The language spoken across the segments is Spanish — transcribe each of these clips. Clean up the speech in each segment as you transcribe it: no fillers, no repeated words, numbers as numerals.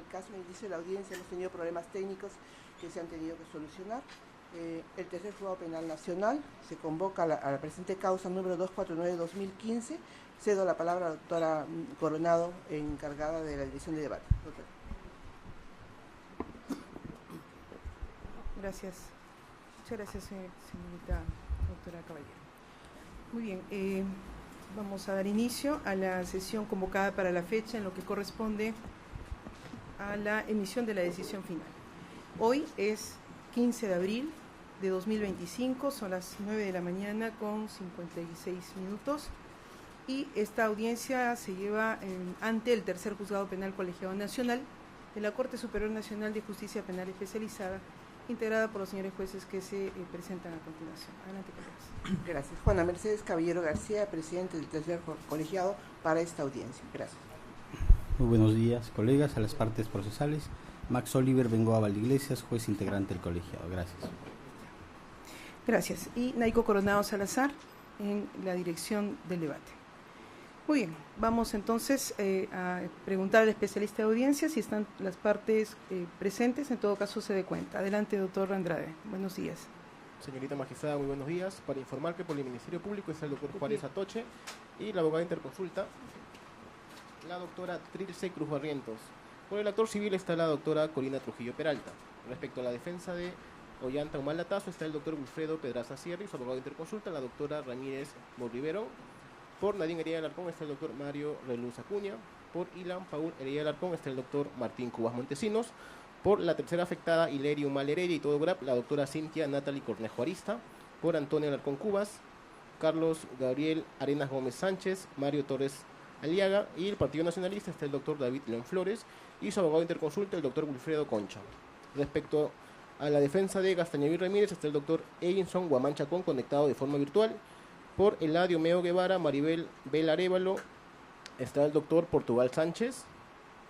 caso, en el inicio de la audiencia hemos tenido problemas técnicos que se han tenido que solucionar. El tercer juzgado penal nacional se convoca a la presente causa número 249-2015. Cedo la palabra a la doctora Coronado, encargada de la dirección de debate. Doctora. Gracias. Muchas gracias, señorita doctora Caballero. Muy bien, vamos a dar inicio a la sesión convocada para la fecha en lo que corresponde a la emisión de la decisión final. Hoy es 15 de abril de 2025, son las 9 de la mañana con 56 minutos y esta audiencia se lleva ante el tercer juzgado penal colegiado nacional de la Corte Superior Nacional de Justicia Penal Especializada, integrada por los señores jueces que se presentan a continuación. Adelante, colegas. Gracias. Juana Mercedes Caballero García, presidente del tercer colegiado para esta audiencia. Gracias. Muy buenos días, colegas, a las partes procesales. Max Oliver Bengoa Valdeiglesias, juez integrante del colegiado. Gracias. Gracias. Y Naiko Coronado Salazar, en la dirección del debate. Muy bien, vamos entonces a preguntar al especialista de audiencia si están las partes presentes, en todo caso se dé cuenta. Adelante, doctor Andrade. Buenos días. Señorita magistrada, muy buenos días. Para informar que por el Ministerio Público está el doctor Juárez Atoche y la abogada interconsulta, la doctora Trilce Cruz Barrientos. Por el actor civil está la doctora Corina Trujillo Peralta. Respecto a la defensa de Ollanta Humala Tazo está el doctor Wilfredo Pedraza Sierra y su abogado interconsulta, la doctora Ramírez Morrivero. Por Nadine Heredia Alarcón está el doctor Mario Reluz Acuña. Por Ilan Paul Heredia Alarcón está el doctor Martín Cubas Montesinos. Por la tercera afectada, Hilerio Mal Heredia y todo GRAP, la doctora Cintia Natalie Cornejo Arista. Por Antonio Alarcón Cubas, Carlos Gabriel Arenas Gómez Sánchez, Mario Torres Aliaga, y el Partido Nacionalista está el doctor David León Flores y su abogado interconsulta, el doctor Wilfredo Concha. Respecto a la defensa de Gastañaví Ramírez está el doctor Edinson Guamán Chacón, conectado de forma virtual. Por Eladio Meo Guevara, Maribel Bel Arévalo está el doctor Portugal Sánchez,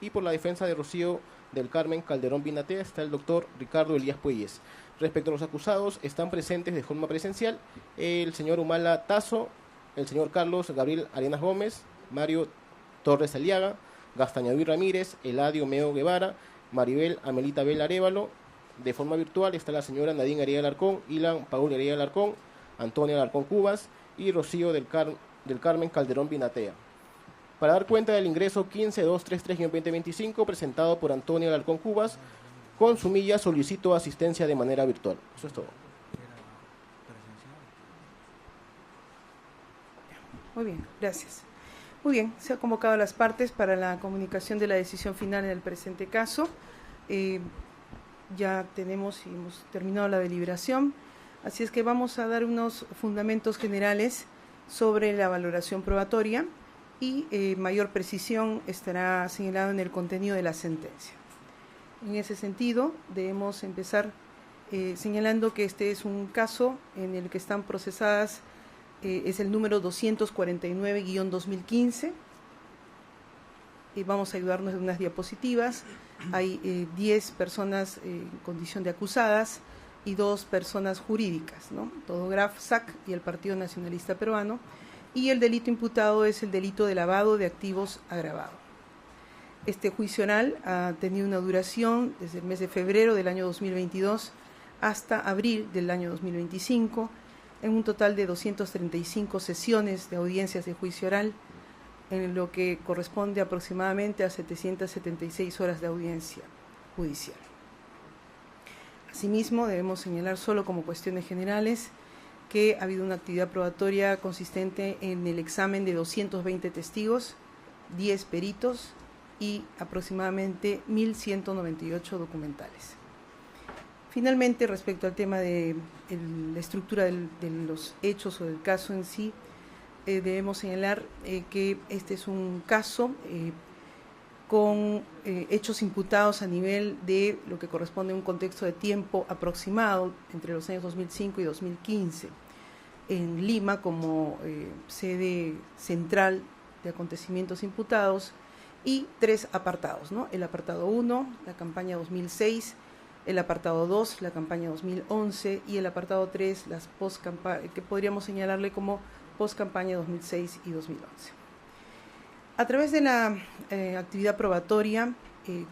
y por la defensa de Rocío del Carmen Calderón Binatea está el doctor Ricardo Elías Puelles. Respecto a los acusados, están presentes de forma presencial el señor Humala Tazo, el señor Carlos Gabriel Arenas Gómez, Mario Torres Aliaga, Gastañaví Ramírez, Eladio Meo Guevara, Maribel Amelita Bel Arévalo. De forma virtual está la señora Nadine Heredia Alarcón, Ilan Paul Heredia Alarcón, Antonio Alarcón Cubas y Rocío del Carmen Calderón Binatea. Para dar cuenta del ingreso 15233-2025 presentado por Antonio Alarcón Cubas, con sumilla solicito asistencia de manera virtual. Eso es todo. Muy bien, gracias. Muy bien, se ha convocado a las partes para la comunicación de la decisión final en el presente caso. Ya tenemos y hemos terminado la deliberación, así es que vamos a dar unos fundamentos generales sobre la valoración probatoria y mayor precisión estará señalado en el contenido de la sentencia. En ese sentido, debemos empezar señalando que este es un caso en el que están procesadas, es el número 249-2015. Vamos a ayudarnos de unas diapositivas. Hay 10 personas en condición de acusadas y 2 personas jurídicas, ¿no? Todo GRAF, SAC y el Partido Nacionalista Peruano. Y el delito imputado es el delito de lavado de activos agravado. Este juicio oral ha tenido una duración desde el mes de febrero del año 2022 hasta abril del año 2025, en un total de 235 sesiones de audiencias de juicio oral, en lo que corresponde aproximadamente a 776 horas de audiencia judicial. Asimismo, debemos señalar solo como cuestiones generales que ha habido una actividad probatoria consistente en el examen de 220 testigos, 10 peritos y aproximadamente 1.198 documentales. Finalmente, respecto al tema de la estructura de los hechos o del caso en sí, debemos señalar que este es un caso con hechos imputados a nivel de lo que corresponde a un contexto de tiempo aproximado entre los años 2005 y 2015, en Lima como sede central de acontecimientos imputados, y 3 apartados, ¿no? El apartado 1, la campaña 2006, el apartado 2, la campaña 2011, y el apartado 3, las que podríamos señalarle como post-campaña 2006 y 2011. A través de la actividad probatoria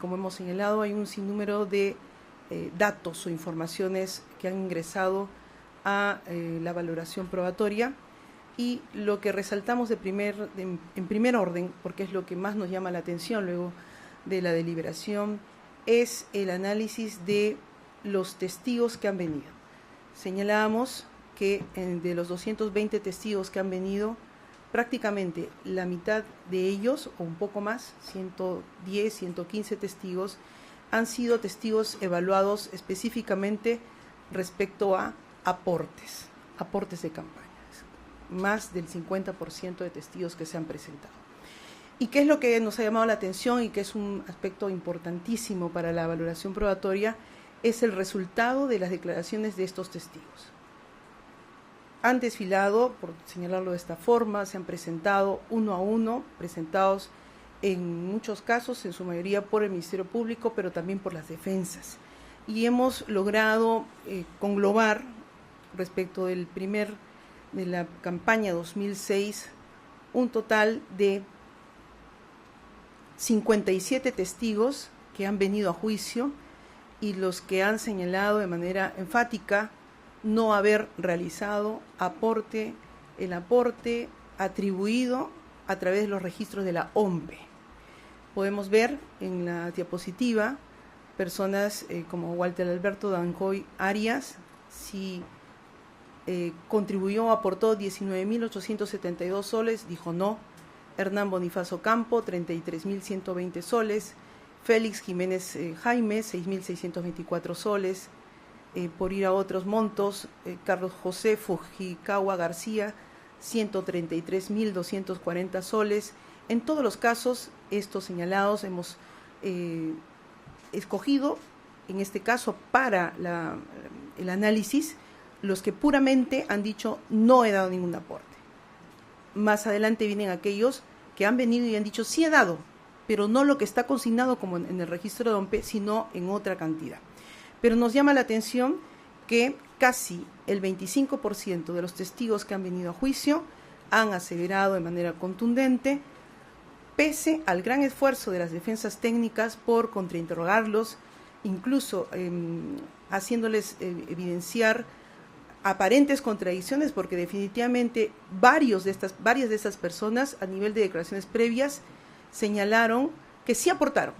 como hemos señalado, hay un sinnúmero de datos o informaciones que han ingresado a la valoración probatoria, y lo que resaltamos en primer orden, porque es lo que más nos llama la atención luego de la deliberación, es el análisis de los testigos que han venido. Señalábamos que de los 220 testigos que han venido, prácticamente la mitad de ellos, o un poco más, 110, 115 testigos, han sido testigos evaluados específicamente respecto a aportes de campañas, más del 50% de testigos que se han presentado. ¿Y qué es lo que nos ha llamado la atención y que es un aspecto importantísimo para la valoración probatoria? Es el resultado de las declaraciones de estos testigos. Han desfilado, por señalarlo de esta forma, se han presentado uno a uno, presentados en muchos casos, en su mayoría por el Ministerio Público, pero también por las defensas. Y hemos logrado conglobar respecto de la campaña 2006 un total de 57 testigos que han venido a juicio, y los que han señalado de manera enfática no haber realizado el aporte atribuido a través de los registros de la OMPE. Podemos ver en la diapositiva personas como Walter Alberto Danjoy Arias, si contribuyó o aportó 19.872 soles, dijo no. Hernán Bonifacio Campo, 33.120 soles. Félix Jiménez Jaime, 6.624 soles. Por ir a otros montos, Carlos José Fujikawa García, 133.240 soles. En todos los casos, estos señalados, hemos escogido, en este caso, para el análisis, los que puramente han dicho no he dado ningún aporte. Más adelante vienen aquellos que han venido y han dicho sí he dado, pero no lo que está consignado como en el registro de OMPE, sino en otra cantidad. Pero nos llama la atención que casi el 25% de los testigos que han venido a juicio han aseverado de manera contundente, pese al gran esfuerzo de las defensas técnicas por contrainterrogarlos, incluso haciéndoles evidenciar aparentes contradicciones, porque definitivamente varias de estas personas a nivel de declaraciones previas señalaron que sí aportaron,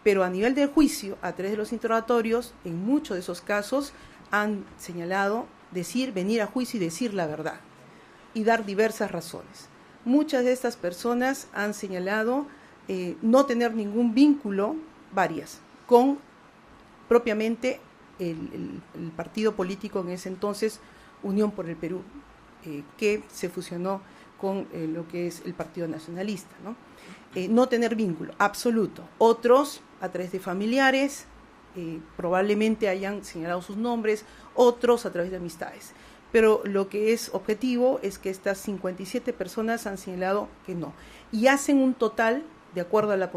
pero a nivel del juicio, a través de los interrogatorios, en muchos de esos casos han señalado venir a juicio y decir la verdad, y dar diversas razones. Muchas de estas personas han señalado no tener ningún vínculo, varias, con propiamente el partido político en ese entonces, Unión por el Perú, que se fusionó con lo que es el Partido Nacionalista, ¿no? No tener vínculo absoluto. Otros, a través de familiares, probablemente hayan señalado sus nombres, otros a través de amistades. Pero lo que es objetivo es que estas 57 personas han señalado que no. Y hacen un total, de acuerdo a la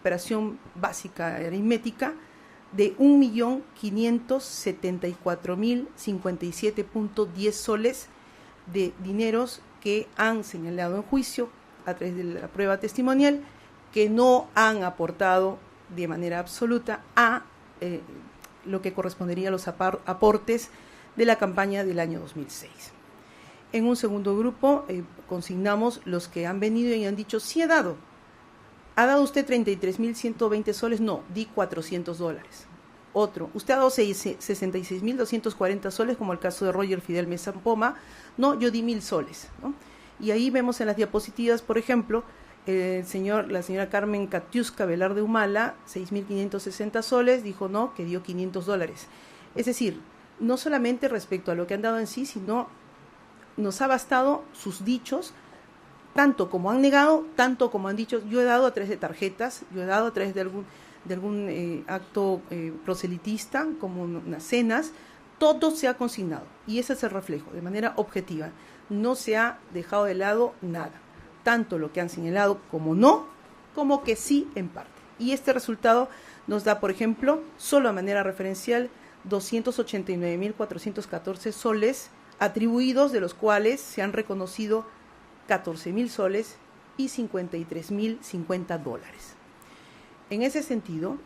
operación básica aritmética, de 1.574.057.10 soles de dineros que han señalado en juicio a través de la prueba testimonial, que no han aportado de manera absoluta a lo que correspondería a los aportes de la campaña del año 2006. En un segundo grupo consignamos los que han venido y han dicho sí he dado. ¿Ha dado usted 33.120 soles? No, di $400. Otro, ¿usted ha dado 66.240 soles, como el caso de Roger Fidel Mesa Poma? No, yo di 1.000 soles, ¿no? Y ahí vemos en las diapositivas, por ejemplo, la señora Carmen Katiuska Velarde Humala, 6.560 soles, dijo no, que dio $500. Es decir, no solamente respecto a lo que han dado en sí, sino nos ha bastado sus dichos, tanto como han negado, tanto como han dicho, yo he dado a través de tarjetas, yo he dado a través de algún acto proselitista, como unas cenas, todo se ha consignado. Y ese es el reflejo, de manera objetiva. No se ha dejado de lado nada, tanto lo que han señalado como no, como que sí en parte. Y este resultado nos da, por ejemplo, solo a manera referencial, 289.414 soles atribuidos, de los cuales se han reconocido 14.000 soles y 53.050 dólares. En ese sentido,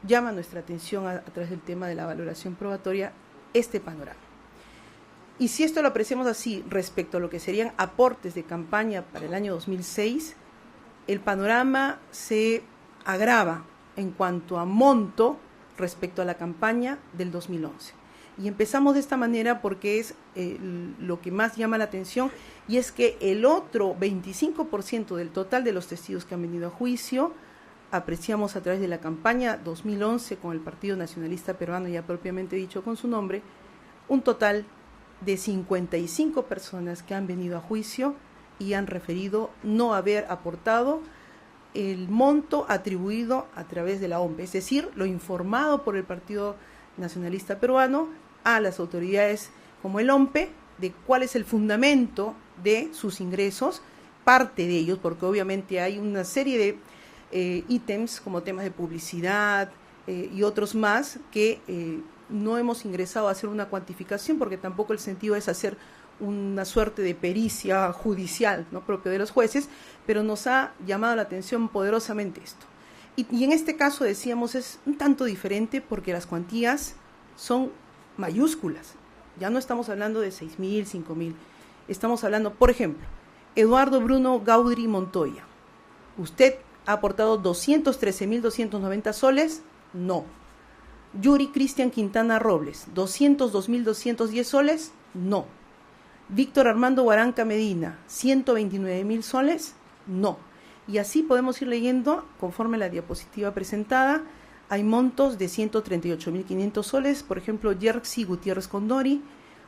llama nuestra atención a través del tema de la valoración probatoria este panorama. Y si esto lo apreciamos así respecto a lo que serían aportes de campaña para el año 2006, el panorama se agrava en cuanto a monto respecto a la campaña del 2011. Y empezamos de esta manera porque es lo que más llama la atención, y es que el otro 25% del total de los testigos que han venido a juicio, apreciamos a través de la campaña 2011 con el Partido Nacionalista Peruano, ya propiamente dicho con su nombre, un total de 55 personas que han venido a juicio y han referido no haber aportado el monto atribuido a través de la OMPE, es decir, lo informado por el Partido Nacionalista Peruano a las autoridades como el OMPE de cuál es el fundamento de sus ingresos, parte de ellos, porque obviamente hay una serie de ítems como temas de publicidad y otros más que no hemos ingresado a hacer una cuantificación, porque tampoco el sentido es hacer una suerte de pericia judicial, ¿no?, propio de los jueces, pero nos ha llamado la atención poderosamente esto. Y en este caso, decíamos, es un tanto diferente porque las cuantías son mayúsculas. Ya no estamos hablando de 6.000, 5.000. Estamos hablando, por ejemplo, Eduardo Bruno Gaudri Montoya. ¿Usted ha aportado 213.290 soles? No. Yuri Cristian Quintana Robles, 202.210 soles, no. Víctor Armando Guaranca Medina, 129.000 soles, no. Y así podemos ir leyendo conforme la diapositiva presentada. Hay montos de 138.500 soles, por ejemplo, Yerxi Gutiérrez Condori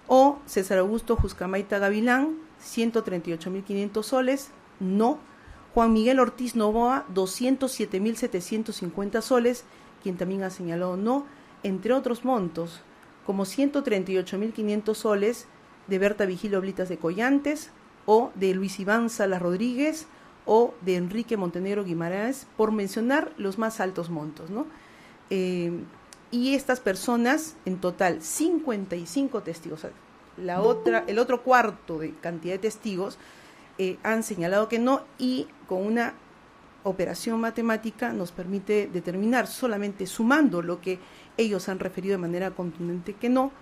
o César Augusto Juscamaita Gavilán, 138.500 soles, no. Juan Miguel Ortiz Novoa, 207.750 soles, quien también ha señalado no, entre otros montos, como 138.500 soles de Berta Vigilio Blitas de Collantes, o de Luis Iván Salas Rodríguez, o de Enrique Montenegro Guimaraes, por mencionar los más altos montos, ¿no? Y estas personas, en total, 55 testigos, el otro cuarto de cantidad de testigos, han señalado que no, y con una operación matemática nos permite determinar, solamente sumando lo que ellos han referido de manera contundente que no,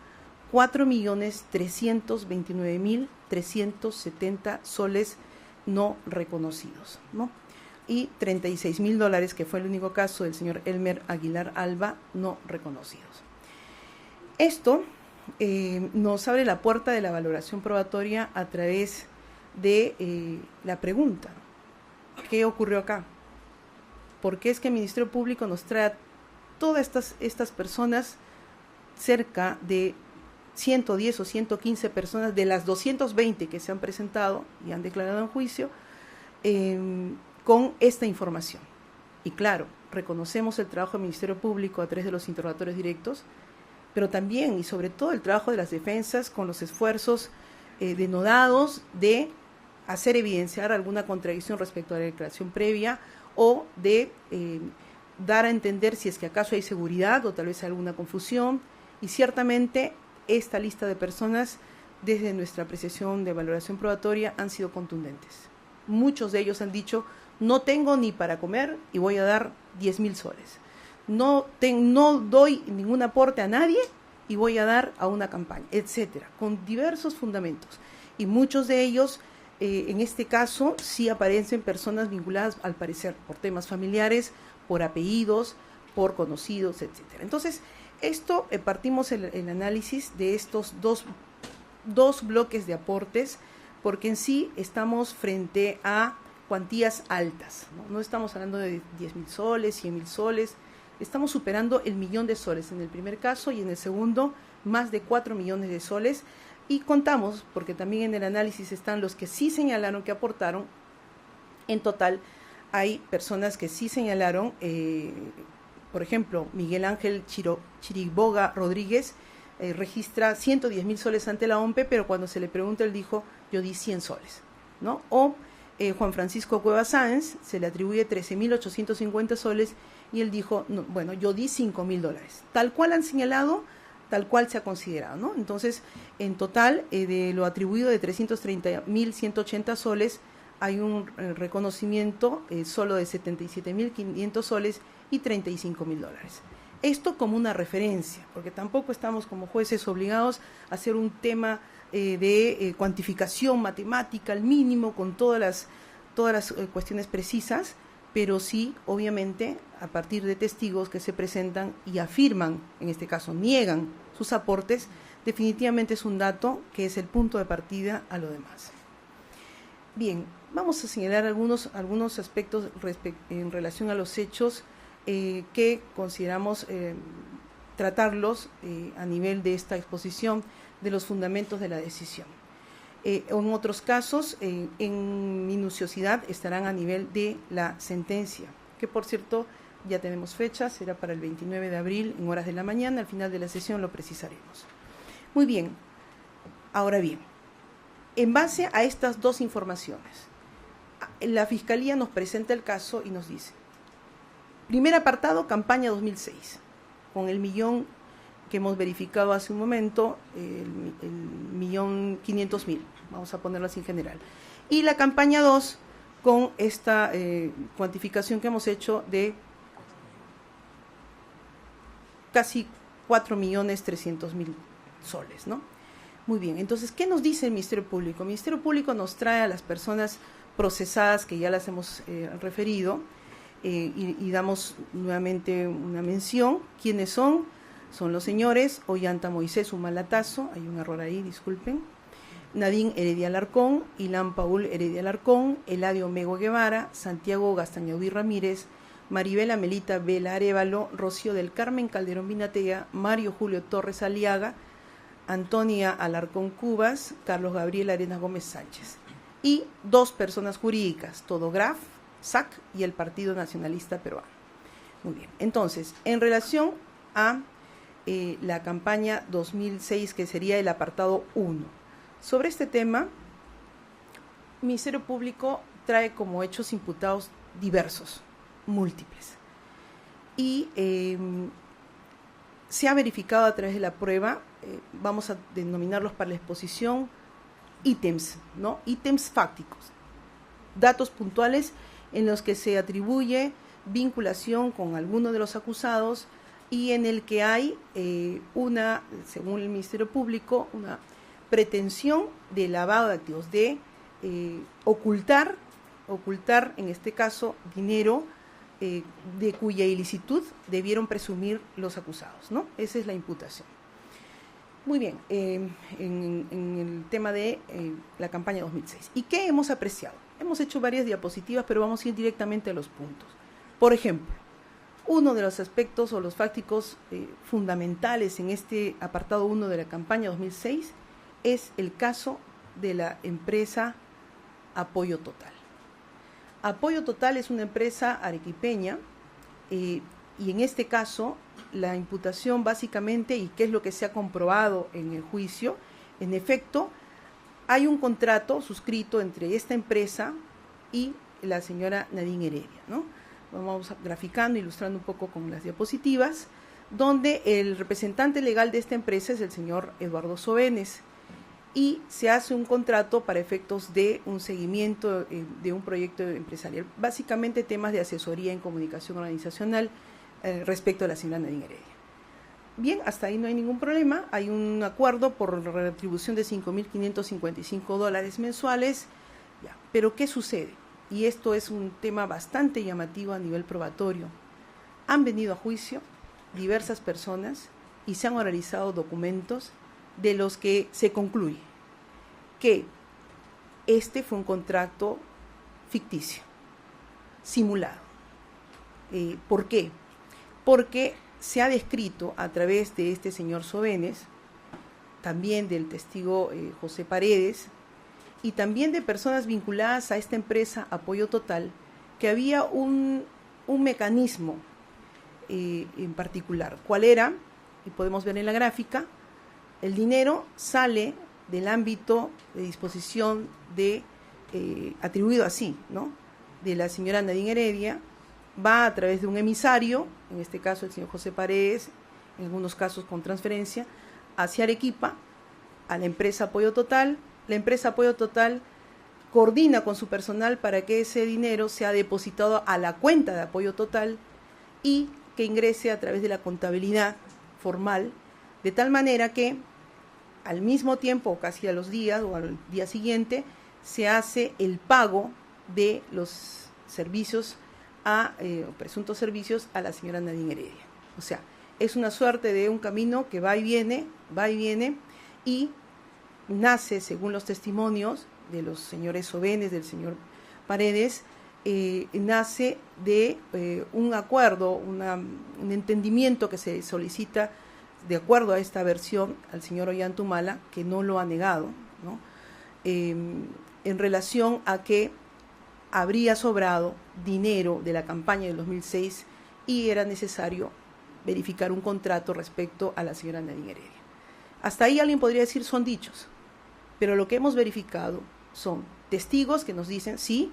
4.329.370 soles no reconocidos, ¿no? Y 36.000 dólares, que fue el único caso del señor Elmer Aguilar Alba, no reconocidos. Esto nos abre la puerta de la valoración probatoria a través de la pregunta: ¿qué ocurrió acá? ¿Por qué es que el Ministerio Público nos trae a todas estas personas, cerca de 110 o 115 personas de las 220 que se han presentado y han declarado en juicio, con esta información? Y claro, reconocemos el trabajo del Ministerio Público a través de los interrogatorios directos, pero también y sobre todo el trabajo de las defensas con los esfuerzos denodados de hacer evidenciar alguna contradicción respecto a la declaración previa, o de dar a entender si es que acaso hay seguridad o tal vez alguna confusión. Y ciertamente esta lista de personas, desde nuestra apreciación de valoración probatoria, han sido contundentes. Muchos de ellos han dicho: no tengo ni para comer y voy a dar 10.000 soles. No doy ningún aporte a nadie y voy a dar a una campaña, etcétera, con diversos fundamentos. Y muchos de ellos, en este caso, sí aparecen personas vinculadas, al parecer, por temas familiares, por apellidos, por conocidos, etcétera. Entonces, esto partimos el análisis de estos dos bloques de aportes, porque en sí estamos frente a cuantías altas, no estamos hablando de 10.000 soles, 100.000 soles, estamos superando el 1.000.000 de soles en el primer caso, y en el segundo más de 4 millones de soles. Y contamos, porque también en el análisis están los que sí señalaron que aportaron. En total hay personas que sí señalaron, por ejemplo, Miguel Ángel Chiriboga Rodríguez registra 110.000 soles ante la OMPE, pero cuando se le pregunta, él dijo: yo di 100 soles, ¿no? O Juan Francisco Cueva Sáenz se le atribuye 13.850 soles y él dijo: no, bueno, yo di 5.000 dólares. Tal cual han señalado, tal cual se ha considerado, ¿no? Entonces, en total, de lo atribuido de 330.180 soles, hay un reconocimiento solo de 77.500 soles y 35.000 dólares. Esto como una referencia, porque tampoco estamos como jueces obligados a hacer un tema de cuantificación matemática al mínimo con todas las cuestiones precisas, pero sí, obviamente, a partir de testigos que se presentan y afirman, en este caso niegan sus aportes, definitivamente es un dato que es el punto de partida a lo demás. Bien, vamos a señalar algunos aspectos en relación a los hechos que consideramos tratarlos a nivel de esta exposición de los fundamentos de la decisión. En otros casos, en minuciosidad, estarán a nivel de la sentencia, que por cierto ya tenemos fecha, será para el 29 de abril en horas de la mañana, al final de la sesión lo precisaremos. Muy bien, ahora bien, en base a estas dos informaciones, la Fiscalía nos presenta el caso y nos dice, primer apartado, campaña 2006, con el millón que hemos verificado hace un momento, el 1.500.000, vamos a ponerlo así en general. Y la campaña 2, con esta cuantificación que hemos hecho de casi 4.300.000 soles, ¿no? Muy bien, entonces, ¿qué nos dice el Ministerio Público? El Ministerio Público nos trae a las personas procesadas, que ya las hemos referido, y damos nuevamente una mención. ¿Quiénes son? Son los señores Ollanta Moisés Humalatazo, hay un error ahí, disculpen, Nadine Heredia Alarcón, Ilan Paul Heredia Alarcón, Eladio Mego Guevara, Santiago Gastañaudí Ramírez, Maribela Melita Vela Arévalo, Rocío del Carmen Calderón Vinatea, Mario Julio Torres Aliaga, Antonia Alarcón Cubas, Carlos Gabriel Arenas Gómez Sánchez. Y dos personas jurídicas, Todograf, SAC y el Partido Nacionalista Peruano. Muy bien, entonces, en relación a la campaña 2006, que sería el apartado 1. Sobre este tema, el Ministerio Público trae como hechos imputados diversos, múltiples. Y se ha verificado a través de la prueba, vamos a denominarlos para la exposición, ítems, ¿no? Ítems fácticos, datos puntuales en los que se atribuye vinculación con alguno de los acusados y en el que hay según el Ministerio Público, una pretensión de lavado de activos, de ocultar en este caso dinero de cuya ilicitud debieron presumir los acusados, ¿no? Esa es la imputación. Muy bien, en el tema de la campaña 2006. ¿Y qué hemos apreciado? Hemos hecho varias diapositivas, pero vamos a ir directamente a los puntos. Por ejemplo, uno de los aspectos o los fácticos fundamentales en este apartado 1 de la campaña 2006 es el caso de la empresa Apoyo Total. Apoyo Total es una empresa arequipeña y en este caso la imputación básicamente, y qué es lo que se ha comprobado en el juicio, en efecto hay un contrato suscrito entre esta empresa y la señora Nadine Heredia, ¿no? Vamos graficando, ilustrando un poco con las diapositivas, donde el representante legal de esta empresa es el señor Eduardo Sobenes, y se hace un contrato para efectos de un seguimiento de un proyecto empresarial, básicamente temas de asesoría en comunicación organizacional respecto a la señora Nadine Heredia. Bien, hasta ahí no hay ningún problema, hay un acuerdo por retribución de $5.555 mensuales, ya. Pero ¿qué sucede? Y esto es un tema bastante llamativo a nivel probatorio. Han venido a juicio diversas personas y se han oralizado documentos de los que se concluye que este fue un contrato ficticio, simulado. ¿Por qué? Porque se ha descrito a través de este señor Sobenes, también del testigo José Paredes, y también de personas vinculadas a esta empresa Apoyo Total, que había un mecanismo en particular. ¿Cuál era? Y podemos ver en la gráfica, el dinero sale del ámbito de disposición atribuido así, ¿no? De la señora Nadine Heredia, va a través de un emisario, en este caso el señor José Paredes, en algunos casos con transferencia, hacia Arequipa, a la empresa Apoyo Total. La empresa Apoyo Total coordina con su personal para que ese dinero sea depositado a la cuenta de apoyo total y que ingrese a través de la contabilidad formal, de tal manera que al mismo tiempo, o casi a los días o al día siguiente, se hace el pago de los servicios o presuntos servicios a la señora Nadine Heredia. O sea, es una suerte de un camino que va y viene, y nace, según los testimonios de los señores Sobenes, del señor Paredes, nace de un acuerdo, un entendimiento que se solicita de acuerdo a esta versión al señor Ollantumala, que no lo ha negado, ¿no? En relación a que habría sobrado dinero de la campaña del 2006 y era necesario verificar un contrato respecto a la señora Nadine Heredia. Hasta ahí alguien podría decir son dichos, pero lo que hemos verificado son testigos que nos dicen, sí,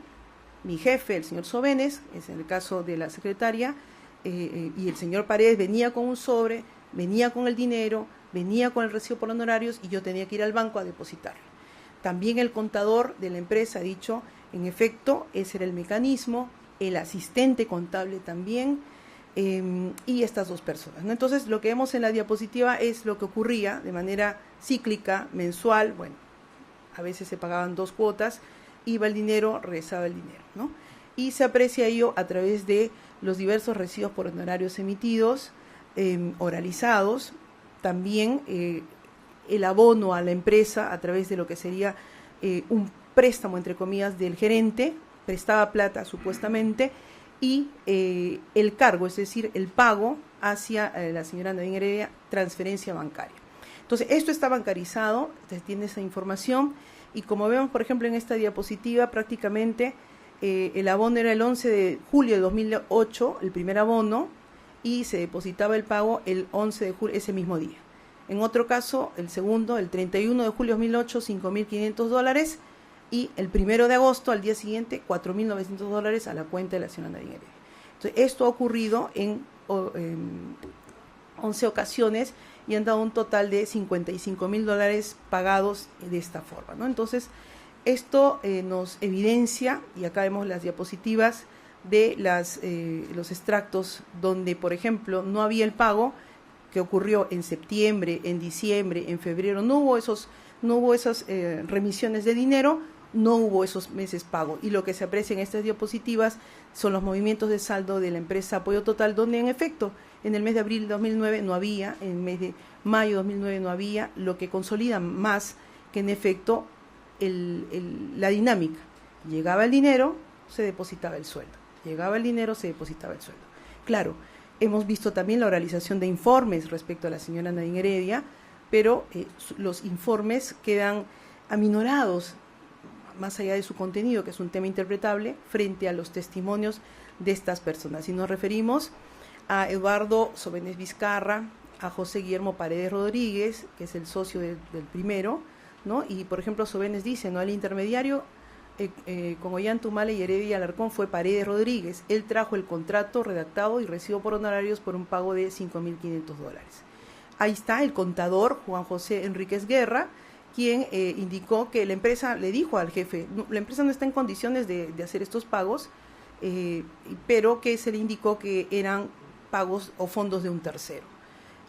mi jefe, el señor Sobenes, es en el caso de la secretaria, y el señor Paredes venía con un sobre, venía con el dinero, venía con el recibo por honorarios y yo tenía que ir al banco a depositarlo. También el contador de la empresa ha dicho, en efecto, ese era el mecanismo, el asistente contable también, y estas dos personas, ¿no? Entonces, lo que vemos en la diapositiva es lo que ocurría de manera cíclica, mensual, bueno, a veces se pagaban 2 cuotas, iba el dinero, regresaba el dinero, ¿no? Y se aprecia ello a través de los diversos recibos por honorarios emitidos, oralizados, también el abono a la empresa a través de lo que sería un préstamo, entre comillas, del gerente, prestaba plata supuestamente, y el cargo, es decir, el pago hacia la señora Nadine Heredia, transferencia bancaria. Entonces, esto está bancarizado, se tiene esa información, y como vemos, por ejemplo, en esta diapositiva, prácticamente el abono era el 11 de julio de 2008, el primer abono, y se depositaba el pago el 11 de julio, ese mismo día. En otro caso, el segundo, el 31 de julio de 2008, $5.500, y el 1 de agosto, al día siguiente, $4.900 a la cuenta de la señora Nadine Heredia. Entonces, esto ha ocurrido en 11 ocasiones y han dado un total de $55.000 pagados de esta forma, ¿no? Entonces, esto nos evidencia, y acá vemos las diapositivas de los extractos donde, por ejemplo, no había el pago que ocurrió en septiembre, en diciembre, en febrero, no hubo esas remisiones de dinero, no hubo esos meses pago, y lo que se aprecia en estas diapositivas son los movimientos de saldo de la empresa Apoyo Total, donde en efecto en el mes de abril de 2009 no había, en el mes de mayo de 2009 no había, lo que consolida más que en efecto la dinámica. Llegaba el dinero, se depositaba el sueldo, llegaba el dinero, se depositaba el sueldo. Claro, hemos visto también la oralización de informes respecto a la señora Nadine Heredia, pero los informes quedan aminorados más allá de su contenido, que es un tema interpretable, frente a los testimonios de estas personas. Si nos referimos a Eduardo Sobenes Vizcarra, a José Guillermo Paredes Rodríguez, que es el socio del primero, ¿no? Y por ejemplo Sobenes dice, ¿no?, el intermediario con Ollantumala y Heredia Alarcón fue Paredes Rodríguez. Él trajo el contrato redactado y recibo por honorarios por un pago de $5.500. Ahí está el contador Juan José Enríquez Guerra, quien indicó que la empresa le dijo al jefe, la empresa no está en condiciones de hacer estos pagos, pero que se le indicó que eran pagos o fondos de un tercero.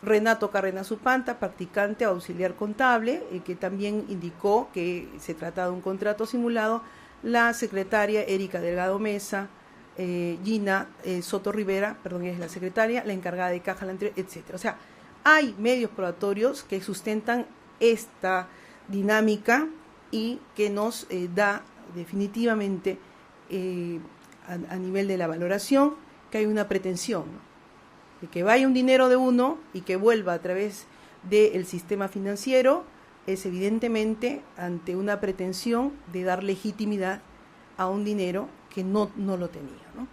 Renato Carrena Supanta, practicante auxiliar contable, que también indicó que se trata de un contrato simulado. La secretaria Erika Delgado Mesa, Gina Soto Rivera, es la secretaria, la encargada de caja, la anterior, etcétera. O sea, hay medios probatorios que sustentan esta dinámica y que nos da definitivamente a nivel de la valoración que hay una pretensión, ¿no?, de que vaya un dinero de uno y que vuelva a través del sistema financiero, es evidentemente ante una pretensión de dar legitimidad a un dinero que no lo tenía, ¿no?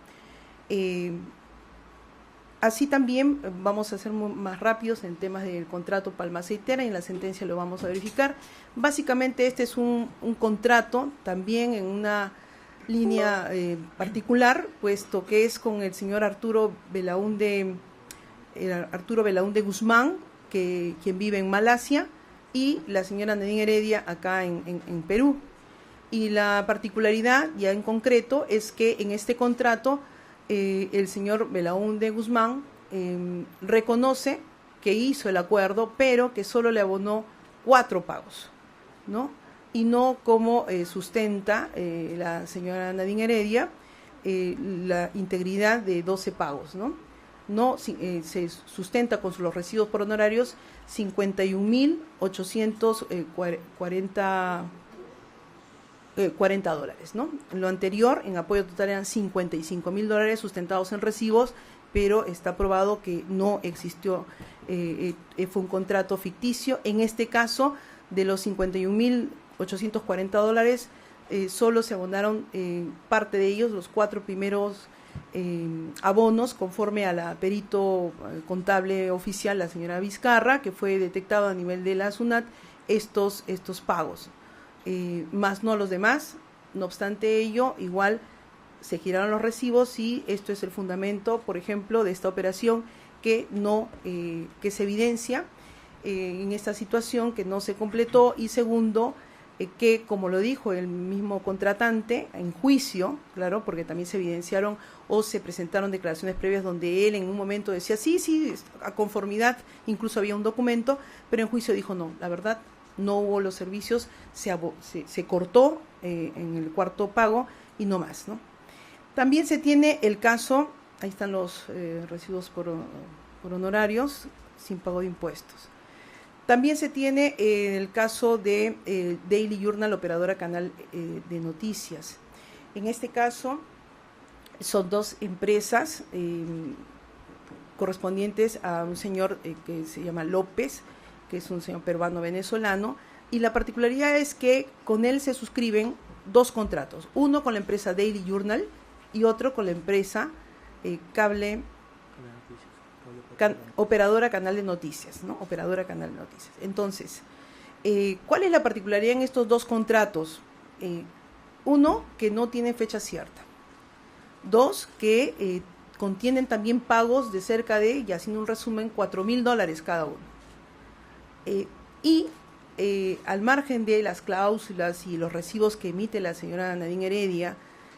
Así también vamos a ser más rápidos en temas del contrato Palma Aceitera, y en la sentencia lo vamos a verificar. Básicamente este es un contrato también en una línea particular, puesto que es con el señor Arturo Belaúnde Guzmán, quien vive en Malasia, y la señora Nadine Heredia acá en Perú. Y la particularidad, ya en concreto, es que en este contrato el señor Belaúnde Guzmán reconoce que hizo el acuerdo, pero que solo le abonó 4 pagos, ¿no? Y no como sustenta la señora Nadine Heredia, la integridad de 12 pagos, ¿no? No se sustenta con los recibos por honorarios 51.840 $40, ¿no? Lo anterior, en apoyo total, eran $55.000 sustentados en recibos, pero está probado que no existió, fue un contrato ficticio. En este caso, de los $51.840, solo se abonaron parte de ellos, los 4 primeros abonos, conforme a la perito contable oficial, la señora Vizcarra, que fue detectado a nivel de la SUNAT estos pagos. Más no los demás. No obstante ello, igual se giraron los recibos y esto es el fundamento, por ejemplo, de esta operación que se evidencia en esta situación que no se completó, y segundo, que como lo dijo el mismo contratante en juicio, claro, porque también se evidenciaron o se presentaron declaraciones previas donde él en un momento decía sí, a conformidad, incluso había un documento, pero en juicio dijo no, la verdad, no hubo los servicios, se cortó en el 4º pago y no más, ¿no? También se tiene el caso, ahí están los recibos por honorarios sin pago de impuestos. También se tiene el caso de Daily Journal, operadora canal de noticias. En este caso son 2 empresas correspondientes a un señor que se llama López, que es un señor peruano-venezolano, y la particularidad es que con él se suscriben 2 contratos, uno con la empresa Daily Journal y otro con la empresa operadora canal de noticias, ¿no? Operadora canal de noticias. Entonces, ¿cuál es la particularidad en estos 2 contratos? Uno, que no tiene fecha cierta. 2, que contienen también pagos de cerca de, y haciendo un resumen, $4.000 cada uno. Al margen de las cláusulas y los recibos que emite la señora Nadine Heredia,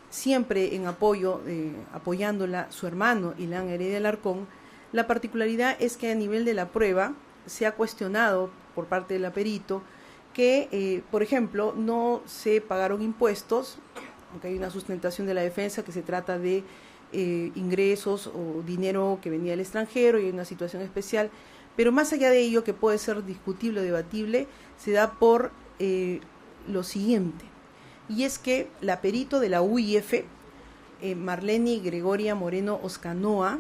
siempre en apoyándola su hermano Ilan Heredia Alarcón, la particularidad es que a nivel de la prueba se ha cuestionado por parte del perito que, por ejemplo, no se pagaron impuestos, aunque hay una sustentación de la defensa que se trata de ingresos o dinero que venía del extranjero y hay una situación especial. Pero más allá de ello, que puede ser discutible o debatible, se da por lo siguiente. Y es que la perito de la UIF, Marleni Gregoria Moreno Oscanoa,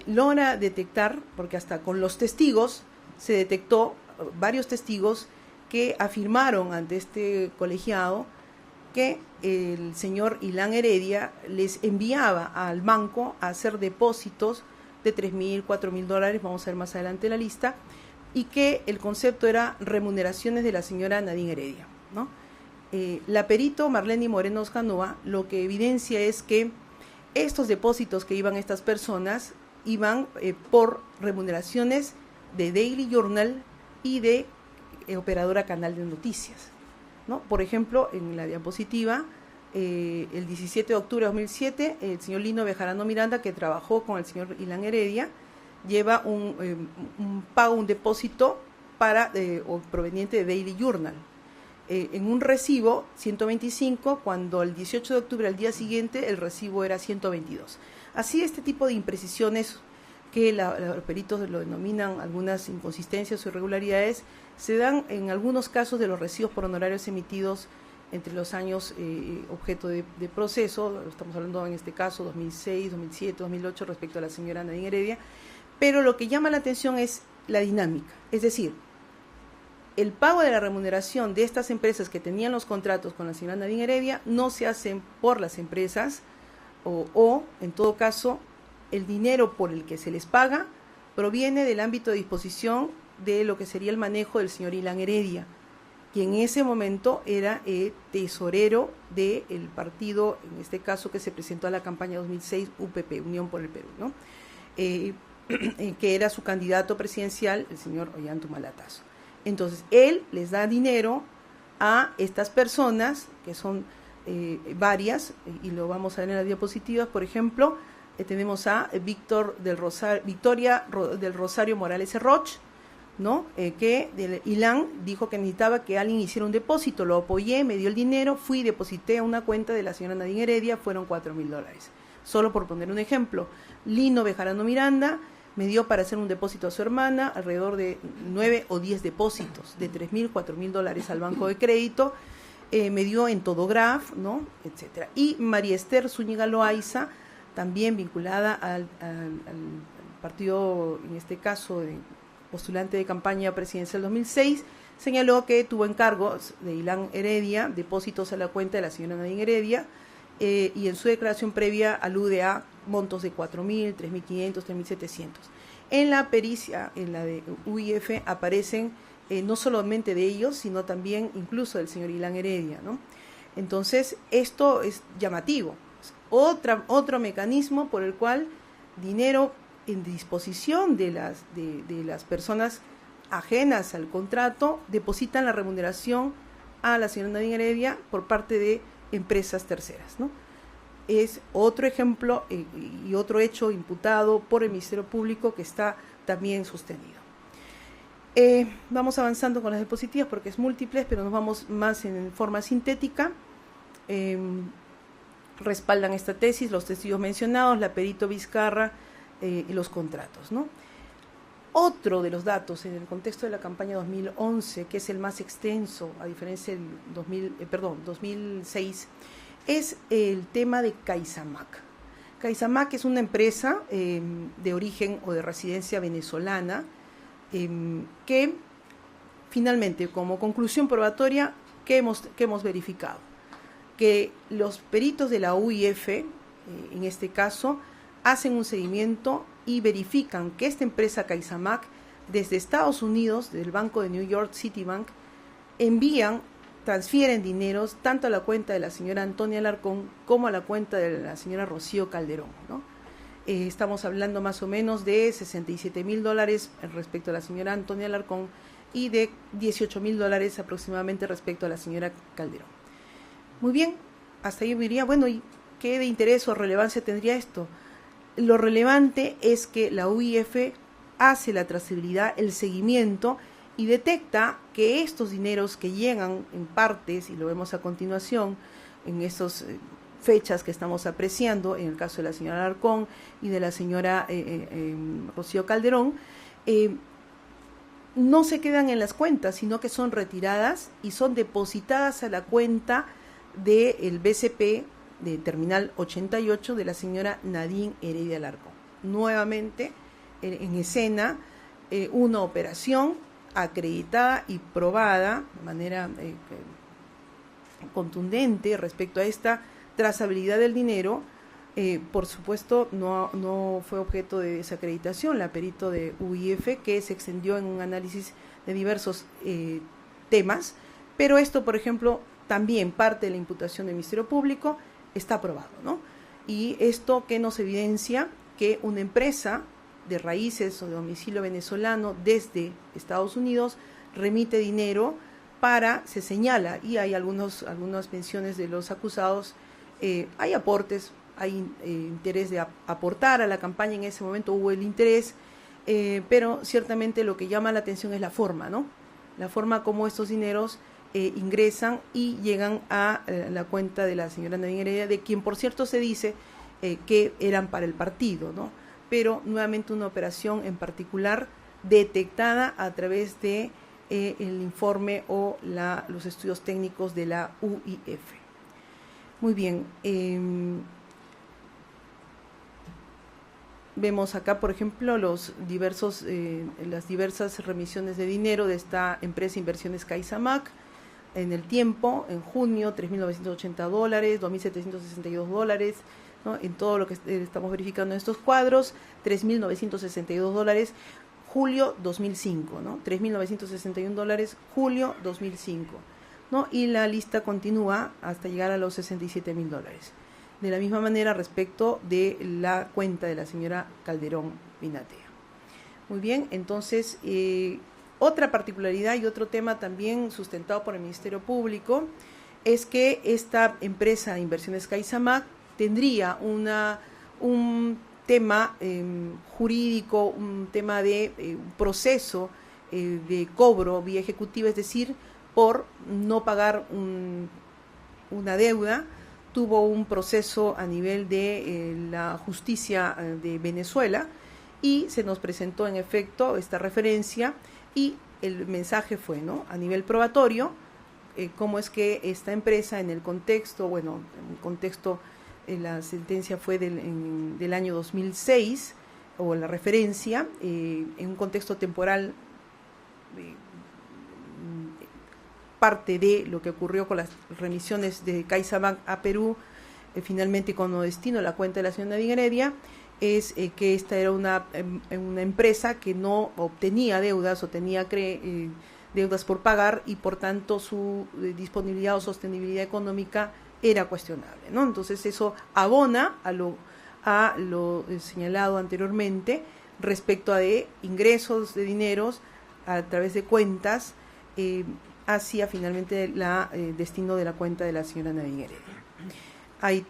logra detectar, porque hasta con los testigos se detectó, varios testigos que afirmaron ante este colegiado que el señor Ilan Heredia les enviaba al banco a hacer depósitos de $3.000, $4.000, vamos a ver más adelante la lista, y que el concepto era remuneraciones de la señora Nadine Heredia, ¿no? La perito Marleni Moreno Oscanoa lo que evidencia es que estos depósitos que iban estas personas iban por remuneraciones de Daily Journal y de operadora canal de noticias, ¿no? Por ejemplo, en la diapositiva, el 17 de octubre de 2007, el señor Lino Bejarano Miranda, que trabajó con el señor Ilan Heredia, lleva un pago, un depósito proveniente de Daily Journal. En un recibo 125, cuando el 18 de octubre, al día siguiente, el recibo era 122. Así, este tipo de imprecisiones, que los peritos lo denominan algunas inconsistencias o irregularidades, se dan en algunos casos de los recibos por honorarios emitidos entre los años objeto de proceso. Estamos hablando en este caso 2006, 2007, 2008 respecto a la señora Nadine Heredia, pero lo que llama la atención es la dinámica, es decir, el pago de la remuneración de estas empresas que tenían los contratos con la señora Nadine Heredia no se hacen por las empresas o en todo caso, el dinero por el que se les paga proviene del ámbito de disposición de lo que sería el manejo del señor Ilan Heredia, que en ese momento era tesorero del partido, en este caso que se presentó a la campaña 2006, UPP, Unión por el Perú, ¿no? Que era su candidato presidencial, el señor Ollanta Humala Tazo. Entonces, él les da dinero a estas personas, que son varias, y lo vamos a ver en las diapositivas. Por ejemplo, tenemos a Victoria del Rosario Morales Roch, ¿no? Que del ILAN dijo que necesitaba que alguien hiciera un depósito, lo apoyé, me dio el dinero, fui y deposité a una cuenta de la señora Nadine Heredia, fueron $4.000, solo por poner un ejemplo. Lino Bejarano Miranda me dio para hacer un depósito a su hermana, alrededor de 9 o 10 depósitos, de $3.000, $4.000 al banco de crédito, me dio en Todograph, ¿no? Etcétera. Y María Esther Zúñiga Loaiza, también vinculada al partido, en este caso, postulante de campaña presidencial 2006, señaló que tuvo encargos de Ilan Heredia, depósitos a la cuenta de la señora Nadine Heredia, y en su declaración previa alude a montos de 4.000, 3.500, 3.700. En la pericia, en la de UIF, aparecen no solamente de ellos, sino también incluso del señor Ilan Heredia, ¿no? Entonces, esto es llamativo. Otro mecanismo por el cual dinero en disposición de las personas ajenas al contrato depositan la remuneración a la señora Nadine Heredia por parte de empresas terceras, ¿no? Es otro ejemplo y otro hecho imputado por el Ministerio Público que está también sostenido. Vamos avanzando con las diapositivas porque es múltiples, pero nos vamos más en forma sintética. Respaldan esta tesis los testigos mencionados, la perito Vizcarra y los contratos, ¿no? Otro de los datos en el contexto de la campaña 2011, que es el más extenso, a diferencia del 2006, es el tema de Caizamac. Caizamac es una empresa de origen o de residencia venezolana que finalmente, como conclusión probatoria, ¿qué hemos verificado? Que los peritos de la UIF, en este caso, hacen un seguimiento y verifican que esta empresa Caizamac, desde Estados Unidos, del banco de New York, Citibank, transfieren dineros tanto a la cuenta de la señora Antonia Alarcón como a la cuenta de la señora Rocío Calderón, ¿no? Estamos hablando más o menos de $67.000 respecto a la señora Antonia Alarcón y de $18.000 aproximadamente respecto a la señora Calderón. Muy bien, hasta ahí me diría, bueno, ¿y qué de interés o relevancia tendría esto? Lo relevante es que la UIF hace la trazabilidad, el seguimiento y detecta que estos dineros que llegan en partes, y lo vemos a continuación en estas fechas que estamos apreciando, en el caso de la señora Alarcón y de la señora Rocío Calderón, no se quedan en las cuentas, sino que son retiradas y son depositadas a la cuenta del BCP de Terminal 88 de la señora Nadine Heredia Alarcón. Nuevamente en escena una operación acreditada y probada de manera contundente respecto a esta trazabilidad del dinero. Por supuesto no fue objeto de desacreditación la perito de UIF, que se extendió en un análisis de diversos temas, pero esto, por ejemplo, también parte de la imputación del Ministerio Público está aprobado, ¿no? Y esto que nos evidencia que una empresa de raíces o de domicilio venezolano desde Estados Unidos remite dinero se señala, y hay algunas menciones de los acusados, hay aportes, hay interés de aportar a la campaña, en ese momento hubo el interés, pero ciertamente lo que llama la atención es la forma, ¿no? La forma como estos dineros ingresan y llegan a la cuenta de la señora Nadine Heredia, de quien por cierto se dice que eran para el partido, ¿no? Pero nuevamente una operación en particular detectada a través de el informe o los estudios técnicos de la UIF. Muy bien. Vemos acá, por ejemplo, las diversas remisiones de dinero de esta empresa Inversiones Caizamac en el tiempo. En junio, $3.980, $2.762, ¿no? En todo lo que estamos verificando en estos cuadros, $3.962, julio 2005, ¿no? $3.961, julio 2005, ¿no? Y la lista continúa hasta llegar a los $67.000. De la misma manera respecto de la cuenta de la señora Calderón Pinatea. Muy bien, entonces Otra particularidad y otro tema también sustentado por el Ministerio Público es que esta empresa de inversiones CaixaMac tendría un tema jurídico, un tema de un proceso de cobro vía ejecutiva, es decir, por no pagar una deuda. Tuvo un proceso a nivel de la justicia de Venezuela y se nos presentó en efecto esta referencia y el mensaje fue, ¿no?, a nivel probatorio, cómo es que esta empresa en el contexto, la sentencia fue del año 2006, o la referencia, en un contexto temporal, parte de lo que ocurrió con las remisiones de CaixaBank a Perú, finalmente con destino a la cuenta de la señora Nadine Heredia, es que esta era una empresa que no obtenía deudas o tenía deudas por pagar y por tanto su disponibilidad o sostenibilidad económica era cuestionable, ¿no? Entonces eso abona a lo señalado anteriormente respecto a de ingresos de dineros a través de cuentas hacia finalmente el destino de la cuenta de la señora Nadine Heredia. Hay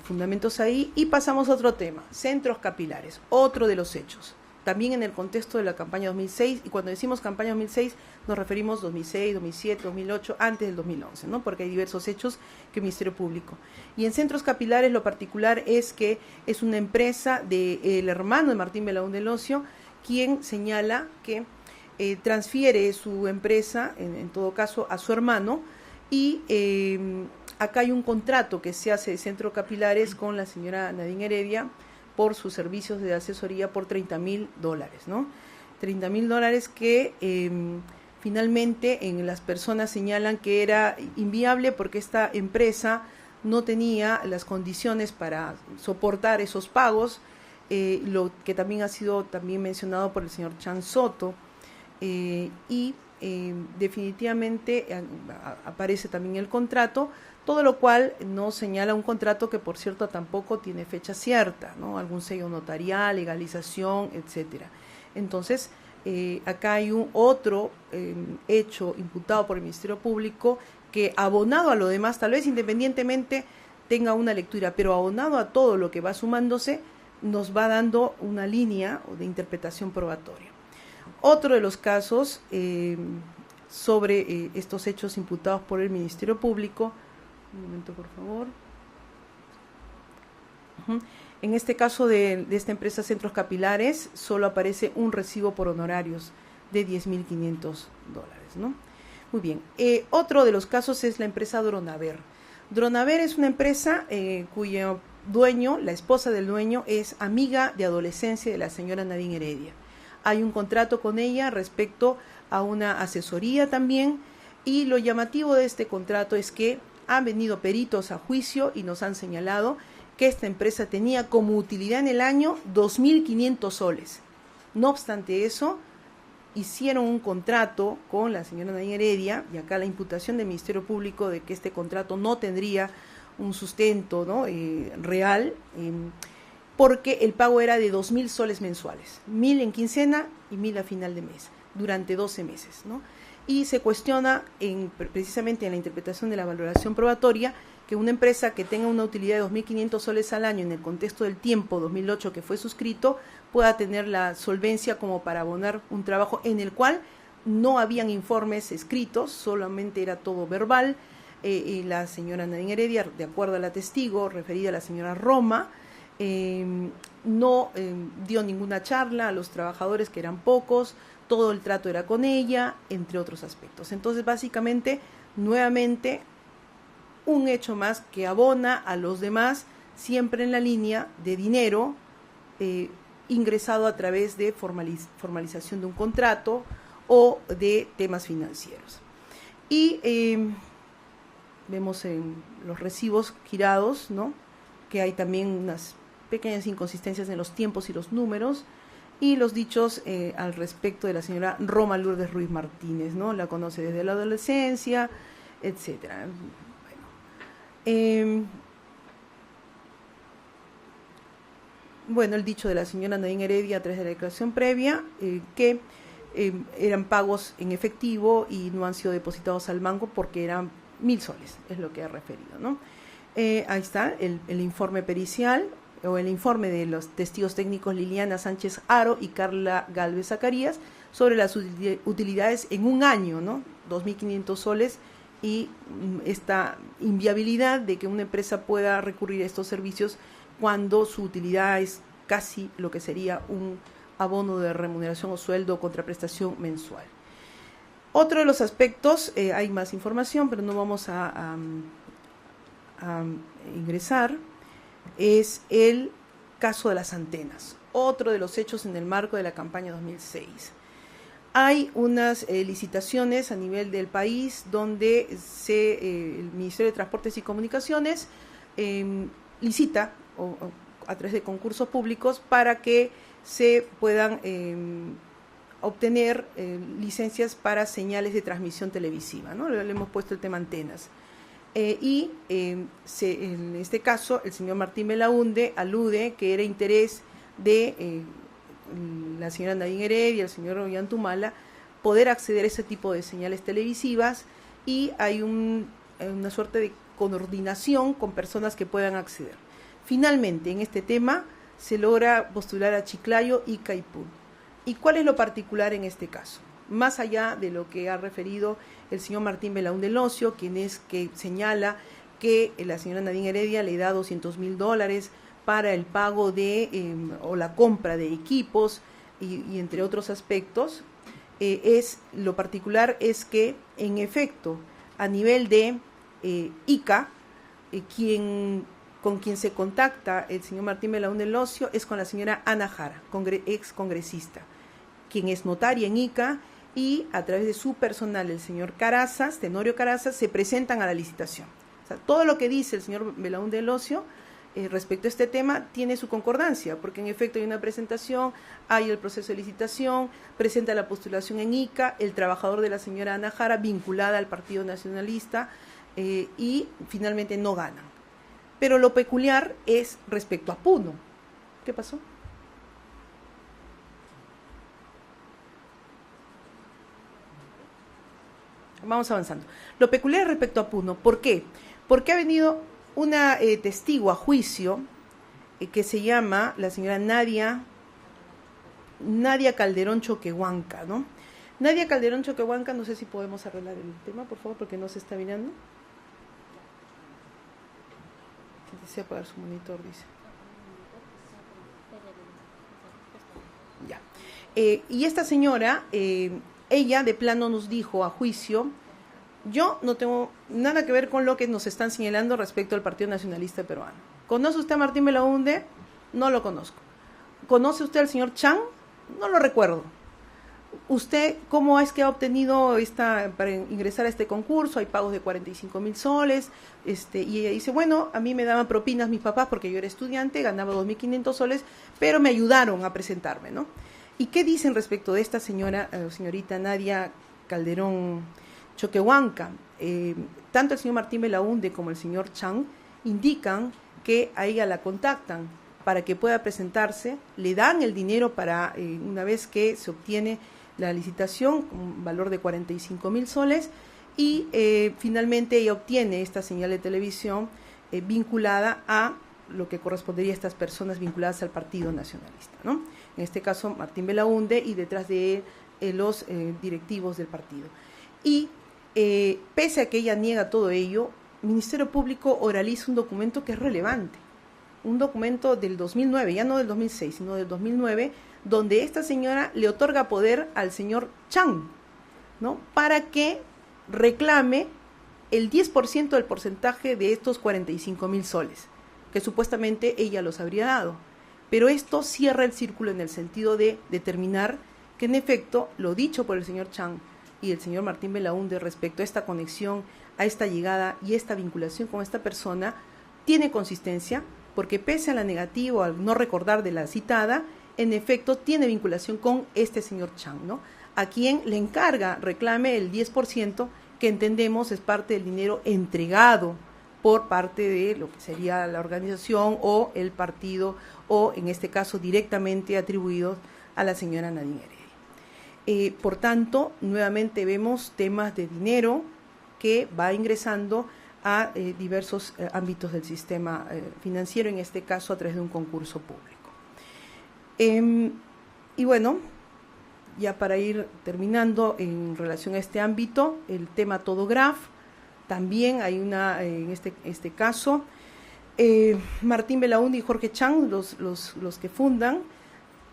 fundamentos ahí y pasamos a otro tema, centros capilares, otro de los hechos. También en el contexto de la campaña 2006, y cuando decimos campaña 2006 nos referimos 2006, 2007, 2008, antes del 2011, ¿no?, porque hay diversos hechos que el Ministerio Público. Y en centros capilares lo particular es que es una empresa del hermano de Martín Belaúnde Locio, quien señala que transfiere su empresa, en todo caso, a su hermano, y acá hay un contrato que se hace de Centros Capilares con la señora Nadine Heredia por sus servicios de asesoría por $30,000, ¿no? $30,000 que finalmente las personas señalan que era inviable porque esta empresa no tenía las condiciones para soportar esos pagos, lo que también ha sido también mencionado por el señor Chan Soto, y definitivamente aparece también el contrato, todo lo cual nos señala un contrato que por cierto tampoco tiene fecha cierta, ¿no?, algún sello notarial, legalización, etcétera. Entonces acá hay otro hecho imputado por el Ministerio Público que, abonado a lo demás, tal vez independientemente tenga una lectura, pero abonado a todo lo que va sumándose, nos va dando una línea de interpretación probatoria. Otro de los casos sobre estos hechos imputados por el Ministerio Público, un momento por favor. En este caso de esta empresa Centros Capilares, solo aparece un recibo por honorarios de $10,500, ¿no? Muy bien. Otro de los casos es la empresa Dronaver. Dronaver es una empresa cuyo dueño, la esposa del dueño, es amiga de adolescencia de la señora Nadine Heredia. Hay un contrato con ella respecto a una asesoría también, y lo llamativo de este contrato es que han venido peritos a juicio y nos han señalado que esta empresa tenía como utilidad en el año 2.500 soles. No obstante eso, hicieron un contrato con la señora Nadine Heredia, y acá la imputación del Ministerio Público de que este contrato no tendría un sustento, ¿no?, real, porque el pago era de 2.000 soles mensuales, 1.000 en quincena y 1.000 a final de mes, durante 12 meses, ¿no? Y se cuestiona precisamente en la interpretación de la valoración probatoria que una empresa que tenga una utilidad de 2.500 soles al año en el contexto del tiempo 2008 que fue suscrito pueda tener la solvencia como para abonar un trabajo en el cual no habían informes escritos, solamente era todo verbal. Y la señora Nadine Heredia, de acuerdo a la testigo referida a la señora Roma, no dio ninguna charla a los trabajadores, que eran pocos, todo el trato era con ella, entre otros aspectos. Entonces, básicamente, nuevamente, un hecho más que abona a los demás, siempre en la línea de dinero ingresado a través de formalización de un contrato o de temas financieros. Y vemos en los recibos girados, ¿no?, que hay también unas pequeñas inconsistencias en los tiempos y los números, y los dichos al respecto de la señora Roma Lourdes Ruiz Martínez, ¿no? La conoce desde la adolescencia, etcétera. Bueno, el dicho de la señora Nadine Heredia a través de la declaración previa, que eran pagos en efectivo y no han sido depositados al banco porque eran 1.000 soles, es lo que he referido, ¿no? Ahí está el informe pericial o el informe de los testigos técnicos Liliana Sánchez Aro y Carla Galvez Zacarías sobre las utilidades en un año, ¿no? 2.500 soles y esta inviabilidad de que una empresa pueda recurrir a estos servicios cuando su utilidad es casi lo que sería un abono de remuneración o sueldo o contraprestación mensual. Otro de los aspectos, hay más información, pero no vamos a ingresar, es el caso de las antenas, otro de los hechos en el marco de la campaña 2006. Hay unas licitaciones a nivel del país donde el Ministerio de Transportes y Comunicaciones licita a través de concursos públicos para que se puedan obtener licencias para señales de transmisión televisiva, ¿no? Le hemos puesto el tema antenas. En este caso, el señor Martín Belaúnde alude que era interés de la señora Nadine Heredia, el señor Ollantumala, poder acceder a ese tipo de señales televisivas, y hay una suerte de coordinación con personas que puedan acceder. Finalmente, en este tema se logra postular a Chiclayo y Caipún. ¿Y cuál es lo particular en este caso? Más allá de lo que ha referido el señor Martín Belaúnde Locio, quien es que señala que la señora Nadine Heredia le da $200,000 para el pago o la compra de equipos y entre otros aspectos, lo particular es que, en efecto, a nivel de ICA, con quien se contacta el señor Martín Belaúnde Locio es con la señora Ana Jara, ex congresista, quien es notaria en ICA, y a través de su personal, el señor Carazas, Tenorio Carazas, se presentan a la licitación. O sea, todo lo que dice el señor Belaúnde Locio respecto a este tema tiene su concordancia, porque en efecto hay una presentación, hay el proceso de licitación, presenta la postulación en ICA, el trabajador de la señora Ana Jara vinculada al Partido Nacionalista, y finalmente no ganan. Pero lo peculiar es respecto a Puno. ¿Qué pasó? Vamos avanzando. Lo peculiar respecto a Puno, ¿por qué? Porque ha venido una testigo a juicio que se llama la señora Nadia Calderón Choquehuanca, ¿no? Nadia Calderón Choquehuanca, no sé si podemos arreglar el tema, por favor, porque no se está mirando. Desea apagar su monitor, dice. Ya. Y esta señora, ella de plano nos dijo a juicio: yo no tengo nada que ver con lo que nos están señalando respecto al Partido Nacionalista Peruano. ¿Conoce usted a Martín Belaúnde? No lo conozco. ¿Conoce usted al señor Chan? No lo recuerdo. ¿Usted cómo es que ha obtenido para ingresar a este concurso? Hay pagos de 45.000 soles. Y ella dice, bueno, a mí me daban propinas mis papás porque yo era estudiante, ganaba 2.500 soles, pero me ayudaron a presentarme, ¿no? ¿Y qué dicen respecto de esta señorita Nadia Calderón Choquehuanca? Tanto el señor Martín Belaúnde como el señor Chan indican que a ella la contactan para que pueda presentarse, le dan el dinero para, una vez que se obtiene la licitación, con un valor de 45.000 soles, y finalmente ella obtiene esta señal de televisión vinculada a lo que correspondería a estas personas vinculadas al Partido Nacionalista, ¿no? En este caso Martín Belaúnde, y detrás de él los directivos del partido. Y pese a que ella niega todo ello, el Ministerio Público oraliza un documento que es relevante, un documento del 2009, ya no del 2006, sino del 2009, donde esta señora le otorga poder al señor Chan, ¿no?, para que reclame el 10% del porcentaje de estos 45.000 soles, que supuestamente ella los habría dado. Pero esto cierra el círculo en el sentido de determinar que, en efecto, lo dicho por el señor Chan y el señor Martín Belaúnde respecto a esta conexión, a esta llegada y esta vinculación con esta persona, tiene consistencia, porque pese a la negativa o al no recordar de la citada, en efecto tiene vinculación con este señor Chan, ¿no?, a quien le encarga reclame el 10%, que entendemos es parte del dinero entregado por parte de lo que sería la organización o el partido, o en este caso directamente atribuidos a la señora Nadine Por tanto, nuevamente vemos temas de dinero que va ingresando a diversos ámbitos del sistema financiero, en este caso a través de un concurso público. Y bueno, ya para ir terminando en relación a este ámbito, el tema Todograf, también hay una, en este caso, Martín Belaúnde y Jorge Chang, los que fundan,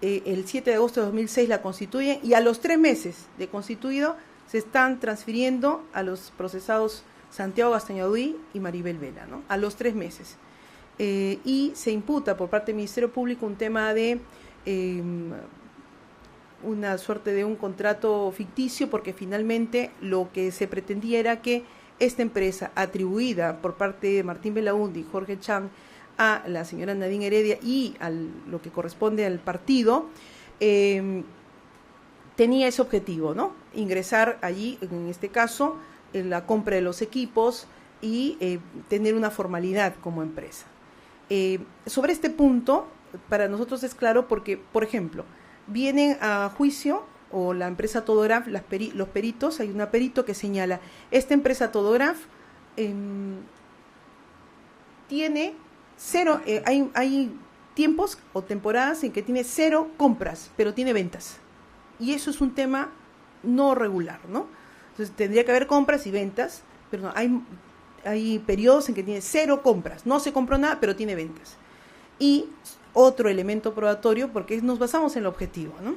el 7 de agosto de 2006 la constituyen, y a los 3 meses de constituido se están transfiriendo a los procesados Santiago Gastañaduy y Maribel Vela, ¿no? A los 3 meses. Y se imputa por parte del Ministerio Público un tema de una suerte de un contrato ficticio, porque finalmente lo que se pretendía era que esta empresa atribuida por parte de Martín Belaúnde y Jorge Chang a la señora Nadine Heredia y a lo que corresponde al partido, tenía ese objetivo, ¿no? Ingresar allí, en este caso, en la compra de los equipos y tener una formalidad como empresa. Sobre este punto, para nosotros es claro porque, por ejemplo, vienen a juicio, o la empresa Todograf, los peritos, hay un perito que señala, esta empresa Todograf tiene 0, hay tiempos o temporadas en que tiene 0 compras, pero tiene ventas. Y eso es un tema no regular, ¿no? Entonces tendría que haber compras y ventas, pero no, hay periodos en que tiene 0 compras, no se compró nada, pero tiene ventas. Y otro elemento probatorio, porque nos basamos en el objetivo, ¿no?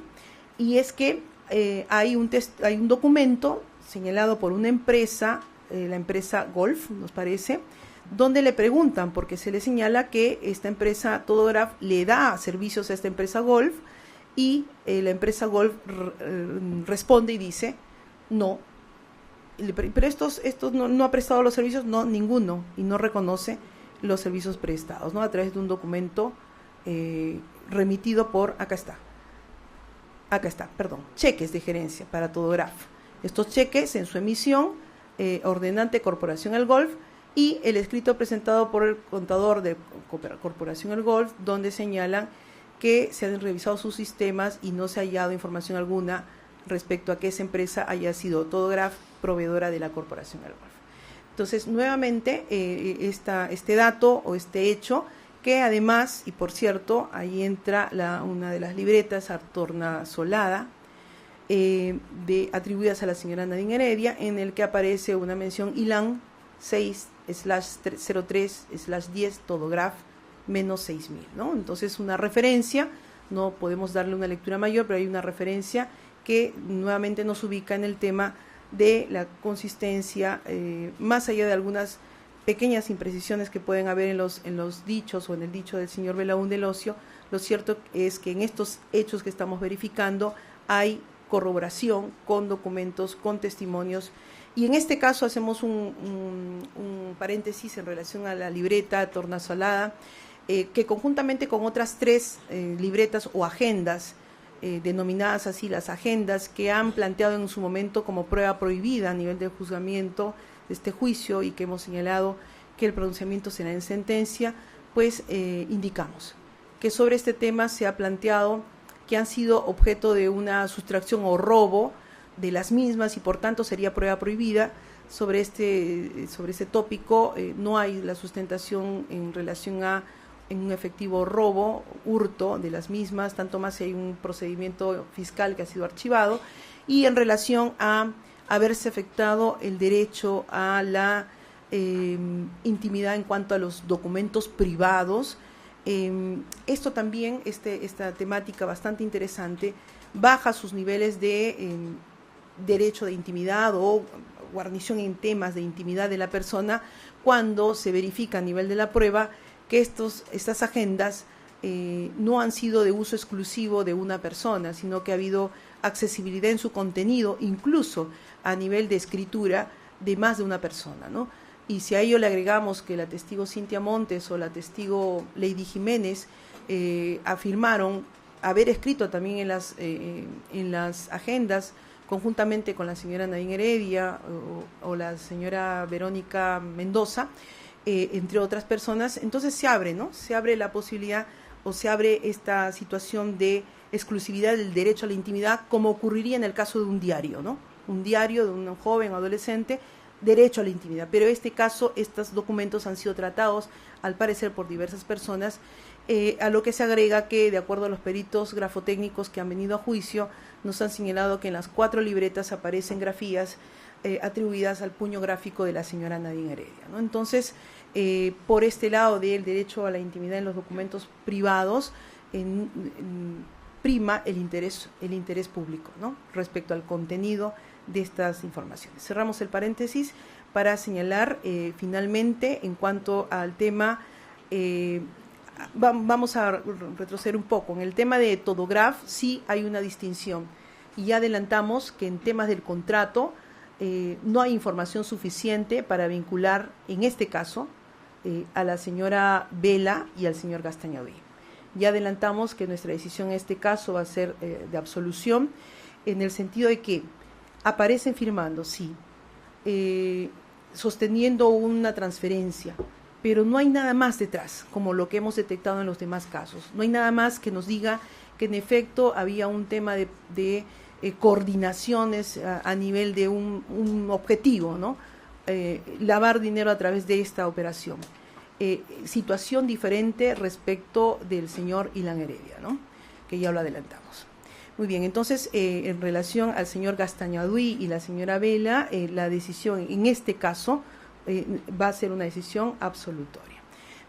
Y es que hay un documento señalado por una empresa, la empresa Golf, nos parece, donde le preguntan, porque se le señala que esta empresa Todograf le da servicios a esta empresa Golf, y la empresa Golf responde y dice, no, pero estos no ha prestado los servicios, no, ninguno, y no reconoce los servicios prestados, ¿no? A través de un documento remitido por, acá está, cheques de gerencia para Todograf. Estos cheques en su emisión, ordenante Corporación El Golf, y el escrito presentado por el contador de Corporación El Golf, donde señalan que se han revisado sus sistemas y no se ha hallado información alguna respecto a que esa empresa haya sido Todograf proveedora de la Corporación El Golf. Entonces, nuevamente, este dato o este hecho, que además, y por cierto, ahí entra una de las libretas tornasolada atribuidas a la señora Nadine Heredia, en el que aparece una mención ILAN 6/03/10 Todograf menos 6,000, ¿no? Entonces, una referencia, no podemos darle una lectura mayor, pero hay una referencia que nuevamente nos ubica en el tema de la consistencia, más allá de algunas pequeñas imprecisiones que pueden haber en los dichos o en el dicho del señor Belaúnde Locio. Lo cierto es que en estos hechos que estamos verificando hay corroboración con documentos, con testimonios, y en este caso hacemos un paréntesis en relación a la libreta tornasolada, que conjuntamente con otras 3 libretas o agendas, denominadas así las agendas, que han planteado en su momento como prueba prohibida a nivel del juzgamiento de este juicio, y que hemos señalado que el pronunciamiento será en sentencia, pues indicamos que sobre este tema se ha planteado que han sido objeto de una sustracción o robo de las mismas, y por tanto sería prueba prohibida. Sobre este tópico no hay la sustentación en relación a un efectivo robo, hurto de las mismas, tanto más si hay un procedimiento fiscal que ha sido archivado, y en relación a haberse afectado el derecho a la intimidad en cuanto a los documentos privados. Esto también, esta temática bastante interesante, baja sus niveles de derecho de intimidad o guarnición en temas de intimidad de la persona, cuando se verifica a nivel de la prueba que estas agendas no han sido de uso exclusivo de una persona, sino que ha habido accesibilidad en su contenido, incluso a nivel de escritura, de más de una persona, ¿no? Y si a ello le agregamos que la testigo Cintia Montes o la testigo Lady Jiménez afirmaron haber escrito también en las agendas conjuntamente con la señora Nadine Heredia o la señora Verónica Mendoza, entre otras personas, entonces se abre, ¿no? Se abre la posibilidad o se abre esta situación de exclusividad del derecho a la intimidad, como ocurriría en el caso de un diario, ¿no? Un diario de un joven o adolescente, derecho a la intimidad. Pero en este caso, estos documentos han sido tratados, al parecer, por diversas personas, a lo que se agrega que, de acuerdo a los peritos grafotécnicos que han venido a juicio, nos han señalado que en las 4 libretas aparecen grafías atribuidas al puño gráfico de la señora Nadine Heredia, ¿no? Entonces, por este lado del derecho a la intimidad en los documentos privados, prima el interés público, ¿no?, respecto al contenido de estas informaciones. Cerramos el paréntesis para señalar finalmente, en cuanto al tema, vamos a retroceder un poco. En el tema de Todograph sí hay una distinción, y ya adelantamos que en temas del contrato no hay información suficiente para vincular, en este caso, a la señora Vela y al señor Gastañaví. Ya adelantamos que nuestra decisión en este caso va a ser de absolución, en el sentido de que aparecen firmando, sí, sosteniendo una transferencia, pero no hay nada más detrás, como lo que hemos detectado en los demás casos. No hay nada más que nos diga que en efecto había un tema de coordinaciones a nivel de un objetivo, ¿no? Lavar dinero a través de esta operación. Situación diferente respecto del señor Ilan Heredia, ¿no?, que ya lo adelantamos. Muy bien, entonces, en relación al señor Gastañaví y la señora Vela, la decisión en este caso va a ser una decisión absolutoria.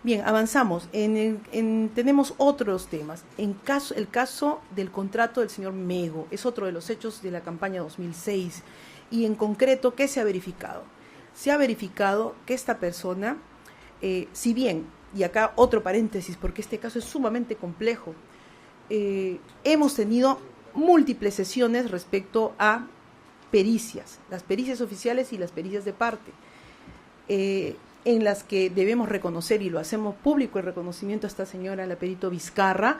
Bien, avanzamos. Tenemos otros temas. El caso del contrato del señor Mego es otro de los hechos de la campaña 2006. Y en concreto, ¿qué se ha verificado? Se ha verificado que esta persona, si bien, y acá otro paréntesis, porque este caso es sumamente complejo, hemos tenido múltiples sesiones respecto a pericias, las pericias oficiales y las pericias de parte, en las que debemos reconocer, y lo hacemos público, el reconocimiento a esta señora, la perito Vizcarra,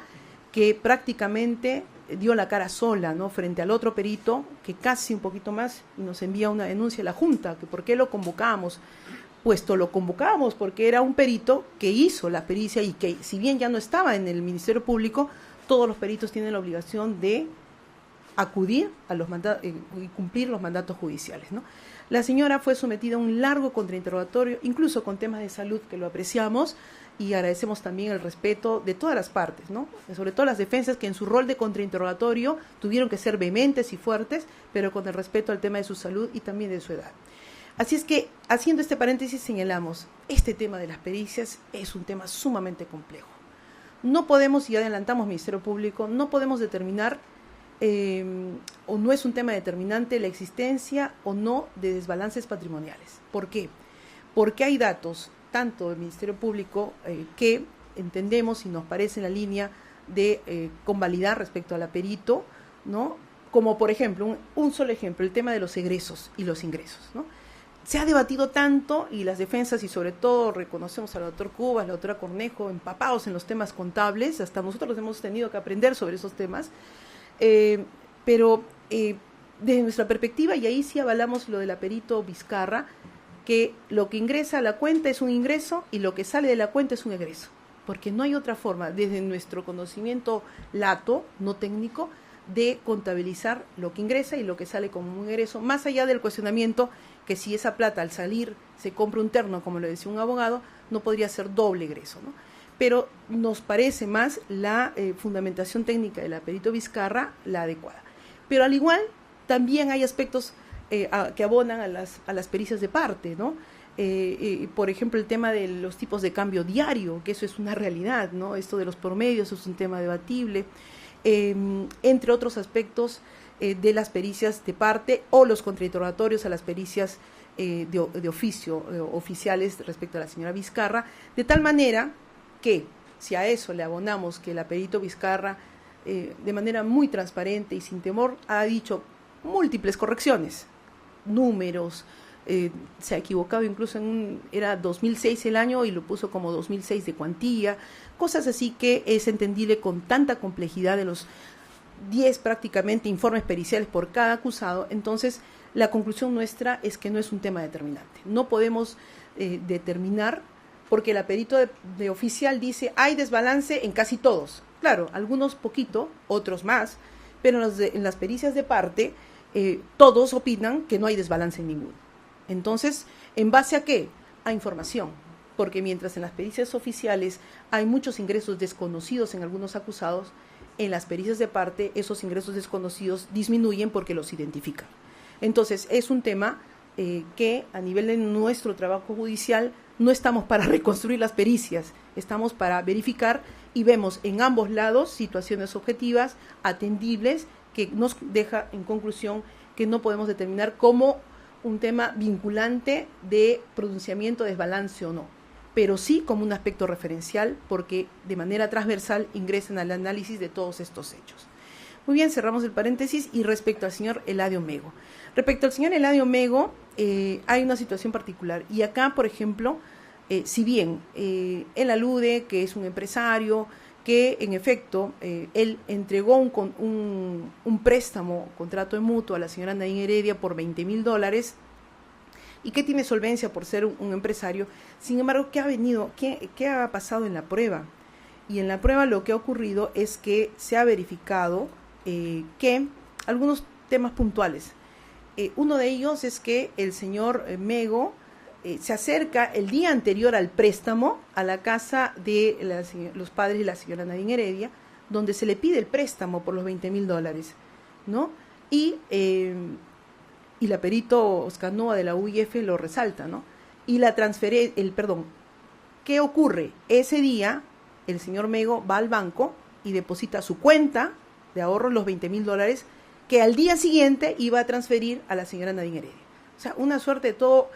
que prácticamente dio la cara sola, ¿no?, frente al otro perito, que casi un poquito más, y nos envía una denuncia a la Junta, que por qué lo convocamos. Puesto lo convocamos porque era un perito que hizo la pericia, y que, si bien ya no estaba en el Ministerio Público, todos los peritos tienen la obligación de acudir a los y cumplir los mandatos judiciales, ¿no? La señora fue sometida a un largo contrainterrogatorio, incluso con temas de salud, que lo apreciamos, y agradecemos también el respeto de todas las partes, ¿no?, sobre todo las defensas, que en su rol de contrainterrogatorio tuvieron que ser vehementes y fuertes, pero con el respeto al tema de su salud y también de su edad. Así es que, haciendo este paréntesis, señalamos, este tema de las pericias es un tema sumamente complejo. No podemos, y adelantamos Ministerio Público, no podemos determinar, o no es un tema determinante, la existencia o no de desbalances patrimoniales. ¿Por qué? Porque hay datos, tanto del Ministerio Público, que entendemos y nos parece en la línea de convalidar respecto a la perito, ¿no?, como por ejemplo, un solo ejemplo, el tema de los egresos y los ingresos, ¿no? Se ha debatido tanto, y las defensas, y sobre todo reconocemos al doctor Cubas, a la doctora Cornejo, empapados en los temas contables, hasta nosotros hemos tenido que aprender sobre esos temas, pero desde nuestra perspectiva, y ahí sí avalamos lo de la perito Vizcarra, que lo que ingresa a la cuenta es un ingreso y lo que sale de la cuenta es un egreso, porque no hay otra forma, desde nuestro conocimiento lato, no técnico, de contabilizar lo que ingresa y lo que sale como un egreso, más allá del cuestionamiento que si esa plata al salir se compra un terno, como lo decía un abogado, no podría ser doble egreso, ¿no? Pero nos parece más la fundamentación técnica de la perito Vizcarra la adecuada. Pero al igual, también hay aspectos que abonan a las pericias de parte, ¿no? Por ejemplo, el tema de los tipos de cambio diario, que eso es una realidad, ¿no? Esto de los promedios es un tema debatible, entre otros aspectos de las pericias de parte o los contrainterrogatorios a las pericias de oficio, oficiales respecto a la señora Vizcarra, de tal manera que, si a eso le abonamos que la perito Vizcarra, de manera muy transparente y sin temor, ha dicho múltiples correcciones, números, se ha equivocado incluso era 2006 el año y lo puso como 2006 de cuantía, cosas así que es entendible con tanta complejidad de los 10 prácticamente informes periciales por cada acusado. Entonces la conclusión nuestra es que no es un tema determinante. No podemos determinar porque la perito de oficial dice hay desbalance en casi todos. Claro, algunos poquito, otros más, pero en las pericias de parte todos opinan que no hay desbalance en ninguno. Entonces, ¿en base a qué? A información, porque mientras en las pericias oficiales hay muchos ingresos desconocidos en algunos acusados, en las pericias de parte esos ingresos desconocidos disminuyen porque los identifican. Entonces, es un tema que a nivel de nuestro trabajo judicial no estamos para reconstruir las pericias, estamos para verificar y vemos en ambos lados situaciones objetivas, atendibles, que nos deja en conclusión que no podemos determinar como un tema vinculante de pronunciamiento, desbalance o no, pero sí como un aspecto referencial porque de manera transversal ingresan al análisis de todos estos hechos. Muy bien, cerramos el paréntesis y respecto al señor Eladio Mego. Respecto al señor Eladio Mego, hay una situación particular y acá, por ejemplo, si bien él alude que es un empresario, que en efecto él entregó un préstamo, contrato de mutuo a la señora Nadine Heredia por $20,000 y que tiene solvencia por ser un empresario. Sin embargo, ¿qué ha pasado en la prueba? Y en la prueba lo que ha ocurrido es que se ha verificado que algunos temas puntuales. Uno de ellos es que el señor Mego se acerca el día anterior al préstamo a la casa de los padres de la señora Nadine Heredia, donde se le pide el préstamo por los $20,000, ¿no? Y la perito Oscanoa de la UIF lo resalta, ¿no? Y ¿qué ocurre? Ese día el señor Mego va al banco y deposita su cuenta de ahorro los $20,000 que al día siguiente iba a transferir a la señora Nadine Heredia. O sea, una suerte de todo,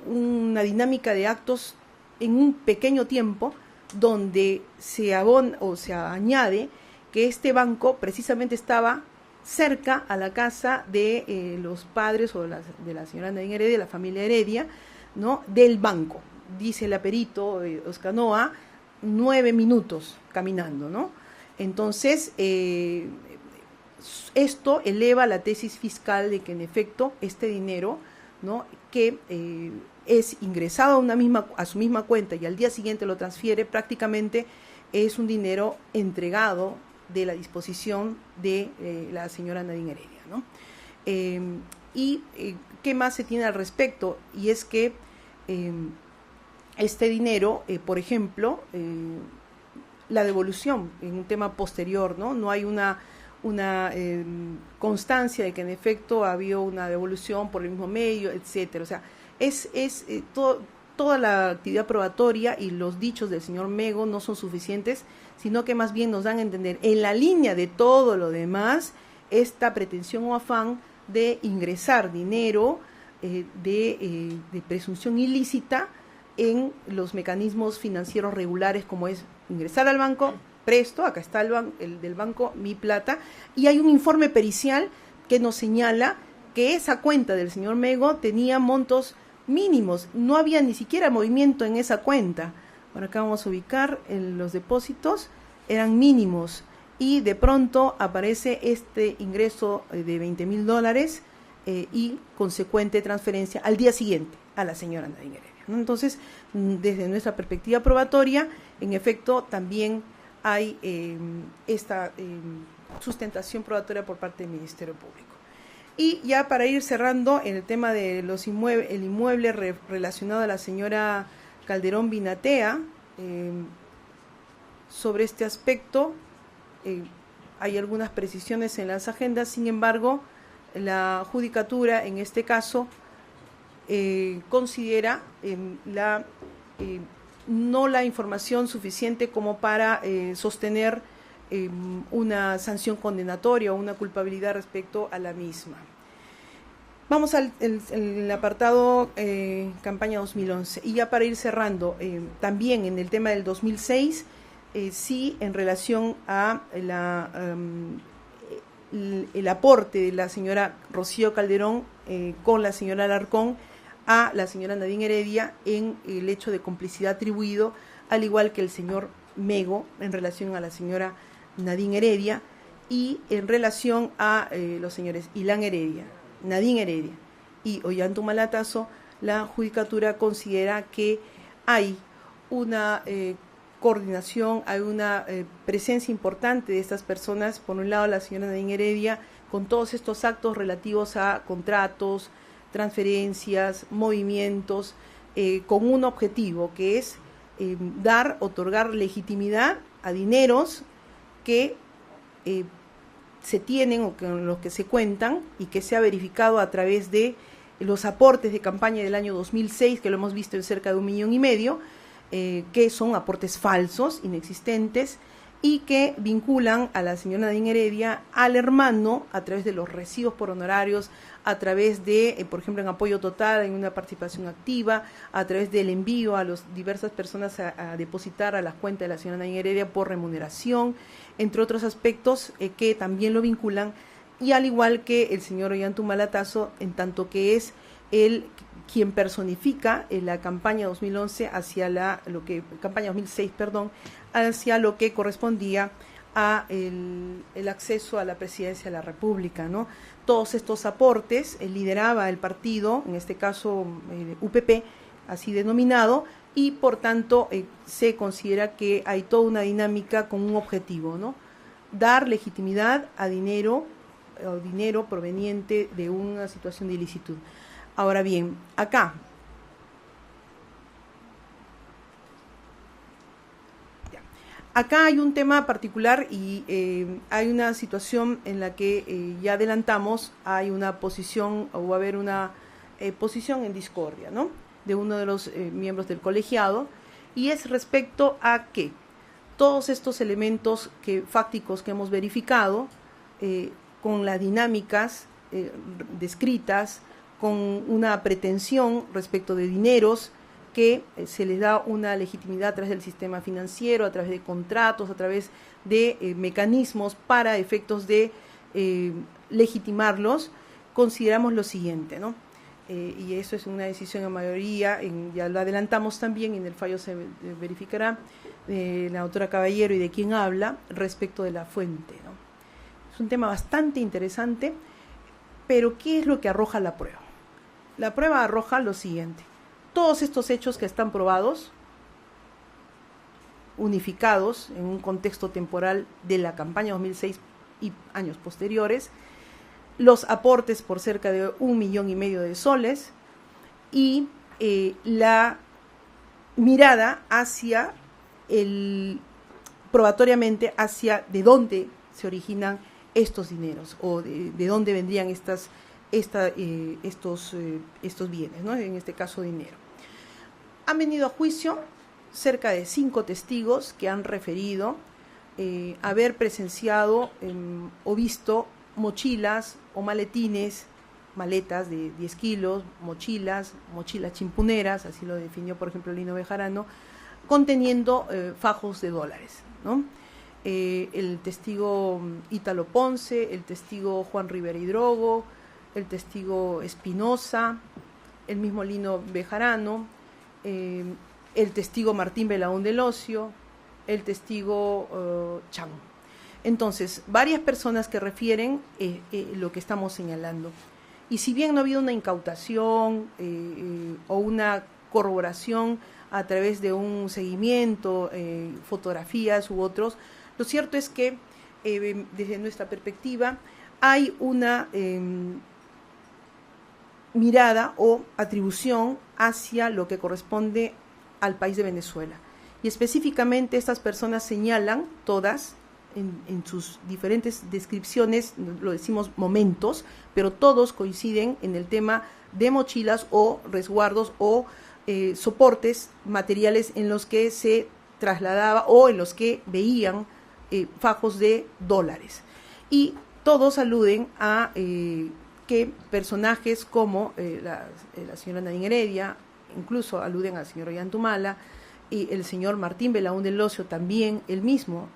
una dinámica de actos en un pequeño tiempo donde se añade que este banco precisamente estaba cerca a la casa de los padres o de la señora Nadine Heredia, la familia Heredia, ¿no? Del banco. Dice la perito Oscanoa, 9 minutos caminando, ¿no? Entonces, esto eleva la tesis fiscal de que en efecto este dinero, ¿no?, que es ingresado a su misma cuenta y al día siguiente lo transfiere, prácticamente es un dinero entregado de la disposición de la señora Nadine Heredia, ¿no? ¿Qué más se tiene al respecto? Y es que este dinero, por ejemplo, la devolución en un tema posterior, no hay una constancia de que en efecto había una devolución por el mismo medio, etcétera. O sea, toda la actividad probatoria y los dichos del señor Mego no son suficientes, sino que más bien nos dan a entender en la línea de todo lo demás esta pretensión o afán de ingresar dinero de presunción ilícita en los mecanismos financieros regulares, como es ingresar al banco, presto, acá está el del banco Mi Plata, y hay un informe pericial que nos señala que esa cuenta del señor Mego tenía montos mínimos, no había ni siquiera movimiento en esa cuenta. Por acá vamos a ubicar los depósitos, eran mínimos, y de pronto aparece este ingreso de $20,000 y consecuente transferencia al día siguiente a la señora Nadine Heredia, ¿no? Entonces, desde nuestra perspectiva probatoria, en efecto, también hay esta sustentación probatoria por parte del Ministerio Público. Y ya para ir cerrando, en el tema de el inmueble relacionado a la señora Calderón Binatea, sobre este aspecto hay algunas precisiones en las agendas. Sin embargo, la judicatura en este caso considera no la información suficiente como para sostener una sanción condenatoria o una culpabilidad respecto a la misma. Vamos al apartado campaña 2011. Y ya para ir cerrando, también en el tema del 2006, sí, en relación a el aporte de la señora Rocío Calderón con la señora Alarcón a la señora Nadine Heredia en el hecho de complicidad atribuido, al igual que el señor Mego en relación a la señora Nadine Heredia, y en relación a los señores Ilan Heredia, Nadine Heredia y Ollanta Humala Tazo, la judicatura considera que hay una coordinación, hay una presencia importante de estas personas. Por un lado, la señora Nadine Heredia, con todos estos actos relativos a contratos, transferencias, movimientos, con un objetivo que es otorgar legitimidad a dineros que se tienen o con los que se cuentan y que se ha verificado a través de los aportes de campaña del año 2006, que lo hemos visto en cerca de 1,5 millones, que son aportes falsos, inexistentes, y que vinculan a la señora Nadine Heredia al hermano a través de los recibos por honorarios, a través de, por ejemplo, en apoyo total, en una participación activa, a través del envío a las diversas personas a depositar a las cuentas de la señora Nadine Heredia por remuneración, entre otros aspectos que también lo vinculan, y al igual que el señor Ollantuma Lazo, en tanto que es él quien personifica la campaña 2011 campaña 2006, hacia lo que correspondía a el acceso a la presidencia de la República, ¿no? Todos estos aportes lideraba el partido, en este caso UPP, así denominado, y por tanto se considera que hay toda una dinámica con un objetivo, ¿no? Dar legitimidad a dinero proveniente de una situación de ilicitud. Ahora bien, acá hay un tema particular y hay una situación en la que ya adelantamos, hay una posición, o va a haber una posición en discordia, ¿no?, de uno de los miembros del colegiado, y es respecto a que todos estos elementos fácticos que hemos verificado, con las dinámicas descritas, con una pretensión respecto de dineros, que se les da una legitimidad a través del sistema financiero, a través de contratos, a través de mecanismos para efectos de legitimarlos, consideramos lo siguiente, ¿no? Y eso es una decisión en mayoría, ya lo adelantamos también, en el fallo se verificará, la doctora Caballero y de quién habla respecto de la fuente, ¿no? Es un tema bastante interesante, pero ¿qué es lo que arroja la prueba? La prueba arroja lo siguiente: todos estos hechos que están probados, unificados en un contexto temporal de la campaña 2006 y años posteriores, los aportes por cerca de 1,5 millones de soles y la mirada hacia probatoriamente hacia de dónde se originan estos dineros o de dónde vendrían estos bienes, ¿no?, en este caso dinero. Han venido a juicio cerca de 5 testigos que han referido haber presenciado o visto mochilas o maletines, maletas de 10 kilos, mochilas chimpuneras, así lo definió por ejemplo Lino Bejarano, conteniendo fajos de dólares, ¿no? El testigo Ítalo Ponce, el testigo Juan Rivera Hidrogo, el testigo Espinosa, el mismo Lino Bejarano, el testigo Martín Belaún del Ocio, el testigo Chan. Entonces, varias personas que refieren lo que estamos señalando. Y si bien no ha habido una incautación o una corroboración a través de un seguimiento, fotografías u otros, lo cierto es que desde nuestra perspectiva hay una mirada o atribución hacia lo que corresponde al país de Venezuela. Y específicamente estas personas señalan todas en sus diferentes descripciones, lo decimos momentos, pero todos coinciden en el tema de mochilas o resguardos o soportes materiales en los que se trasladaba o en los que veían fajos de dólares. Y todos aluden a que personajes como la señora Nadine Heredia, incluso aluden al señor Ollantuma, y el señor Martín Belaún del Ocio también, él mismo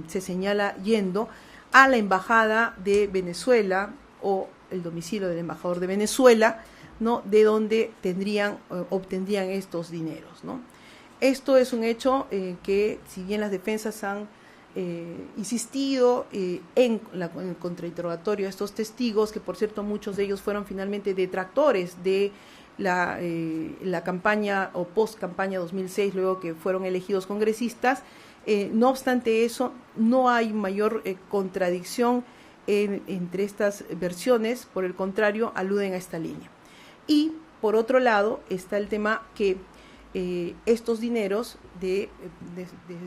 se señala yendo a la embajada de Venezuela o el domicilio del embajador de Venezuela, ¿no?, de donde obtendrían estos dineros, ¿no? Esto es un hecho que, si bien las defensas han insistido en el contrainterrogatorio a estos testigos, que por cierto muchos de ellos fueron finalmente detractores de la campaña o post-campaña 2006, luego que fueron elegidos congresistas. No obstante eso, no hay mayor contradicción entre estas versiones, por el contrario, aluden a esta línea. Y, por otro lado, está el tema que estos dineros, desde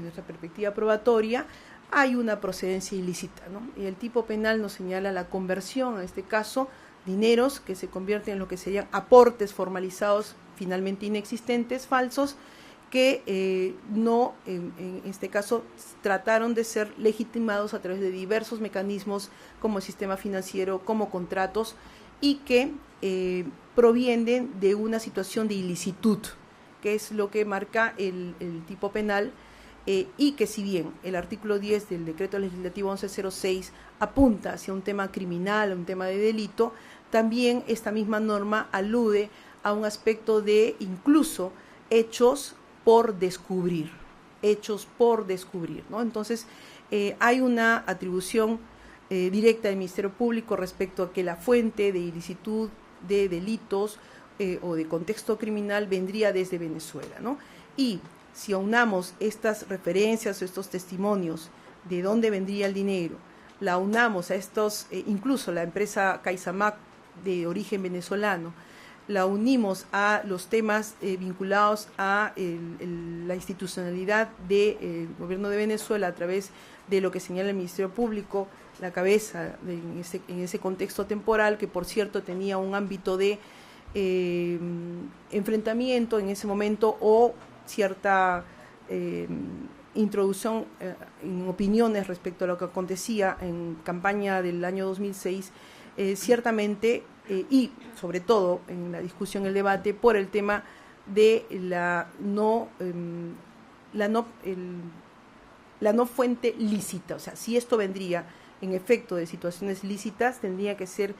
nuestra perspectiva probatoria, hay una procedencia ilícita, ¿no? Y el tipo penal nos señala la conversión, en este caso, dineros que se convierten en lo que serían aportes formalizados, finalmente inexistentes, falsos, que no, en este caso, trataron de ser legitimados a través de diversos mecanismos como el sistema financiero, como contratos, y que provienen de una situación de ilicitud, que es lo que marca el tipo penal, y que si bien el artículo 10 del decreto legislativo 1106 apunta hacia un tema criminal, un tema de delito, también esta misma norma alude a un aspecto de incluso hechos por descubrir, ¿no? Entonces, hay una atribución directa del Ministerio Público respecto a que la fuente de ilicitud de delitos o de contexto criminal vendría desde Venezuela, ¿no? Y si aunamos estas referencias o estos testimonios de dónde vendría el dinero, la aunamos a estos, incluso la empresa Caizamac de origen venezolano, la unimos a los temas vinculados a la institucionalidad del gobierno de Venezuela a través de lo que señala el Ministerio Público, la cabeza en ese contexto temporal, que por cierto tenía un ámbito de enfrentamiento en ese momento o cierta introducción en opiniones respecto a lo que acontecía en campaña del año 2006, ciertamente, y sobre todo en la discusión, el debate, por el tema de la no fuente lícita. O sea, si esto vendría en efecto de situaciones lícitas, tendría que ser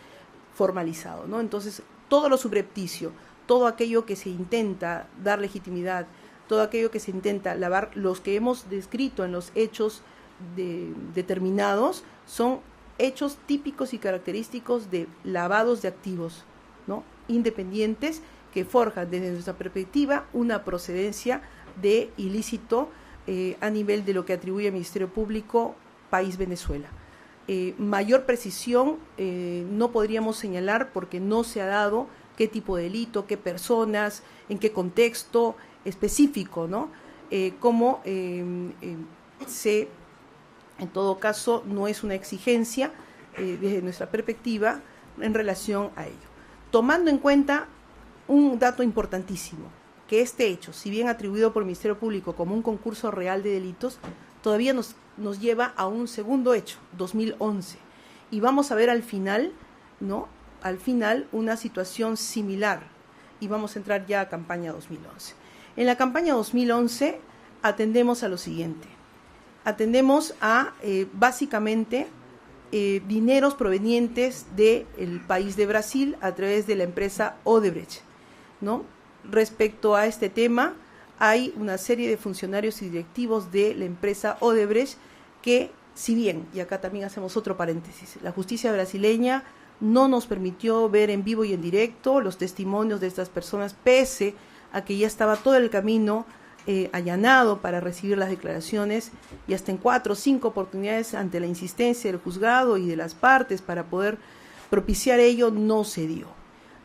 formalizado, ¿no? Entonces, todo lo subrepticio, todo aquello que se intenta dar legitimidad, todo aquello que se intenta lavar, los que hemos descrito en los hechos determinados, son hechos típicos y característicos de lavados de activos, ¿no? Independientes, que forjan desde nuestra perspectiva una procedencia de ilícito a nivel de lo que atribuye el Ministerio Público país Venezuela. Mayor precisión no podríamos señalar porque no se ha dado qué tipo de delito, qué personas, en qué contexto específico, ¿no? Como en todo caso no es una exigencia desde nuestra perspectiva en relación a ello. Tomando en cuenta un dato importantísimo, que este hecho, si bien atribuido por el Ministerio Público como un concurso real de delitos, todavía nos lleva a un segundo hecho, 2011, y vamos a ver al final, ¿no? Al final una situación similar, y vamos a entrar ya a campaña 2011. En la campaña 2011 atendemos a lo siguiente. Atendemos a básicamente dineros provenientes del país de Brasil a través de la empresa Odebrecht, ¿no? Respecto a este tema, hay una serie de funcionarios y directivos de la empresa Odebrecht que, si bien, y acá también hacemos otro paréntesis, la justicia brasileña no nos permitió ver en vivo y en directo los testimonios de estas personas, pese a que ya estaba todo el camino allanado para recibir las declaraciones, y hasta en 4 o 5 oportunidades ante la insistencia del juzgado y de las partes para poder propiciar ello, no se dio.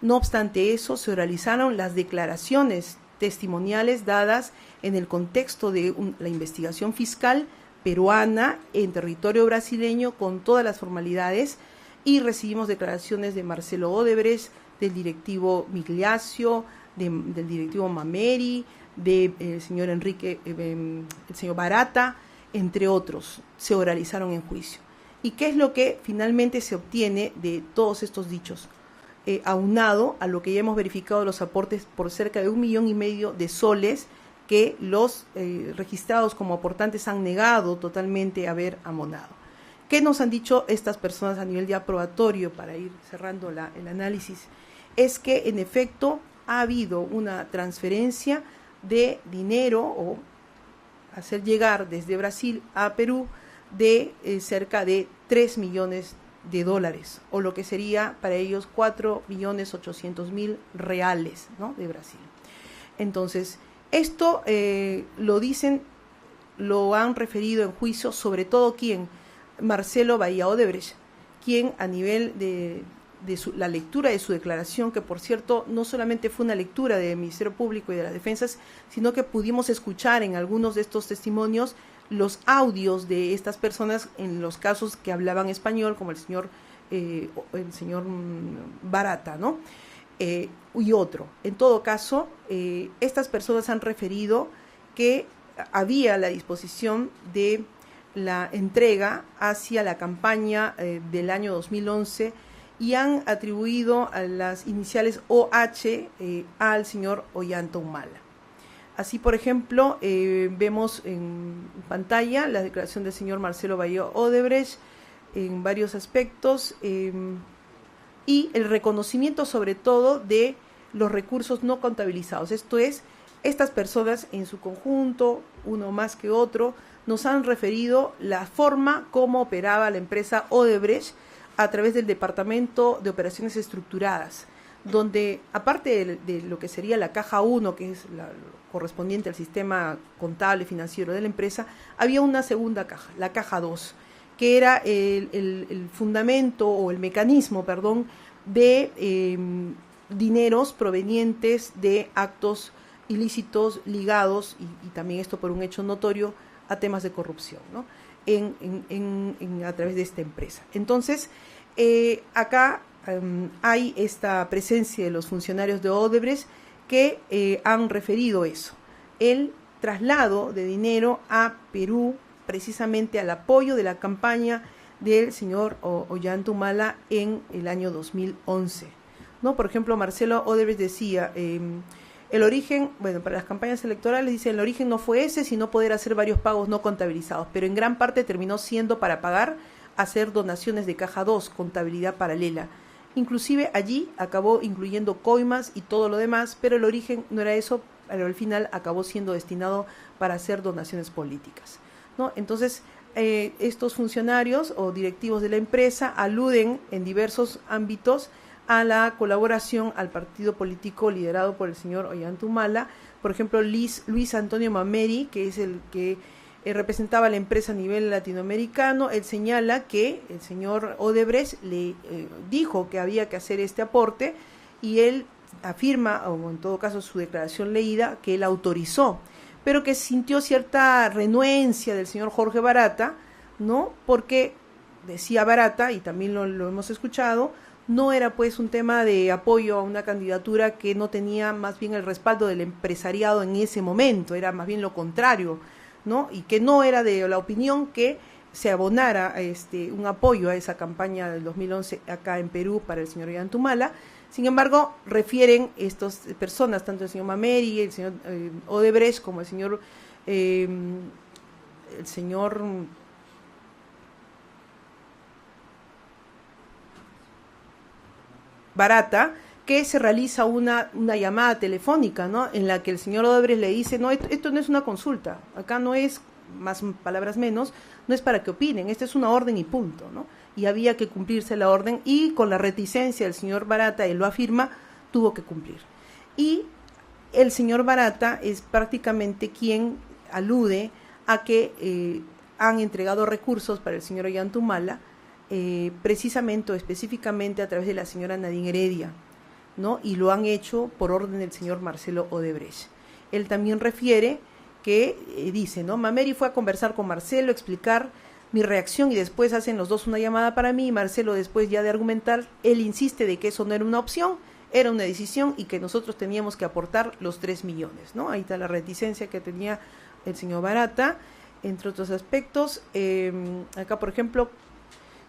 No obstante eso, se realizaron las declaraciones testimoniales dadas en el contexto de la investigación fiscal peruana en territorio brasileño con todas las formalidades, y recibimos declaraciones de Marcelo Odebrecht, del directivo Migliaccio, del directivo Mameri, del señor Enrique, el señor Barata, entre otros, se oralizaron en juicio. ¿Y qué es lo que finalmente se obtiene de todos estos dichos? Aunado a lo que ya hemos verificado, los aportes por cerca de 1,5 millones de soles que los registrados como aportantes han negado totalmente haber amonado. ¿Qué nos han dicho estas personas a nivel ya probatorio, para ir cerrando el análisis? Es que en efecto ha habido una transferencia de dinero o hacer llegar desde Brasil a Perú de cerca de 3 millones de dólares, o lo que sería para ellos 4.800.000 reales, ¿no?, de Brasil. Entonces, esto lo han referido en juicio, sobre todo ¿quién? Marcelo Bahía Odebrecht, quien a nivel de la lectura de su declaración, que por cierto no solamente fue una lectura del Ministerio Público y de las Defensas, sino que pudimos escuchar en algunos de estos testimonios los audios de estas personas en los casos que hablaban español, como el señor Barata, ¿no? Y otro. En todo caso, estas personas han referido que había la disposición de la entrega hacia la campaña del año 2011 y han atribuido a las iniciales OH al señor Ollanta Humala. Así, por ejemplo, vemos en pantalla la declaración del señor Marcelo Bahía Odebrecht en varios aspectos y el reconocimiento sobre todo de los recursos no contabilizados. Esto es, estas personas en su conjunto, uno más que otro, nos han referido la forma como operaba la empresa Odebrecht a través del Departamento de Operaciones Estructuradas, donde aparte de lo que sería la caja 1, que es la correspondiente al sistema contable financiero de la empresa, había una segunda caja, la caja 2, que era el fundamento o el mecanismo, de dineros provenientes de actos ilícitos ligados, y también esto por un hecho notorio, a temas de corrupción, ¿no?, a través de esta empresa. Entonces, acá hay esta presencia de los funcionarios de Odebrecht que han referido eso, el traslado de dinero a Perú, precisamente al apoyo de la campaña del señor Ollanta Humala en el año 2011, ¿no? Por ejemplo, Marcelo Odebrecht decía, el origen, para las campañas electorales, dice, el origen no fue ese, sino poder hacer varios pagos no contabilizados, pero en gran parte terminó siendo para pagar, hacer donaciones de caja 2, contabilidad paralela. Inclusive allí acabó incluyendo coimas y todo lo demás, pero el origen no era eso, pero al final acabó siendo destinado para hacer donaciones políticas, ¿no? Entonces, estos funcionarios o directivos de la empresa aluden en diversos ámbitos a la colaboración al partido político liderado por el señor Ollanta Humala. Por ejemplo, Luis Antonio Mameri, que es el que representaba a la empresa a nivel latinoamericano, él señala que el señor Odebrecht le dijo que había que hacer este aporte y él afirma, o en todo caso su declaración leída, que él autorizó, pero que sintió cierta renuencia del señor Jorge Barata, ¿no? Porque decía Barata, y también lo hemos escuchado, no era pues un tema de apoyo a una candidatura que no tenía más bien el respaldo del empresariado en ese momento, era más bien lo contrario, ¿no? Y que no era de la opinión que se abonara un apoyo a esa campaña del 2011 acá en Perú para el señor Ollanta Humala. Sin embargo, refieren estas personas, tanto el señor Mameri, el señor Odebrecht, como el señor Barata, que se realiza una llamada telefónica, ¿no?, en la que el señor Odebrecht le dice, no, esto no es una consulta, acá no es, más palabras menos, no es para que opinen, esta es una orden y punto, ¿no? Y había que cumplirse la orden, y con la reticencia del señor Barata, él lo afirma, tuvo que cumplir. Y el señor Barata es prácticamente quien alude a que han entregado recursos para el señor Ollanta Humala, precisamente o específicamente a través de la señora Nadine Heredia, ¿no? Y lo han hecho por orden del señor Marcelo Odebrecht. Él también refiere que dice, ¿no?, Mameri fue a conversar con Marcelo, explicar mi reacción, y después hacen los dos una llamada para mí, y Marcelo, después ya de argumentar, él insiste de que eso no era una opción, era una decisión, y que nosotros teníamos que aportar los 3 millones, ¿no? Ahí está la reticencia que tenía el señor Barata, entre otros aspectos. Acá, por ejemplo,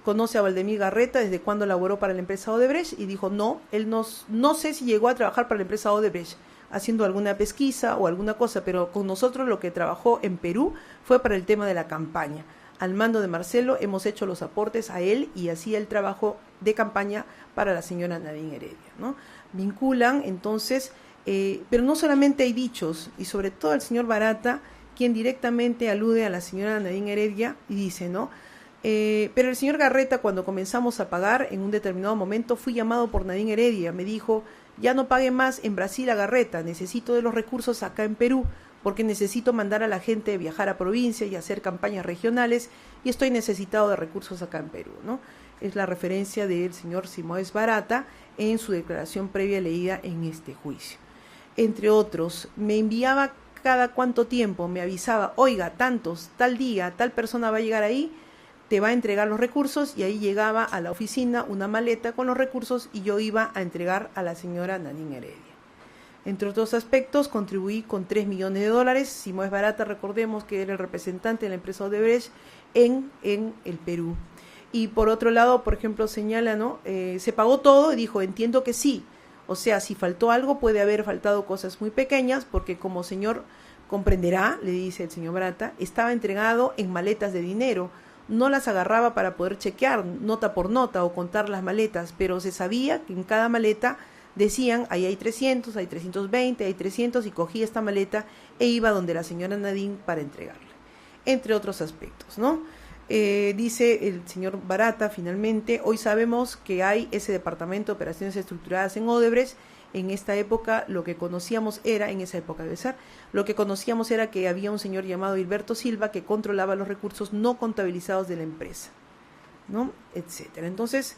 conoce a Valdemir Garreta, desde cuándo laboró para la empresa Odebrecht, y dijo, no, él no sé si llegó a trabajar para la empresa Odebrecht, haciendo alguna pesquisa o alguna cosa, pero con nosotros lo que trabajó en Perú fue para el tema de la campaña. Al mando de Marcelo hemos hecho los aportes a él y así el trabajo de campaña para la señora Nadine Heredia, ¿no? Vinculan entonces, pero no solamente hay dichos, y sobre todo el señor Barata, quien directamente alude a la señora Nadine Heredia y dice, ¿no?, Pero el señor Garreta, cuando comenzamos a pagar, en un determinado momento fui llamado por Nadine Heredia, me dijo, ya no pague más en Brasil a Garreta, necesito de los recursos acá en Perú, porque necesito mandar a la gente a viajar a provincia y hacer campañas regionales, y estoy necesitado de recursos acá en Perú, ¿no? Es la referencia del señor Simoes Barata en su declaración previa leída en este juicio. Entre otros, me enviaba cada cuánto tiempo, me avisaba, oiga, tantos, tal día, tal persona va a llegar ahí, te va a entregar los recursos, y ahí llegaba a la oficina una maleta con los recursos y yo iba a entregar a la señora Nadine Heredia. Entre otros aspectos, contribuí con $3 millones. Simoes Barata, recordemos que era el representante de la empresa Odebrecht en el Perú. Y por otro lado, por ejemplo, señala, ¿no? Se pagó todo y dijo, entiendo que sí. O sea, si faltó algo, puede haber faltado cosas muy pequeñas, porque como señor comprenderá, le dice el señor Barata, estaba entregado en maletas de dinero. No las agarraba para poder chequear nota por nota o contar las maletas, pero se sabía que en cada maleta decían, ahí hay 300, hay 320, hay 300, y cogía esta maleta e iba donde la señora Nadine para entregarle, entre otros aspectos, ¿no? Dice el señor Barata, finalmente, hoy sabemos que hay ese departamento de operaciones estructuradas en Odebrecht. En esta época, lo que conocíamos era, en esa época debe ser, lo que conocíamos era que había un señor llamado Hilberto Silva que controlaba los recursos no contabilizados de la empresa, ¿no? Etcétera. Entonces,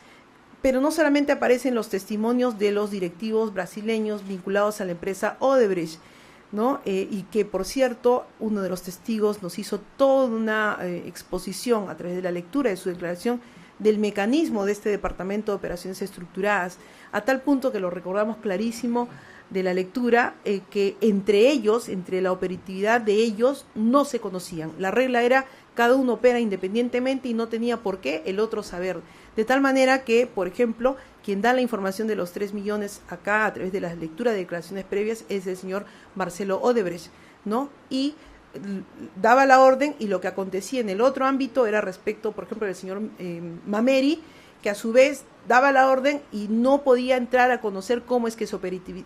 pero no solamente aparecen los testimonios de los directivos brasileños vinculados a la empresa Odebrecht, ¿no? Y que, por cierto, uno de los testigos nos hizo toda una exposición a través de la lectura de su declaración del mecanismo de este departamento de operaciones estructuradas, a tal punto que lo recordamos clarísimo de la lectura, que entre ellos, entre la operatividad de ellos, no se conocían. La regla era, cada uno opera independientemente y no tenía por qué el otro saber. De tal manera que, por ejemplo, quien da la información de los 3 millones acá a través de la lectura de declaraciones previas es el señor Marcelo Odebrecht, ¿no? Y daba la orden, y lo que acontecía en el otro ámbito era respecto, por ejemplo, del señor Mameri, que a su vez daba la orden y no podía entrar a conocer cómo es que se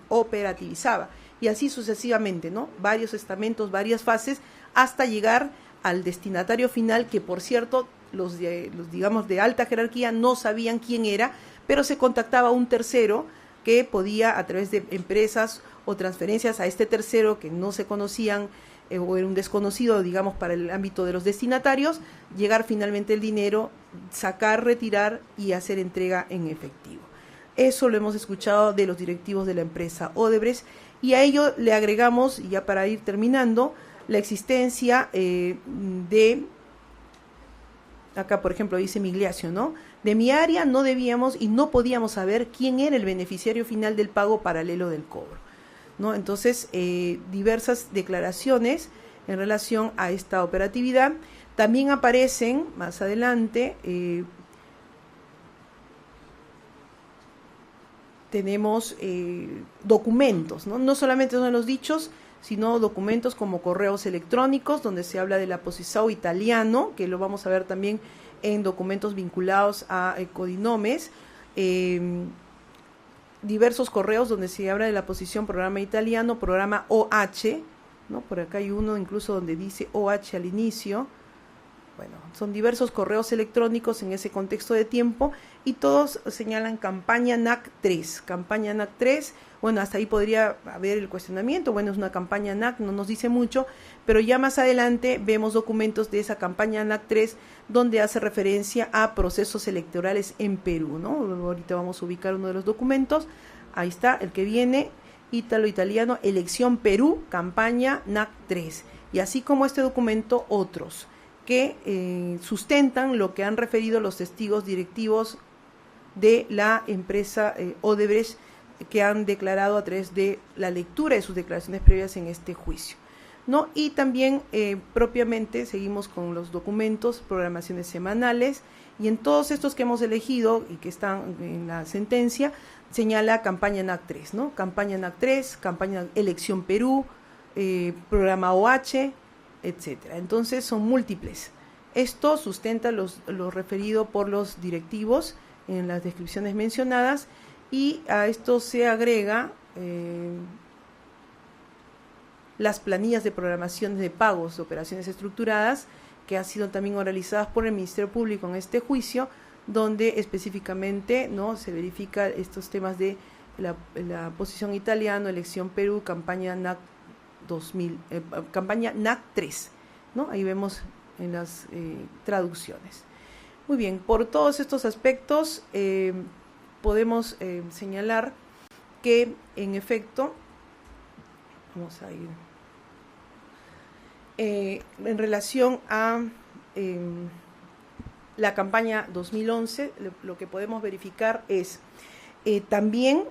operativizaba, y así sucesivamente, ¿no? Varios estamentos, varias fases, hasta llegar al destinatario final, que por cierto, los digamos de alta jerarquía no sabían quién era, pero se contactaba a un tercero que podía, a través de empresas o transferencias a este tercero que no se conocían, o era un desconocido, digamos, para el ámbito de los destinatarios, llegar finalmente el dinero, sacar, retirar y hacer entrega en efectivo. Eso lo hemos escuchado de los directivos de la empresa Odebrecht, y a ello le agregamos, y ya para ir terminando, la existencia de, acá por ejemplo dice Migliaccio, ¿no? De mi área no debíamos y no podíamos saber quién era el beneficiario final del pago paralelo del cobro, ¿no? Entonces, diversas declaraciones en relación a esta operatividad. También aparecen más adelante, tenemos documentos, ¿no? No solamente son los dichos, sino documentos como correos electrónicos, donde se habla de la Posisao italiano, que lo vamos a ver también en documentos vinculados a codinomes, diversos correos donde se habla de la posición programa italiano, programa OH, ¿no? Por acá hay uno incluso donde dice OH al inicio. Bueno, son diversos correos electrónicos en ese contexto de tiempo, y todos señalan campaña NAC 3. Campaña NAC 3, bueno, hasta ahí podría haber el cuestionamiento, bueno, es una campaña NAC, no nos dice mucho, pero ya más adelante vemos documentos de esa campaña NAC 3 donde hace referencia a procesos electorales en Perú, ¿no? Ahorita vamos a ubicar uno de los documentos, ahí está, el que viene, ítalo-italiano, elección Perú, campaña NAC 3, y así como este documento, otros que sustentan lo que han referido los testigos directivos de la empresa Odebrecht, que han declarado a través de la lectura de sus declaraciones previas en este juicio, ¿no? Y también propiamente seguimos con los documentos, programaciones semanales, y en todos estos que hemos elegido y que están en la sentencia, señala campaña NAC 3, ¿no? Campaña NAC 3, campaña Elección Perú, programa OH, etcétera. Entonces son múltiples. Esto sustenta lo referido por los directivos en las descripciones mencionadas, y a esto se agrega las planillas de programación de pagos de operaciones estructuradas, que han sido también oralizadas por el Ministerio Público en este juicio, donde específicamente no se verifica estos temas de la posición italiana, elección Perú, campaña NAC 2000, campaña NAC 3, ¿no? Ahí vemos en las traducciones. Muy bien, por todos estos aspectos podemos señalar que en efecto, vamos a ir en relación a la campaña 2011, lo que podemos verificar es también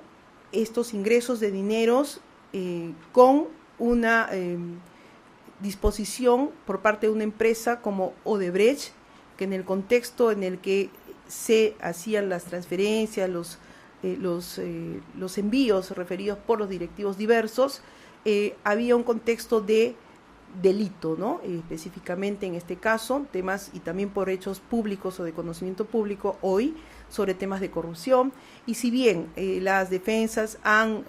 estos ingresos de dineros con una disposición por parte de una empresa como Odebrecht, que en el contexto en el que se hacían las transferencias, los envíos referidos por los directivos diversos, había un contexto de delito, ¿no? Específicamente en este caso, temas y también por hechos públicos o de conocimiento público hoy sobre temas de corrupción. Y si bien las defensas han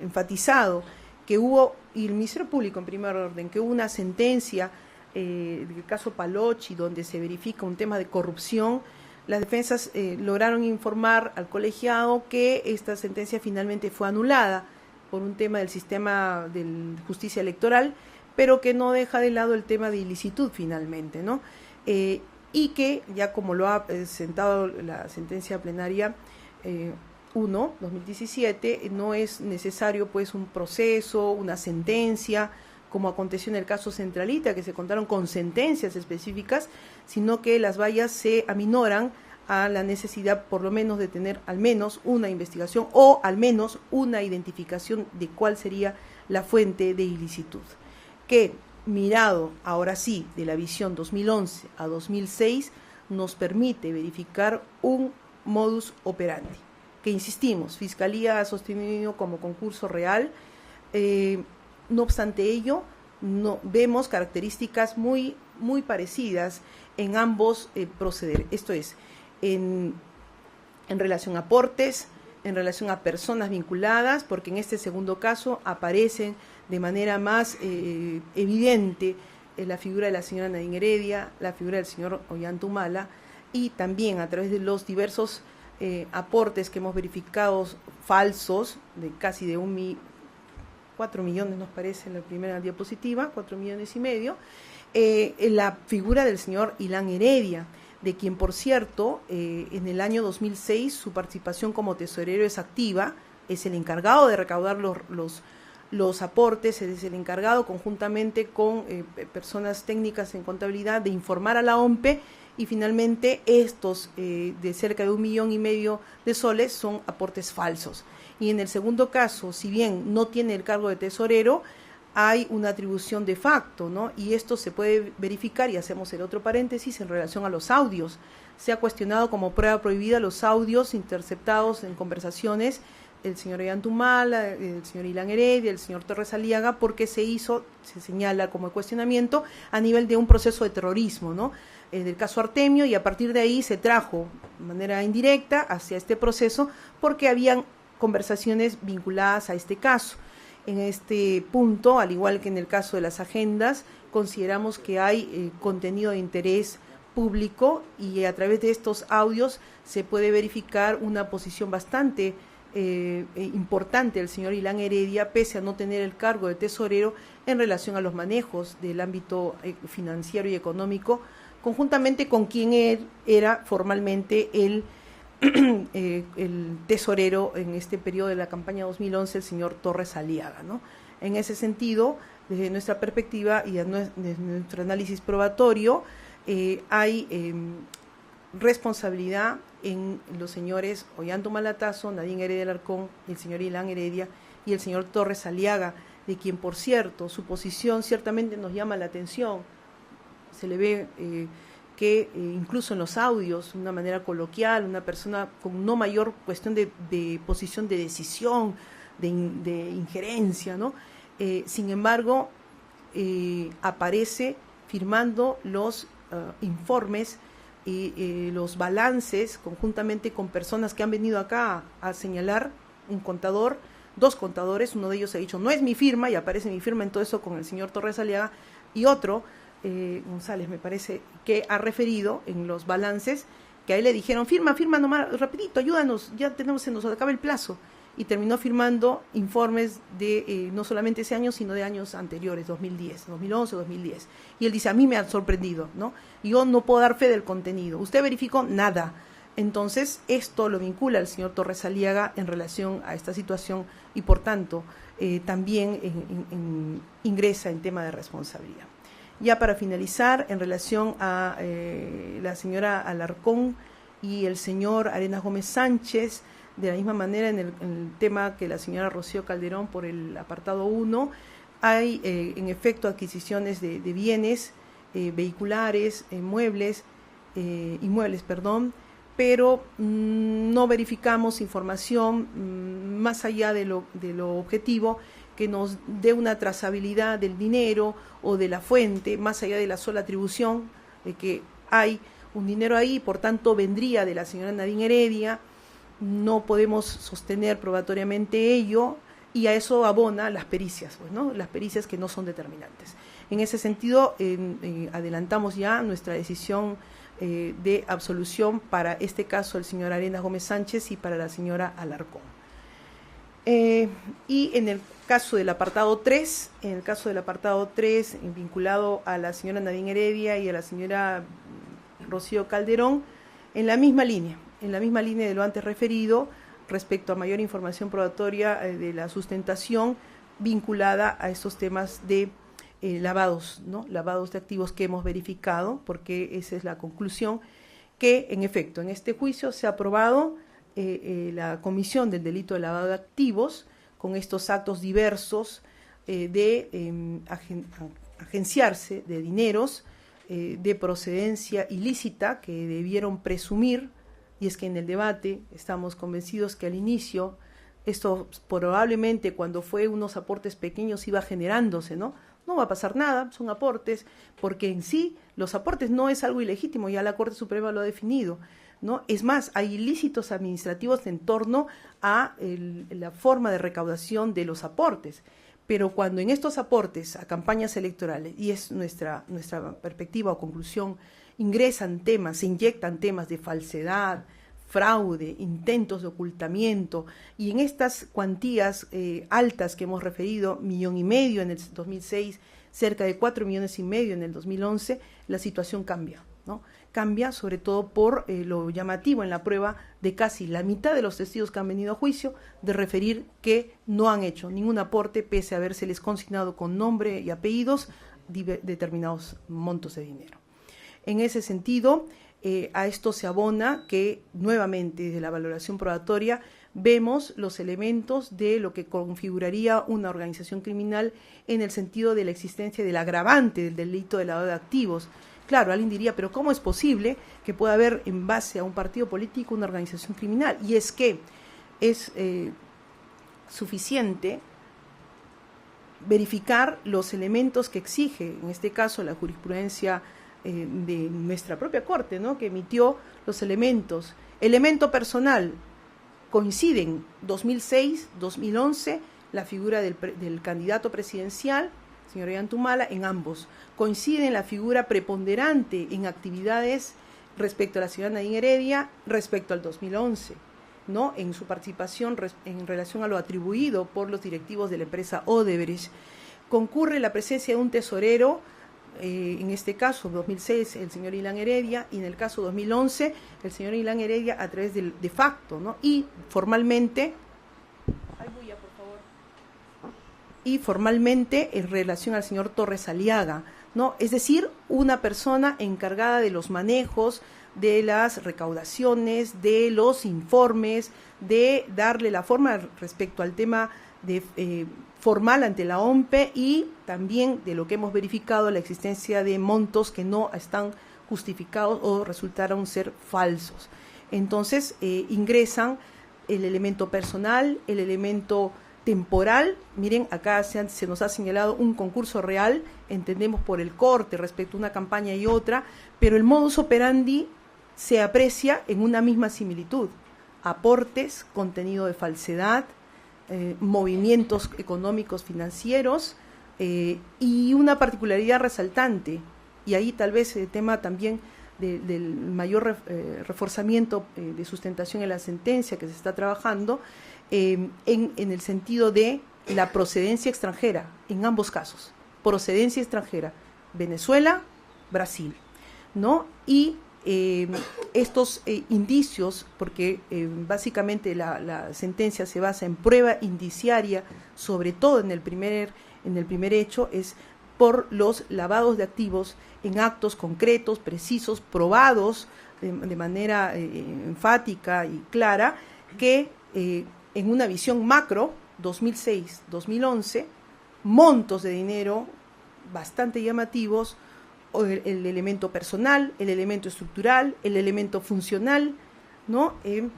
enfatizado que hubo, y el Ministerio Público en primer orden, que hubo una sentencia del caso Palocci donde se verifica un tema de corrupción, las defensas lograron informar al colegiado que esta sentencia finalmente fue anulada por un tema del sistema de justicia electoral, pero que no deja de lado el tema de ilicitud finalmente, ¿no? Y que, ya como lo ha sentado la sentencia plenaria 1/2017, no es necesario pues un proceso, una sentencia, como aconteció en el caso Centralita, que se contaron con sentencias específicas, sino que las vallas se aminoran a la necesidad por lo menos de tener al menos una investigación o al menos una identificación de cuál sería la fuente de ilicitud, que mirado ahora sí de la visión 2011 a 2006 nos permite verificar un modus operandi, que insistimos, Fiscalía ha sostenido como concurso real. No obstante ello, no, vemos características muy parecidas en ambos proceder, esto es, en relación a aportes, en relación a personas vinculadas, porque en este segundo caso aparecen de manera más evidente la figura de la señora Nadine Heredia, la figura del señor Ollantumala, y también a través de los diversos aportes que hemos verificado falsos, de casi de 4 millones nos parece en la primera diapositiva, 4,5 millones, la figura del señor Ilan Heredia, de quien, por cierto, en el año 2006 su participación como tesorero es activa, es el encargado de recaudar los aportes, es el encargado conjuntamente con personas técnicas en contabilidad de informar a la OMPE, y finalmente estos de cerca de 1,5 millones de soles son aportes falsos. Y en el segundo caso, si bien no tiene el cargo de tesorero, hay una atribución de facto, ¿no? Y esto se puede verificar, y hacemos el otro paréntesis en relación a los audios. Se ha cuestionado como prueba prohibida los audios interceptados en conversaciones del señor Ollantumala, el señor Ilan Heredia, el señor Torres Aliaga, porque se señala como cuestionamiento a nivel de un proceso de terrorismo, ¿no? Del caso Artemio, y a partir de ahí se trajo de manera indirecta hacia este proceso porque habían conversaciones vinculadas a este caso. En este punto, al igual que en el caso de las agendas, consideramos que hay contenido de interés público, y a través de estos audios se puede verificar una posición bastante importante del señor Ilan Heredia, pese a no tener el cargo de tesorero, en relación a los manejos del ámbito financiero y económico, conjuntamente con quien él era formalmente el tesorero en este periodo de la campaña 2011, el señor Torres Aliaga, ¿no? En ese sentido, desde nuestra perspectiva y desde nuestro análisis probatorio, hay responsabilidad en los señores Ollantumala, Nadine Heredia Alarcón, el señor Ilan Heredia y el señor Torres Aliaga, de quien, por cierto, su posición ciertamente nos llama la atención. Se le ve que incluso en los audios, de una manera coloquial, una persona con no mayor cuestión de posición de decisión, de injerencia, ¿no? Sin embargo, aparece firmando los informes y los balances conjuntamente con personas que han venido acá a señalar, un contador, 2 contadores, uno de ellos ha dicho no es mi firma, y aparece mi firma en todo eso con el señor Torres Aliaga, y otro González, me parece, que ha referido en los balances que a él le dijeron, firma nomás, rapidito, ayúdanos, ya se nos acaba el plazo. Y terminó firmando informes de no solamente ese año, sino de años anteriores, 2010, 2011, 2010. Y él dice, a mí me han sorprendido, ¿no? Yo no puedo dar fe del contenido. ¿Usted verificó? Nada. Entonces, esto lo vincula al señor Torres Aliaga en relación a esta situación y, por tanto, también ingresa en tema de responsabilidad. Ya para finalizar, en relación a la señora Alarcón y el señor Arenas Gómez Sánchez, de la misma manera en el tema que la señora Rocío Calderón por el apartado 1, hay en efecto adquisiciones de bienes vehiculares, inmuebles, pero no verificamos información más allá de lo objetivo que nos dé una trazabilidad del dinero o de la fuente, más allá de la sola atribución de que hay un dinero ahí, por tanto vendría de la señora Nadine Heredia. No podemos sostener probatoriamente ello y a eso abona las pericias, pues, ¿no? Las pericias que no son determinantes. En ese sentido, adelantamos ya nuestra decisión de absolución para este caso el señor Arenas Gómez Sánchez y para la señora Alarcón. Y en el caso del apartado 3, vinculado a la señora Nadine Heredia y a la señora Rocío Calderón, en la misma línea de lo antes referido, respecto a mayor información probatoria de la sustentación vinculada a estos temas de lavados, ¿no? Lavados de activos que hemos verificado, porque esa es la conclusión, que en efecto en este juicio se ha aprobado la comisión del delito de lavado de activos con estos actos diversos de agenciarse de dineros de procedencia ilícita que debieron presumir. Y es que en el debate estamos convencidos que al inicio, esto probablemente cuando fue unos aportes pequeños iba generándose, ¿no? No va a pasar nada, son aportes, porque en sí los aportes no es algo ilegítimo, ya la Corte Suprema lo ha definido, ¿no? Es más, hay ilícitos administrativos en torno a la forma de recaudación de los aportes. Pero cuando en estos aportes a campañas electorales, y es nuestra perspectiva o conclusión, se inyectan temas de falsedad, fraude, intentos de ocultamiento, y en estas cuantías altas que hemos referido, 1,5 millones en el 2006, cerca de 4,5 millones en el 2011, la situación cambia, ¿no? Cambia sobre todo por lo llamativo en la prueba de casi la mitad de los testigos que han venido a juicio de referir que no han hecho ningún aporte pese a habérseles consignado con nombre y apellidos determinados montos de dinero. En ese sentido, a esto se abona que nuevamente desde la valoración probatoria vemos los elementos de lo que configuraría una organización criminal en el sentido de la existencia del agravante del delito de lavado de activos. Claro, alguien diría, pero ¿cómo es posible que pueda haber en base a un partido político una organización criminal? Y es que es suficiente verificar los elementos que exige, en este caso la jurisprudencia de nuestra propia Corte, ¿no? Que emitió los elementos. Elemento personal, coinciden 2006, 2011, la figura del candidato presidencial, señor Ollantumala, en ambos. Coinciden la figura preponderante en actividades respecto a la señora Nadine Heredia, respecto al 2011, ¿no? En su participación en relación a lo atribuido por los directivos de la empresa Odebrecht. Concurre la presencia de un tesorero, en este caso 2006 el señor Ilan Heredia, y en el caso 2011 el señor Ilan Heredia a través del de facto, ¿no? Y formalmente en relación al señor Torres Aliaga, ¿no? Es decir, una persona encargada de los manejos, de las recaudaciones, de los informes, de darle la forma respecto al tema de formal ante la OMPE, y también de lo que hemos verificado, la existencia de montos que no están justificados o resultaron ser falsos. Entonces ingresan el elemento personal, el elemento temporal. Miren, acá se nos ha señalado un concurso real, entendemos por el corte respecto a una campaña y otra, pero el modus operandi se aprecia en una misma similitud: aportes, contenido de falsedad, movimientos económicos financieros, y una particularidad resaltante: y ahí tal vez el tema también del mayor reforzamiento de sustentación en la sentencia que se está trabajando, en el sentido de la procedencia extranjera, en ambos casos, procedencia extranjera, Venezuela, Brasil, ¿no? Y estos indicios, porque básicamente la sentencia se basa en prueba indiciaria, sobre todo en el primer hecho, es por los lavados de activos en actos concretos, precisos, probados de manera enfática y clara, que en una visión macro, 2006-2011, montos de dinero bastante llamativos, el elemento personal, el elemento estructural, el elemento funcional, ¿no? El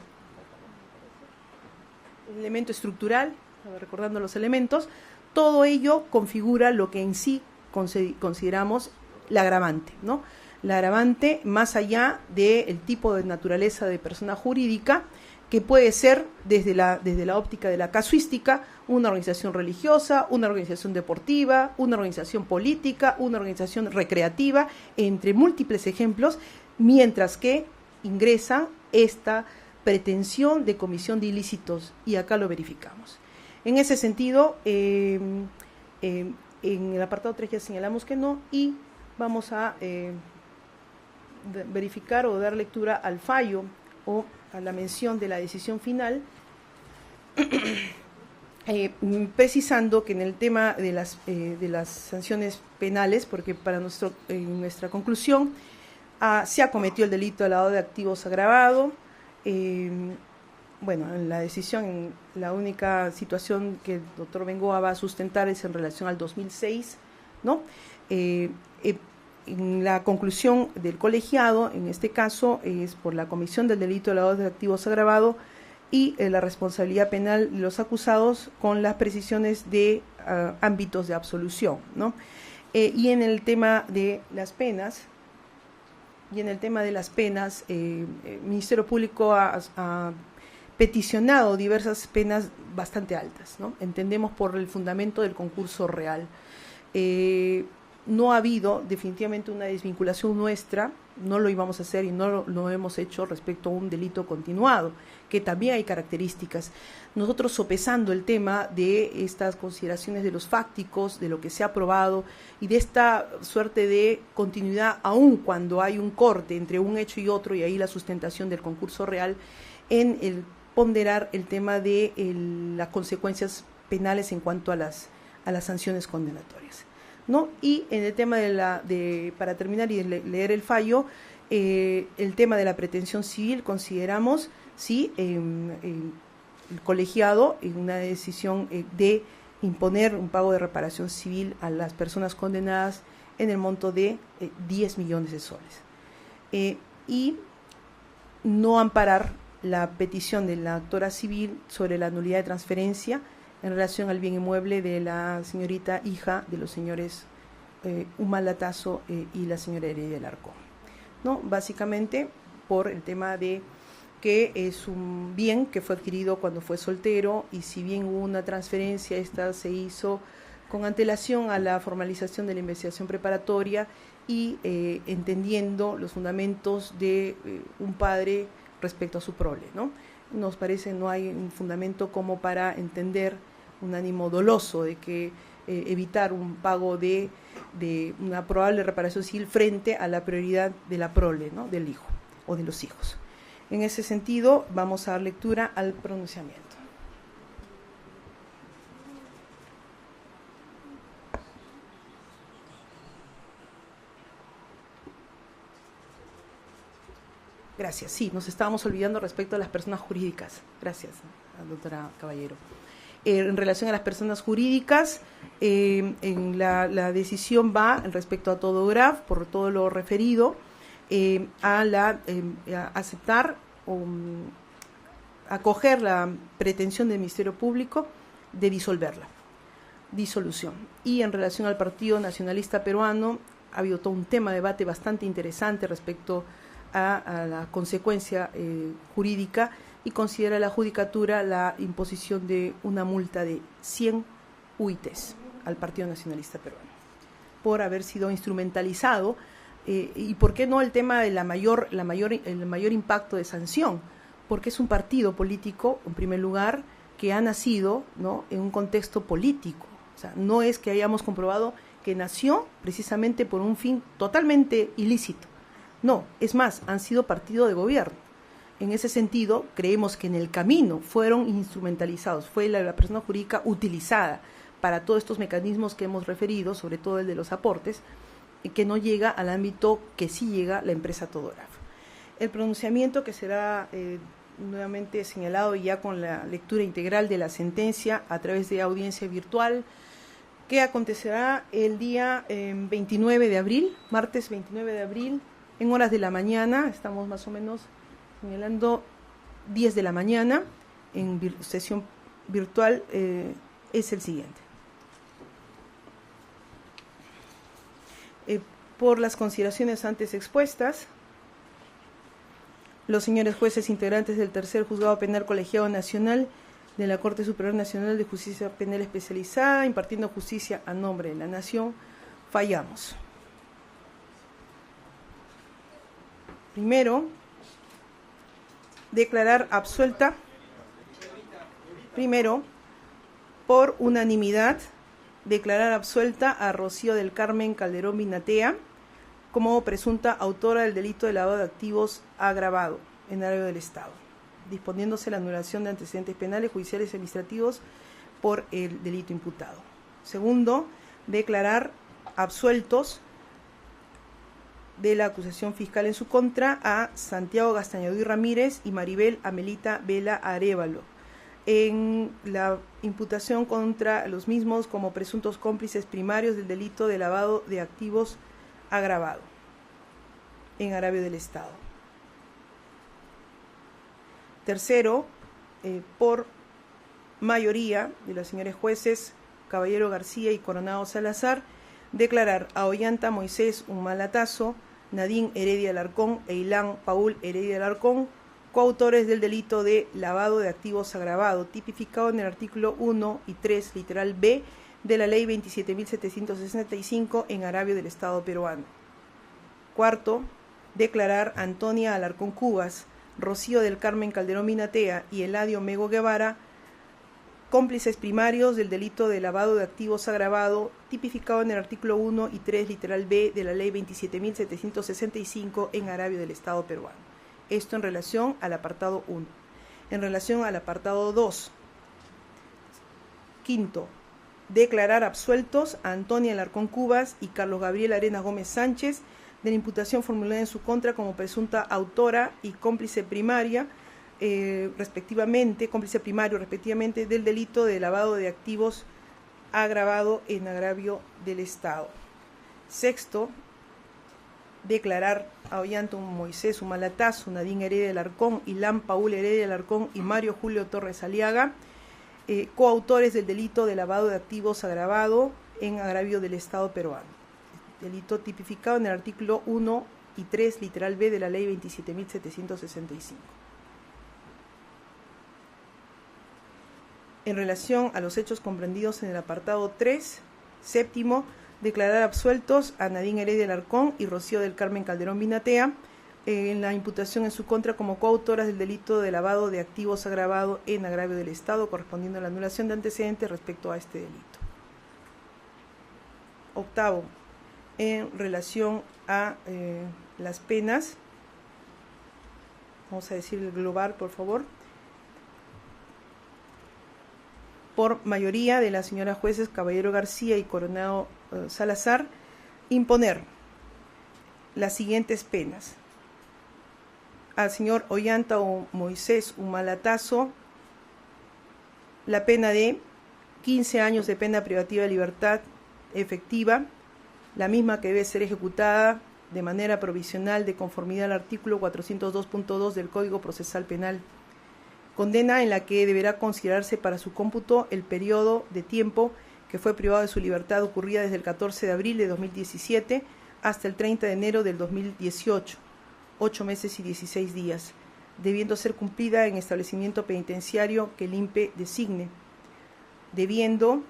elemento estructural, recordando los elementos, todo ello configura lo que en sí consideramos la agravante, ¿no? La agravante más allá del tipo de naturaleza de persona jurídica, que puede ser desde la óptica de la casuística, una organización religiosa, una organización deportiva, una organización política, una organización recreativa, entre múltiples ejemplos, mientras que ingresa esta pretensión de comisión de ilícitos, y acá lo verificamos. En ese sentido, en el apartado 3 ya señalamos que no, y vamos a verificar o dar lectura al fallo o a la mención de la decisión final, precisando que en el tema de las sanciones penales, porque para nuestra conclusión se ha cometido el delito de lavado de activos agravado. Bueno, en la decisión, la única situación que el doctor Bengoa va a sustentar es en relación al 2006, ¿no? En la conclusión del colegiado, en este caso, es por la comisión del delito de lavado de activos agravado y la responsabilidad penal de los acusados con las precisiones de ámbitos de absolución, ¿no? Y en el tema de las penas, el Ministerio Público ha peticionado diversas penas bastante altas, ¿no? Entendemos por el fundamento del concurso real. No ha habido definitivamente una desvinculación nuestra, no lo íbamos a hacer y no lo hemos hecho respecto a un delito continuado, que también hay características. Nosotros, sopesando el tema de estas consideraciones de los fácticos, de lo que se ha probado y de esta suerte de continuidad, aun cuando hay un corte entre un hecho y otro, y ahí la sustentación del concurso real, en el ponderar el tema de las consecuencias penales en cuanto a las sanciones condenatorias, ¿no? Y en el tema para terminar y leer el fallo, el tema de la pretensión civil, consideramos, sí, el colegiado, en una decisión de imponer un pago de reparación civil a las personas condenadas en el monto de 10 millones de soles. Y no amparar la petición de la actora civil sobre la nulidad de transferencia en relación al bien inmueble de la señorita hija de los señores Humalatazo y la señora Heredia del Arcón, ¿no? Básicamente por el tema de que es un bien que fue adquirido cuando fue soltero, y si bien hubo una transferencia, esta se hizo con antelación a la formalización de la investigación preparatoria y entendiendo los fundamentos de un padre respecto a su prole, ¿no? Nos parece no hay un fundamento como para entender un ánimo doloso de que evitar un pago de una probable reparación civil frente a la prioridad de la prole, ¿no? Del hijo o de los hijos. En ese sentido, vamos a dar lectura al pronunciamiento. Gracias. Sí, nos estábamos olvidando respecto a las personas jurídicas. Gracias, doctora Caballero. En relación a las personas jurídicas, en la decisión va, respecto a todo GRAF, por todo lo referido, a aceptar o acoger la pretensión del Ministerio Público de disolverla. Disolución. Y en relación al Partido Nacionalista Peruano, ha habido todo un tema de debate bastante interesante respecto a la consecuencia jurídica, y considera la Judicatura la imposición de una multa de 100 UITs al Partido Nacionalista Peruano por haber sido instrumentalizado ¿Y por qué no el tema de el mayor impacto de sanción? Porque es un partido político, en primer lugar, que ha nacido, ¿no?, en un contexto político. O sea, no es que hayamos comprobado que nació precisamente por un fin totalmente ilícito. No, es más, han sido partido de gobierno. En ese sentido, creemos que en el camino fueron instrumentalizados, fue la persona jurídica utilizada para todos estos mecanismos que hemos referido, sobre todo el de los aportes, que no llega al ámbito que sí llega la empresa Todograf. El pronunciamiento que será nuevamente señalado ya con la lectura integral de la sentencia a través de audiencia virtual, que acontecerá el día 29 de abril, martes 29 de abril, en horas de la mañana, estamos más o menos señalando 10 de la mañana, en sesión virtual, es el siguiente. Por las consideraciones antes expuestas, los señores jueces integrantes del Tercer Juzgado Penal Colegiado Nacional de la Corte Superior Nacional de Justicia Penal Especializada, impartiendo justicia a nombre de la Nación, fallamos. Primero, declarar absuelta, por unanimidad, declarar absuelta a Rocío del Carmen Calderón Binatea como presunta autora del delito de lavado de activos agravado en agravio del Estado, disponiéndose la anulación de antecedentes penales, judiciales y administrativos por el delito imputado. Segundo, declarar absueltos de la acusación fiscal en su contra a Santiago Gastañaduy Ramírez y Maribel Amelita Vela Arévalo en la imputación contra los mismos como presuntos cómplices primarios del delito de lavado de activos agravado en agravio del Estado. Tercero, por mayoría de los señores jueces Caballero García y Coronado Salazar, declarar a Ollanta Moisés Humalatazo, Nadine Heredia Alarcón e Ilan Paul Heredia Alarcón, coautores del delito de lavado de activos agravado, tipificado en el artículo 1 y 3, literal B, de la Ley 27.765 en agravio del Estado peruano. Cuarto, declarar a Antonia Alarcón Cubas, Rocío del Carmen Calderón Binatea y Eladio Mego Guevara, cómplices primarios del delito de lavado de activos agravado, tipificado en el artículo 1 y 3, literal B, de la Ley 27.765 en agravio del Estado peruano. Esto en relación al apartado 1. En relación al apartado 2, quinto, declarar absueltos a Antonia Alarcón Cubas y Carlos Gabriel Arenas Gómez Sánchez de la imputación formulada en su contra como presunta autora y cómplice primaria, cómplice primario respectivamente del delito de lavado de activos agravado en agravio del Estado. Sexto, declarar a Ollanta Moisés Humalatazo, Nadine Heredia Alarcón, Ilan Paul Heredia Alarcón y Mario Julio Torres Aliaga, coautores del delito de lavado de activos agravado en agravio del Estado peruano. Delito tipificado en el artículo 1 y 3, literal B, de la Ley 27.765. En relación a los hechos comprendidos en el apartado 3, séptimo, declarar absueltos a Nadine Heredia Alarcón y Rocío del Carmen Calderón Binatea en la imputación en su contra como coautoras del delito de lavado de activos agravado en agravio del Estado, correspondiendo a la anulación de antecedentes respecto a este delito. Octavo, en relación a las penas, vamos a decir el global, por favor. Por mayoría de las señoras jueces Caballero García y Coronado Salazar, imponer las siguientes penas. Al señor Ollanta Moisés Humalatazo, la pena de 15 años de pena privativa de libertad efectiva, la misma que debe ser ejecutada de manera provisional de conformidad al artículo 402.2 del Código Procesal Penal. Condena en la que deberá considerarse para su cómputo el periodo de tiempo que fue privado de su libertad ocurrida desde el 14 de abril de 2017 hasta el 30 de enero del 2018, 8 meses y 16 días, debiendo ser cumplida en establecimiento penitenciario que el INPE designe, debiendo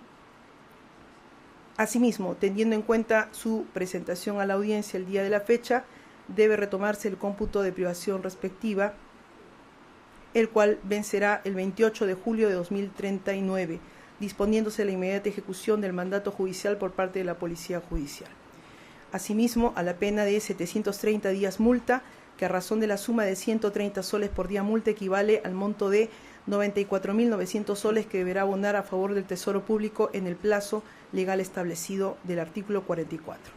Asimismo, teniendo en cuenta su presentación a la audiencia el día de la fecha, debe retomarse el cómputo de privación respectiva, el cual vencerá el 28 de julio de 2039, disponiéndose la inmediata ejecución del mandato judicial por parte de la Policía Judicial. Asimismo, a la pena de 730 días multa, que a razón de la suma de 130 soles por día multa equivale al monto de 94.900 soles que deberá abonar a favor del Tesoro Público en el plazo legal establecido del artículo 44.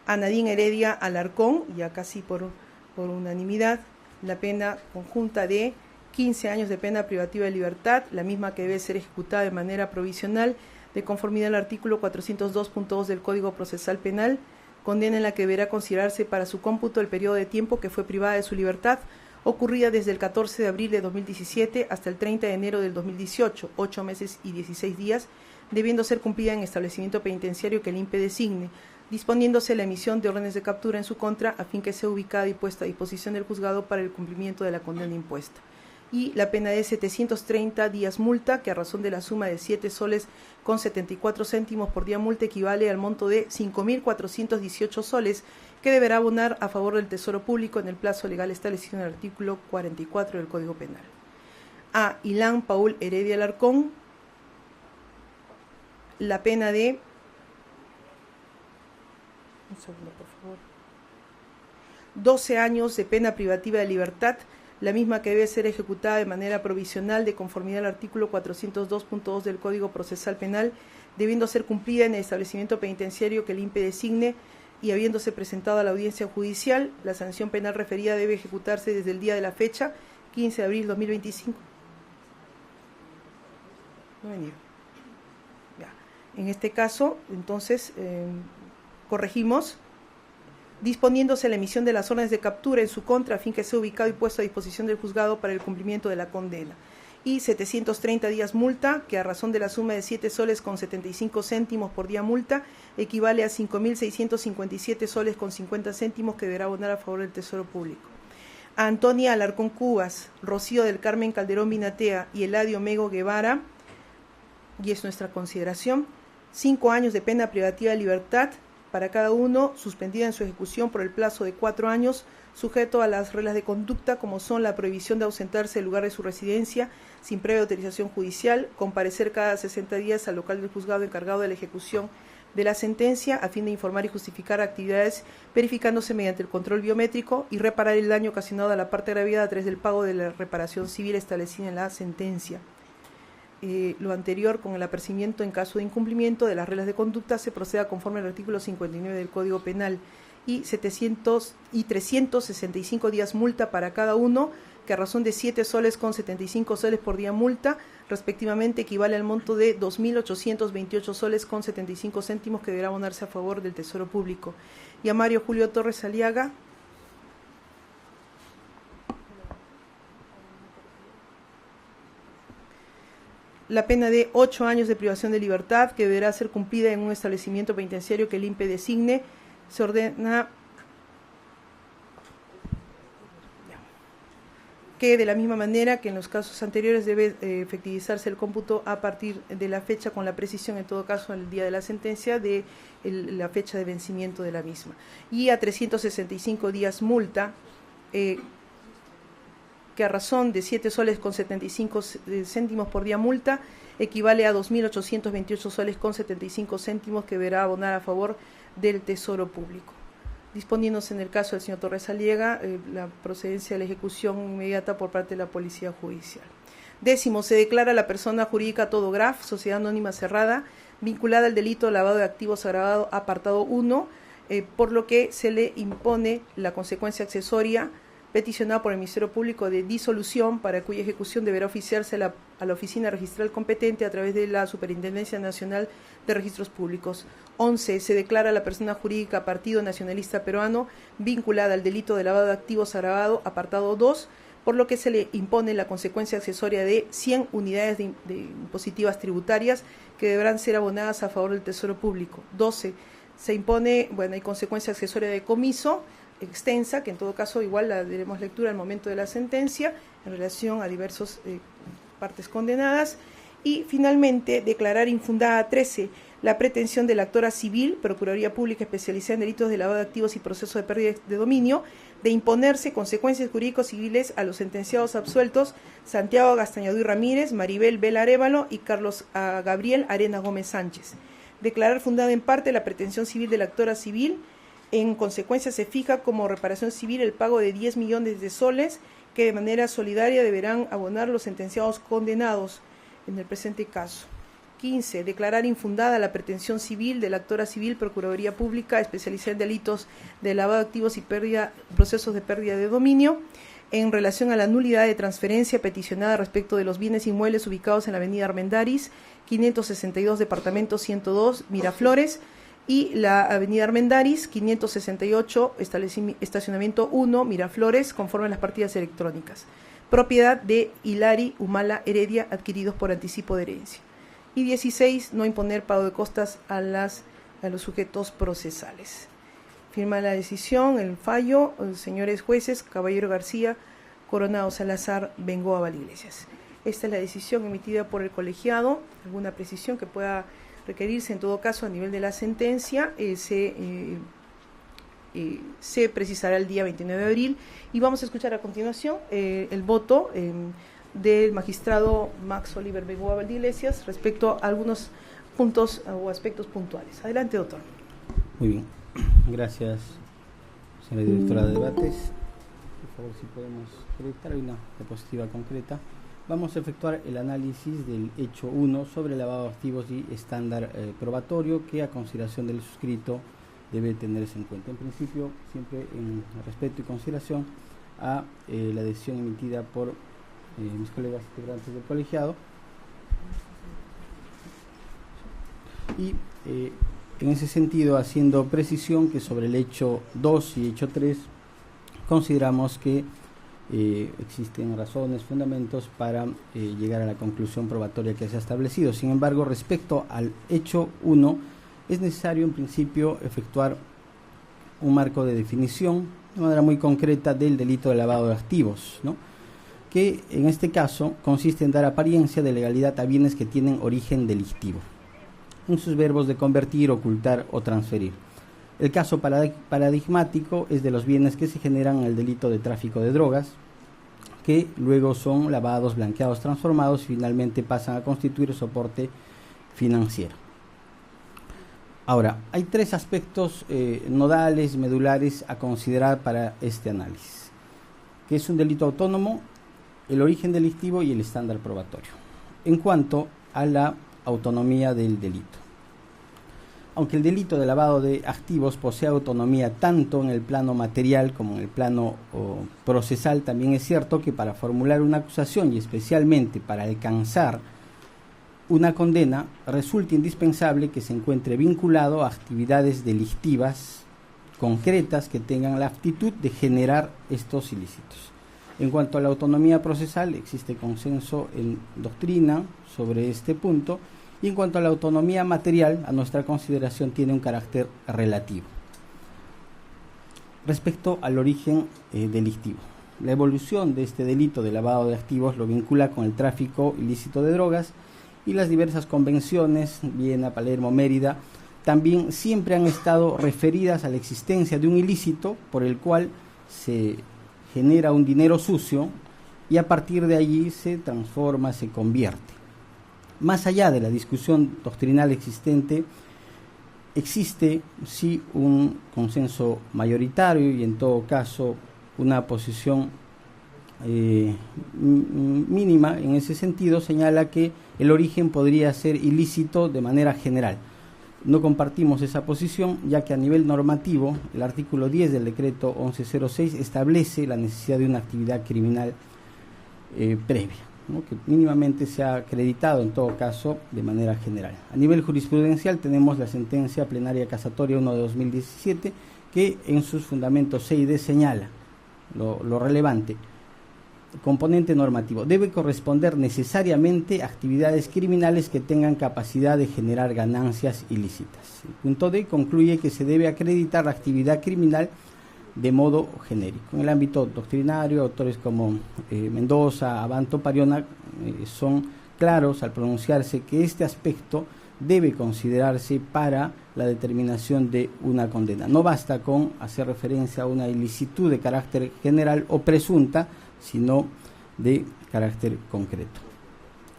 A Nadine Heredia Alarcón, ya casi por unanimidad, la pena conjunta de 15 años de pena privativa de libertad, la misma que debe ser ejecutada de manera provisional, de conformidad al artículo 402.2 del Código Procesal Penal, condena en la que deberá considerarse para su cómputo el periodo de tiempo que fue privada de su libertad, ocurrida desde el 14 de abril de 2017 hasta el 30 de enero del 2018, 8 meses y 16 días, debiendo ser cumplida en establecimiento penitenciario que el INPE designe, disponiéndose la emisión de órdenes de captura en su contra a fin que sea ubicada y puesta a disposición del juzgado para el cumplimiento de la condena impuesta. Y la pena de 730 días multa, que a razón de la suma de 7 soles con 74 céntimos por día multa equivale al monto de 5.418 soles que deberá abonar a favor del Tesoro Público en el plazo legal establecido en el artículo 44 del Código Penal. A Ilan Paul Heredia Alarcón, la pena de 12 años de pena privativa de libertad, la misma que debe ser ejecutada de manera provisional de conformidad al artículo 402.2 del Código Procesal Penal, debiendo ser cumplida en el establecimiento penitenciario que el INPE designe y habiéndose presentado a la audiencia judicial, la sanción penal referida debe ejecutarse desde el día de la fecha, 15 de abril de 2025. En este caso, entonces, corregimos, disponiéndose la emisión de las órdenes de captura en su contra a fin que sea ubicado y puesto a disposición del juzgado para el cumplimiento de la condena. Y 730 días multa, que a razón de la suma de 7 soles con 75 céntimos por día multa, equivale a 5.657 soles con 50 céntimos que deberá abonar a favor del Tesoro Público. A Antonia Alarcón Cubas, Rocío del Carmen Calderón Binatea y Eladio Mego Guevara, y es nuestra consideración, 5 años de pena privativa de libertad para cada uno, suspendida en su ejecución por el plazo de 4 años, sujeto a las reglas de conducta como son la prohibición de ausentarse del lugar de su residencia sin previa autorización judicial, comparecer cada 60 días al local del juzgado encargado de la ejecución de la sentencia a fin de informar y justificar actividades verificándose mediante el control biométrico y reparar el daño ocasionado a la parte agraviada a través del pago de la reparación civil establecida en la sentencia. Lo anterior, con el apercibimiento en caso de incumplimiento de las reglas de conducta, se proceda conforme al artículo 59 del Código Penal y 365 días multa para cada uno, que a razón de 7 soles con 75 soles por día multa, respectivamente equivale al monto de 2.828 soles con 75 céntimos que deberá abonarse a favor del Tesoro Público. Y a Mario Julio Torres Aliaga, la pena de 8 años de privación de libertad, que deberá ser cumplida en un establecimiento penitenciario que el INPE designe. Se ordena que, de la misma manera que en los casos anteriores, debe efectivizarse el cómputo a partir de la fecha, con la precisión, en todo caso, el día de la sentencia, de la fecha de vencimiento de la misma. Y a 365 días multa, que a razón de 7 soles con 75 céntimos por día multa, equivale a 2.828 soles con 75 céntimos que deberá abonar a favor del Tesoro Público. Disponiéndose en el caso del señor Torres Aliaga la procedencia de la ejecución inmediata por parte de la Policía Judicial. 10. Se declara la persona jurídica Todograf, Sociedad Anónima Cerrada, vinculada al delito de lavado de activos agravado, apartado 1, por lo que se le impone la consecuencia accesoria peticionada por el Ministerio Público de disolución, para cuya ejecución deberá oficiarse a la oficina registral competente a través de la Superintendencia Nacional de Registros Públicos. 11. Se declara la persona jurídica Partido Nacionalista Peruano vinculada al delito de lavado de activos agravado, apartado 2, por lo que se le impone la consecuencia accesoria de 100 unidades de impositivas tributarias que deberán ser abonadas a favor del Tesoro Público. 12. Se impone, hay consecuencia accesoria de comiso extensa, que en todo caso igual la daremos lectura al momento de la sentencia en relación a diversas partes condenadas. Y finalmente declarar infundada 13 la pretensión de la actora civil, Procuraduría Pública especializada en delitos de lavado de activos y procesos de pérdida de dominio, de imponerse consecuencias jurídicos civiles a los sentenciados absueltos Santiago Gastañadú y Ramírez, Maribel Vela Arévalo y Carlos Gabriel Arena Gómez Sánchez. Declarar fundada en parte la pretensión civil de la actora civil. En consecuencia se fija como reparación civil el pago de 10 millones de soles que de manera solidaria deberán abonar los sentenciados condenados en el presente caso. 15. Declarar infundada la pretensión civil de la actora civil Procuraduría Pública especializada en delitos de lavado de activos y procesos de pérdida de dominio en relación a la nulidad de transferencia peticionada respecto de los bienes inmuebles ubicados en la avenida Armendáriz, 562, departamento 102, Miraflores, y la avenida Armendáriz, 568, estacionamiento 1, Miraflores, conforme a las partidas electrónicas. Propiedad de Hilari Humala Heredia, adquiridos por anticipo de herencia. Y 16, no imponer pago de costas a los sujetos procesales. Firma la decisión, el fallo, señores jueces, Caballero García, Coronado Salazar, Bengoa Valiglesias. Esta es la decisión emitida por el colegiado. Alguna precisión que pueda requerirse en todo caso a nivel de la sentencia se precisará el día 29 de abril. Y vamos a escuchar a continuación el voto del magistrado Max Oliver Bengoa Valdeiglesias respecto a algunos puntos o aspectos puntuales. Adelante, doctor. Muy bien, gracias, señora directora de debates. Por favor, si podemos proyectar, hay una diapositiva concreta. Vamos a efectuar el análisis del hecho 1 sobre lavado de activos y estándar probatorio que a consideración del suscrito debe tenerse en cuenta. En principio, siempre en respeto y consideración a la decisión emitida por mis colegas integrantes del colegiado. Y en ese sentido, haciendo precisión que sobre el hecho 2 y hecho 3 consideramos que existen razones, fundamentos para llegar a la conclusión probatoria que se ha establecido. Sin embargo, respecto al hecho 1, es necesario en principio efectuar un marco de definición de manera muy concreta del delito de lavado de activos, ¿no?, que en este caso consiste en dar apariencia de legalidad a bienes que tienen origen delictivo, en sus verbos de convertir, ocultar o transferir. El caso paradigmático es de los bienes que se generan en el delito de tráfico de drogas, que luego son lavados, blanqueados, transformados y finalmente pasan a constituir soporte financiero. Ahora, hay tres aspectos nodales, medulares a considerar para este análisis, que es un delito autónomo, el origen delictivo y el estándar probatorio. En cuanto a la autonomía del delito, aunque el delito de lavado de activos posee autonomía tanto en el plano material como en el plano procesal, también es cierto que para formular una acusación y especialmente para alcanzar una condena resulta indispensable que se encuentre vinculado a actividades delictivas concretas que tengan la aptitud de generar estos ilícitos. En cuanto a la autonomía procesal, existe consenso en doctrina sobre este punto, y en cuanto a la autonomía material, a nuestra consideración tiene un carácter relativo. Respecto al origen delictivo, la evolución de este delito de lavado de activos lo vincula con el tráfico ilícito de drogas, y las diversas convenciones, Viena, Palermo, Mérida, también siempre han estado referidas a la existencia de un ilícito por el cual se genera un dinero sucio y a partir de allí se transforma, se convierte. Más allá de la discusión doctrinal existente, existe sí un consenso mayoritario y en todo caso una posición mínima en ese sentido, señala que el origen podría ser ilícito de manera general. No compartimos esa posición, ya que a nivel normativo, el artículo 10 del decreto 1106 establece la necesidad de una actividad criminal previa, ¿no?, que mínimamente se ha acreditado en todo caso de manera general. A nivel jurisprudencial tenemos la sentencia plenaria casatoria 1 de 2017, que en sus fundamentos C y D señala lo relevante. Componente normativo: debe corresponder necesariamente a actividades criminales que tengan capacidad de generar ganancias ilícitas. El punto D concluye que se debe acreditar la actividad criminal de modo genérico. En el ámbito doctrinario, autores como Mendoza, Abanto, Pariona son claros al pronunciarse que este aspecto debe considerarse para la determinación de una condena. No basta con hacer referencia a una ilicitud de carácter general o presunta, sino de carácter concreto.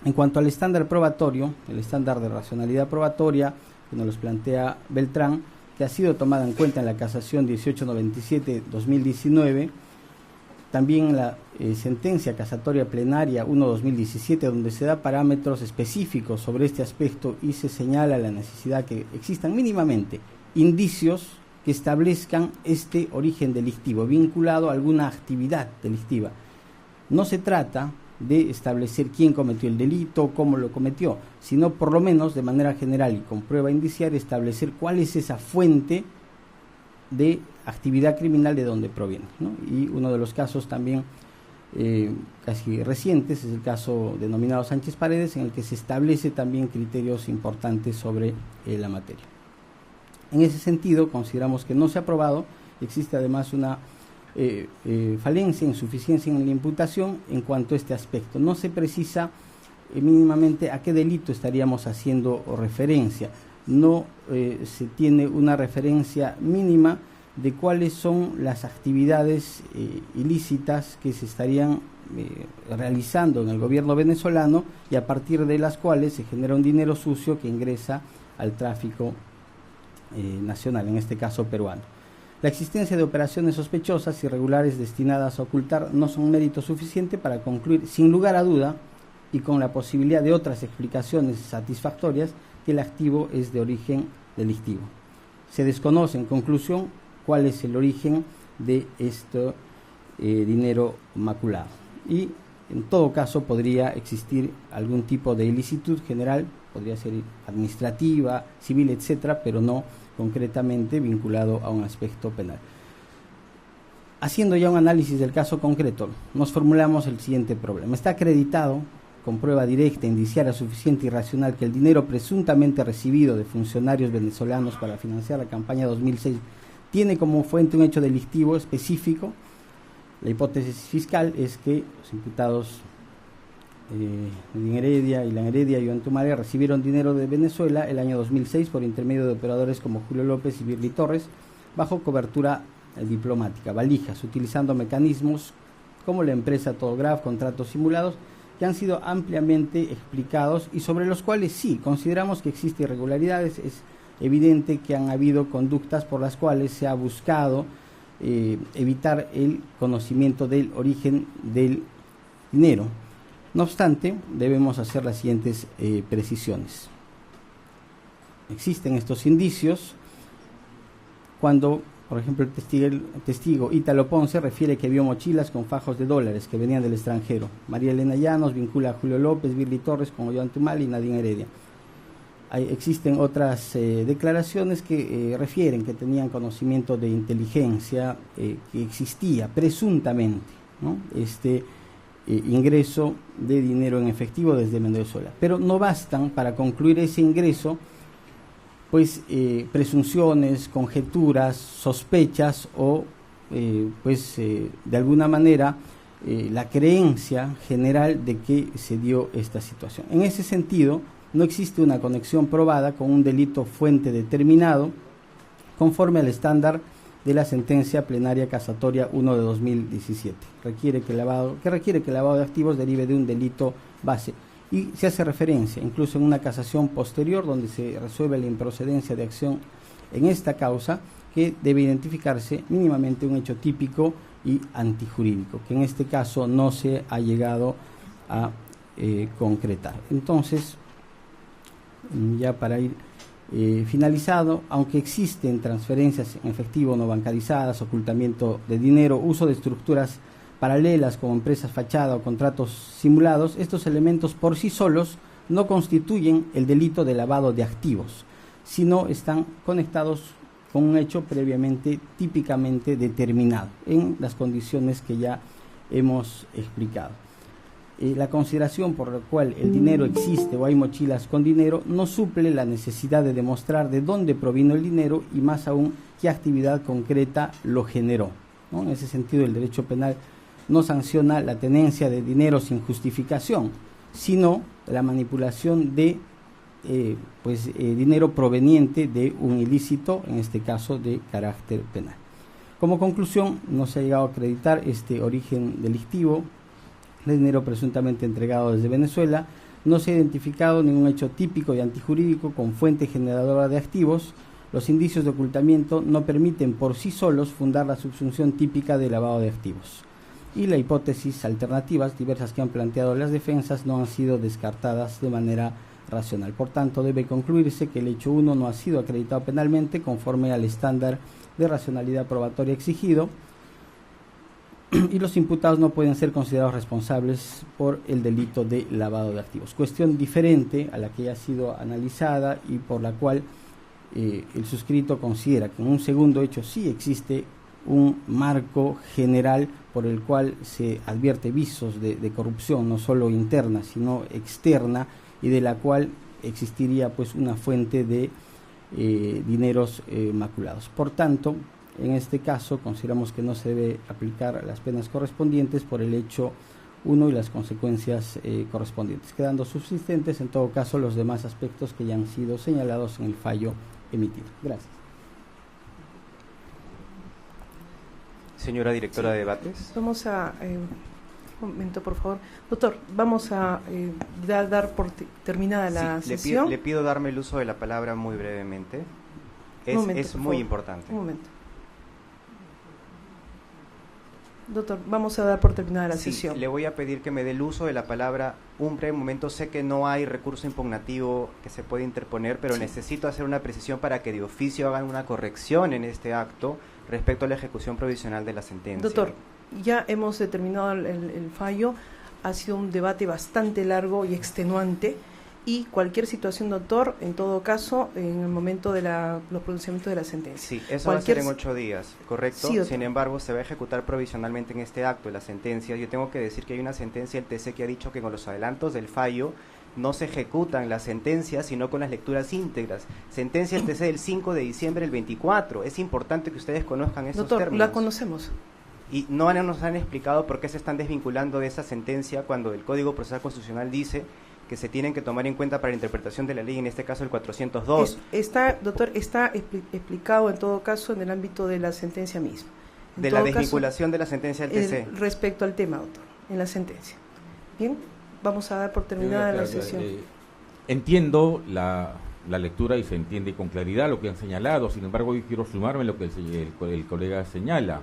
En cuanto al estándar probatorio, el estándar de racionalidad probatoria, que nos los plantea Beltrán, que ha sido tomada en cuenta en la casación 1897-2019, también la sentencia casatoria plenaria 1-2017, donde se da parámetros específicos sobre este aspecto y se señala la necesidad que existan mínimamente indicios que establezcan este origen delictivo vinculado a alguna actividad delictiva. No se trata de establecer quién cometió el delito, cómo lo cometió, sino por lo menos de manera general y con prueba indiciaria establecer cuál es esa fuente de actividad criminal de donde proviene, ¿no? Y uno de los casos también casi recientes es el caso denominado Sánchez Paredes, en el que se establece también criterios importantes sobre la materia. En ese sentido, consideramos que no se ha probado, existe además una falencia, insuficiencia en la imputación en cuanto a este aspecto. No se precisa mínimamente a qué delito estaríamos haciendo referencia. No se tiene una referencia mínima de cuáles son las actividades ilícitas que se estarían realizando en el gobierno venezolano y a partir de las cuales se genera un dinero sucio que ingresa al tráfico nacional, en este caso peruano. La existencia de operaciones sospechosas, irregulares, destinadas a ocultar, no son mérito suficiente para concluir, sin lugar a duda, y con la posibilidad de otras explicaciones satisfactorias, que el activo es de origen delictivo. Se desconoce, en conclusión, cuál es el origen de este dinero maculado. Y, en todo caso, podría existir algún tipo de ilicitud general, podría ser administrativa, civil, etcétera, pero no concretamente vinculado a un aspecto penal. Haciendo ya un análisis del caso concreto, nos formulamos el siguiente problema. Está acreditado, con prueba directa, indiciaria, suficiente y racional, que el dinero presuntamente recibido de funcionarios venezolanos para financiar la campaña 2006 tiene como fuente un hecho delictivo específico. La hipótesis fiscal es que los imputados Nadine Heredia, Ilan Heredia y Iván Tumala recibieron dinero de Venezuela el año 2006 por intermedio de operadores como Julio López y Birly Torres, bajo cobertura diplomática, valijas, utilizando mecanismos como la empresa Todograph, contratos simulados, que han sido ampliamente explicados y sobre los cuales sí consideramos que existen irregularidades. Es evidente que han habido conductas por las cuales se ha buscado evitar el conocimiento del origen del dinero. No obstante, debemos hacer las siguientes precisiones. Existen estos indicios cuando, por ejemplo, el testigo Ítalo Ponce refiere que vio mochilas con fajos de dólares que venían del extranjero. María Elena Llanos vincula a Julio López, Birly Torres con Iván Tumala y Nadine Heredia. Existen otras declaraciones que refieren que tenían conocimiento de inteligencia, que existía presuntamente, ¿no?, ingreso de dinero en efectivo desde Venezuela. Pero no bastan para concluir ese ingreso, pues presunciones, conjeturas, sospechas o de alguna manera la creencia general de que se dio esta situación. En ese sentido, no existe una conexión probada con un delito fuente determinado conforme al estándar de la sentencia plenaria casatoria 1 de 2017. Requiere que el lavado de activos derive de un delito base. Y se hace referencia, incluso en una casación posterior, donde se resuelve la improcedencia de acción en esta causa, que debe identificarse mínimamente un hecho típico y antijurídico, que en este caso no se ha llegado a concretar. Entonces, ya para ir finalizado, aunque existen transferencias en efectivo no bancarizadas, ocultamiento de dinero, uso de estructuras paralelas como empresas fachada o contratos simulados, estos elementos por sí solos no constituyen el delito de lavado de activos, sino están conectados con un hecho previamente típicamente determinado en las condiciones que ya hemos explicado. La consideración por la cual el dinero existe o hay mochilas con dinero no suple la necesidad de demostrar de dónde provino el dinero y más aún qué actividad concreta lo generó, ¿no? En ese sentido, el derecho penal no sanciona la tenencia de dinero sin justificación, sino la manipulación de dinero proveniente de un ilícito, en este caso de carácter penal. Como conclusión, no se ha llegado a acreditar este origen delictivo de dinero presuntamente entregado desde Venezuela. No se ha identificado ningún hecho típico y antijurídico con fuente generadora de activos. Los indicios de ocultamiento no permiten por sí solos fundar la subsunción típica de lavado de activos. Y las hipótesis alternativas diversas que han planteado las defensas no han sido descartadas de manera racional. Por tanto, debe concluirse que el hecho 1 no ha sido acreditado penalmente conforme al estándar de racionalidad probatoria exigido, y los imputados no pueden ser considerados responsables por el delito de lavado de activos. Cuestión diferente a la que ya ha sido analizada y por la cual el suscrito considera que en un segundo hecho sí existe un marco general por el cual se advierte visos de corrupción, no solo interna, sino externa, y de la cual existiría pues una fuente de dineros maculados. Por tanto, en este caso consideramos que no se debe aplicar las penas correspondientes por el hecho 1 y las consecuencias correspondientes, quedando subsistentes en todo caso los demás aspectos que ya han sido señalados en el fallo emitido. Gracias. Señora directora de debates. Vamos a... un momento, por favor. Doctor, vamos a dar por terminada la sesión. Le pido darme el uso de la palabra muy brevemente. Es muy importante. Un momento. Doctor, vamos a dar por terminada la sesión. Le voy a pedir que me dé el uso de la palabra un breve momento. Sé que no hay recurso impugnativo que se puede interponer, pero necesito hacer una precisión para que de oficio hagan una corrección en este acto respecto a la ejecución provisional de la sentencia. Doctor, ya hemos determinado el fallo. Ha sido un debate bastante largo y extenuante, y cualquier situación, doctor, en todo caso, en el momento de los pronunciamientos de la sentencia. Sí, eso va a ser en 8 días, ¿correcto? Sí, sin embargo, se va a ejecutar provisionalmente en este acto de la sentencia. Yo tengo que decir que hay una sentencia del TC que ha dicho que con los adelantos del fallo no se ejecutan las sentencias, sino con las lecturas íntegras. Sentencia del TC del 5 de diciembre del 24. Es importante que ustedes conozcan esos términos. Doctor, la conocemos. Y no nos han explicado por qué se están desvinculando de esa sentencia cuando el Código Procesal Constitucional dice que se tienen que tomar en cuenta para la interpretación de la ley, en este caso el 402. Doctor, está explicado en todo caso en el ámbito de la sentencia misma. De la desvinculación de la sentencia del TC. Respecto al tema, doctor, en la sentencia. Bien, vamos a dar por terminada la sesión. Entiendo la lectura y se entiende con claridad lo que han señalado. Sin embargo, yo quiero sumarme a lo que el colega señala.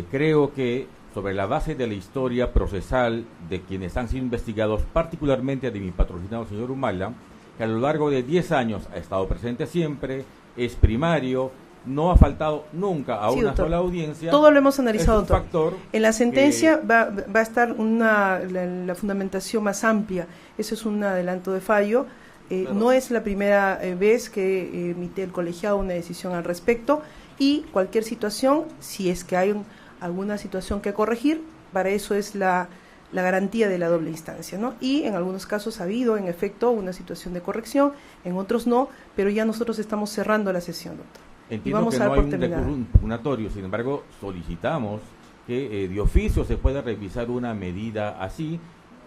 Creo que sobre la base de la historia procesal de quienes han sido investigados, particularmente de mi patrocinado señor Humala, que a lo largo de 10 años ha estado presente siempre, es primario, no ha faltado nunca a una sola audiencia. Todo lo hemos analizado, doctor. En la sentencia va a estar la fundamentación más amplia. Eso es un adelanto de fallo. Claro. No es la primera vez que emite el colegiado una decisión al respecto, y cualquier situación, si es que hay alguna situación que corregir, para eso es la garantía de la doble instancia, ¿no? Y en algunos casos ha habido, en efecto, una situación de corrección, en otros no, pero ya nosotros estamos cerrando la sesión, doctor. Entiendo que no hay un recurso impugnatorio, sin embargo, solicitamos que de oficio se pueda revisar una medida así,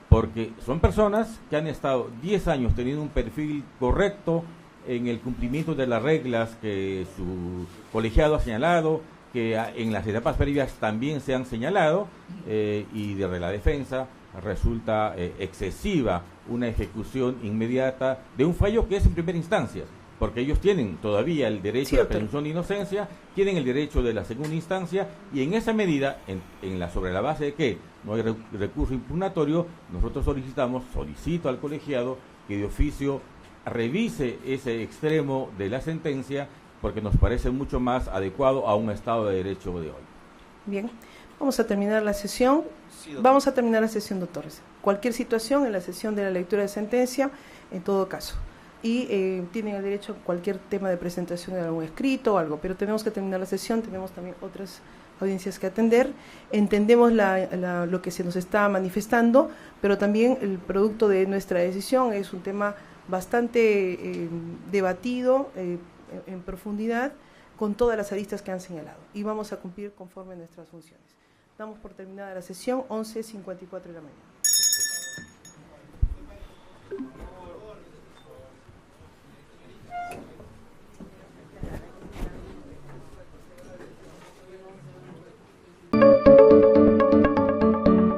porque son personas que han estado 10 años teniendo un perfil correcto en el cumplimiento de las reglas que su colegiado ha señalado, que en las etapas previas también se han señalado, y de la defensa resulta excesiva una ejecución inmediata de un fallo que es en primera instancia, porque ellos tienen todavía el derecho de la presunción de inocencia, tienen el derecho de la segunda instancia, y en esa medida, sobre la base de que no hay recurso impugnatorio, nosotros solicito al colegiado que de oficio revise ese extremo de la sentencia, porque nos parece mucho más adecuado a un Estado de Derecho de hoy. Bien, vamos a terminar la sesión. Sí, vamos a terminar la sesión, doctores. Cualquier situación en la sesión de la lectura de sentencia, en todo caso. Y tienen el derecho a cualquier tema de presentación de algún escrito o algo, pero tenemos que terminar la sesión, tenemos también otras audiencias que atender. Entendemos lo que se nos está manifestando, pero también el producto de nuestra decisión es un tema bastante debatido en profundidad, con todas las aristas que han señalado, y vamos a cumplir conforme a nuestras funciones. Damos por terminada la sesión, 11:54 de la mañana.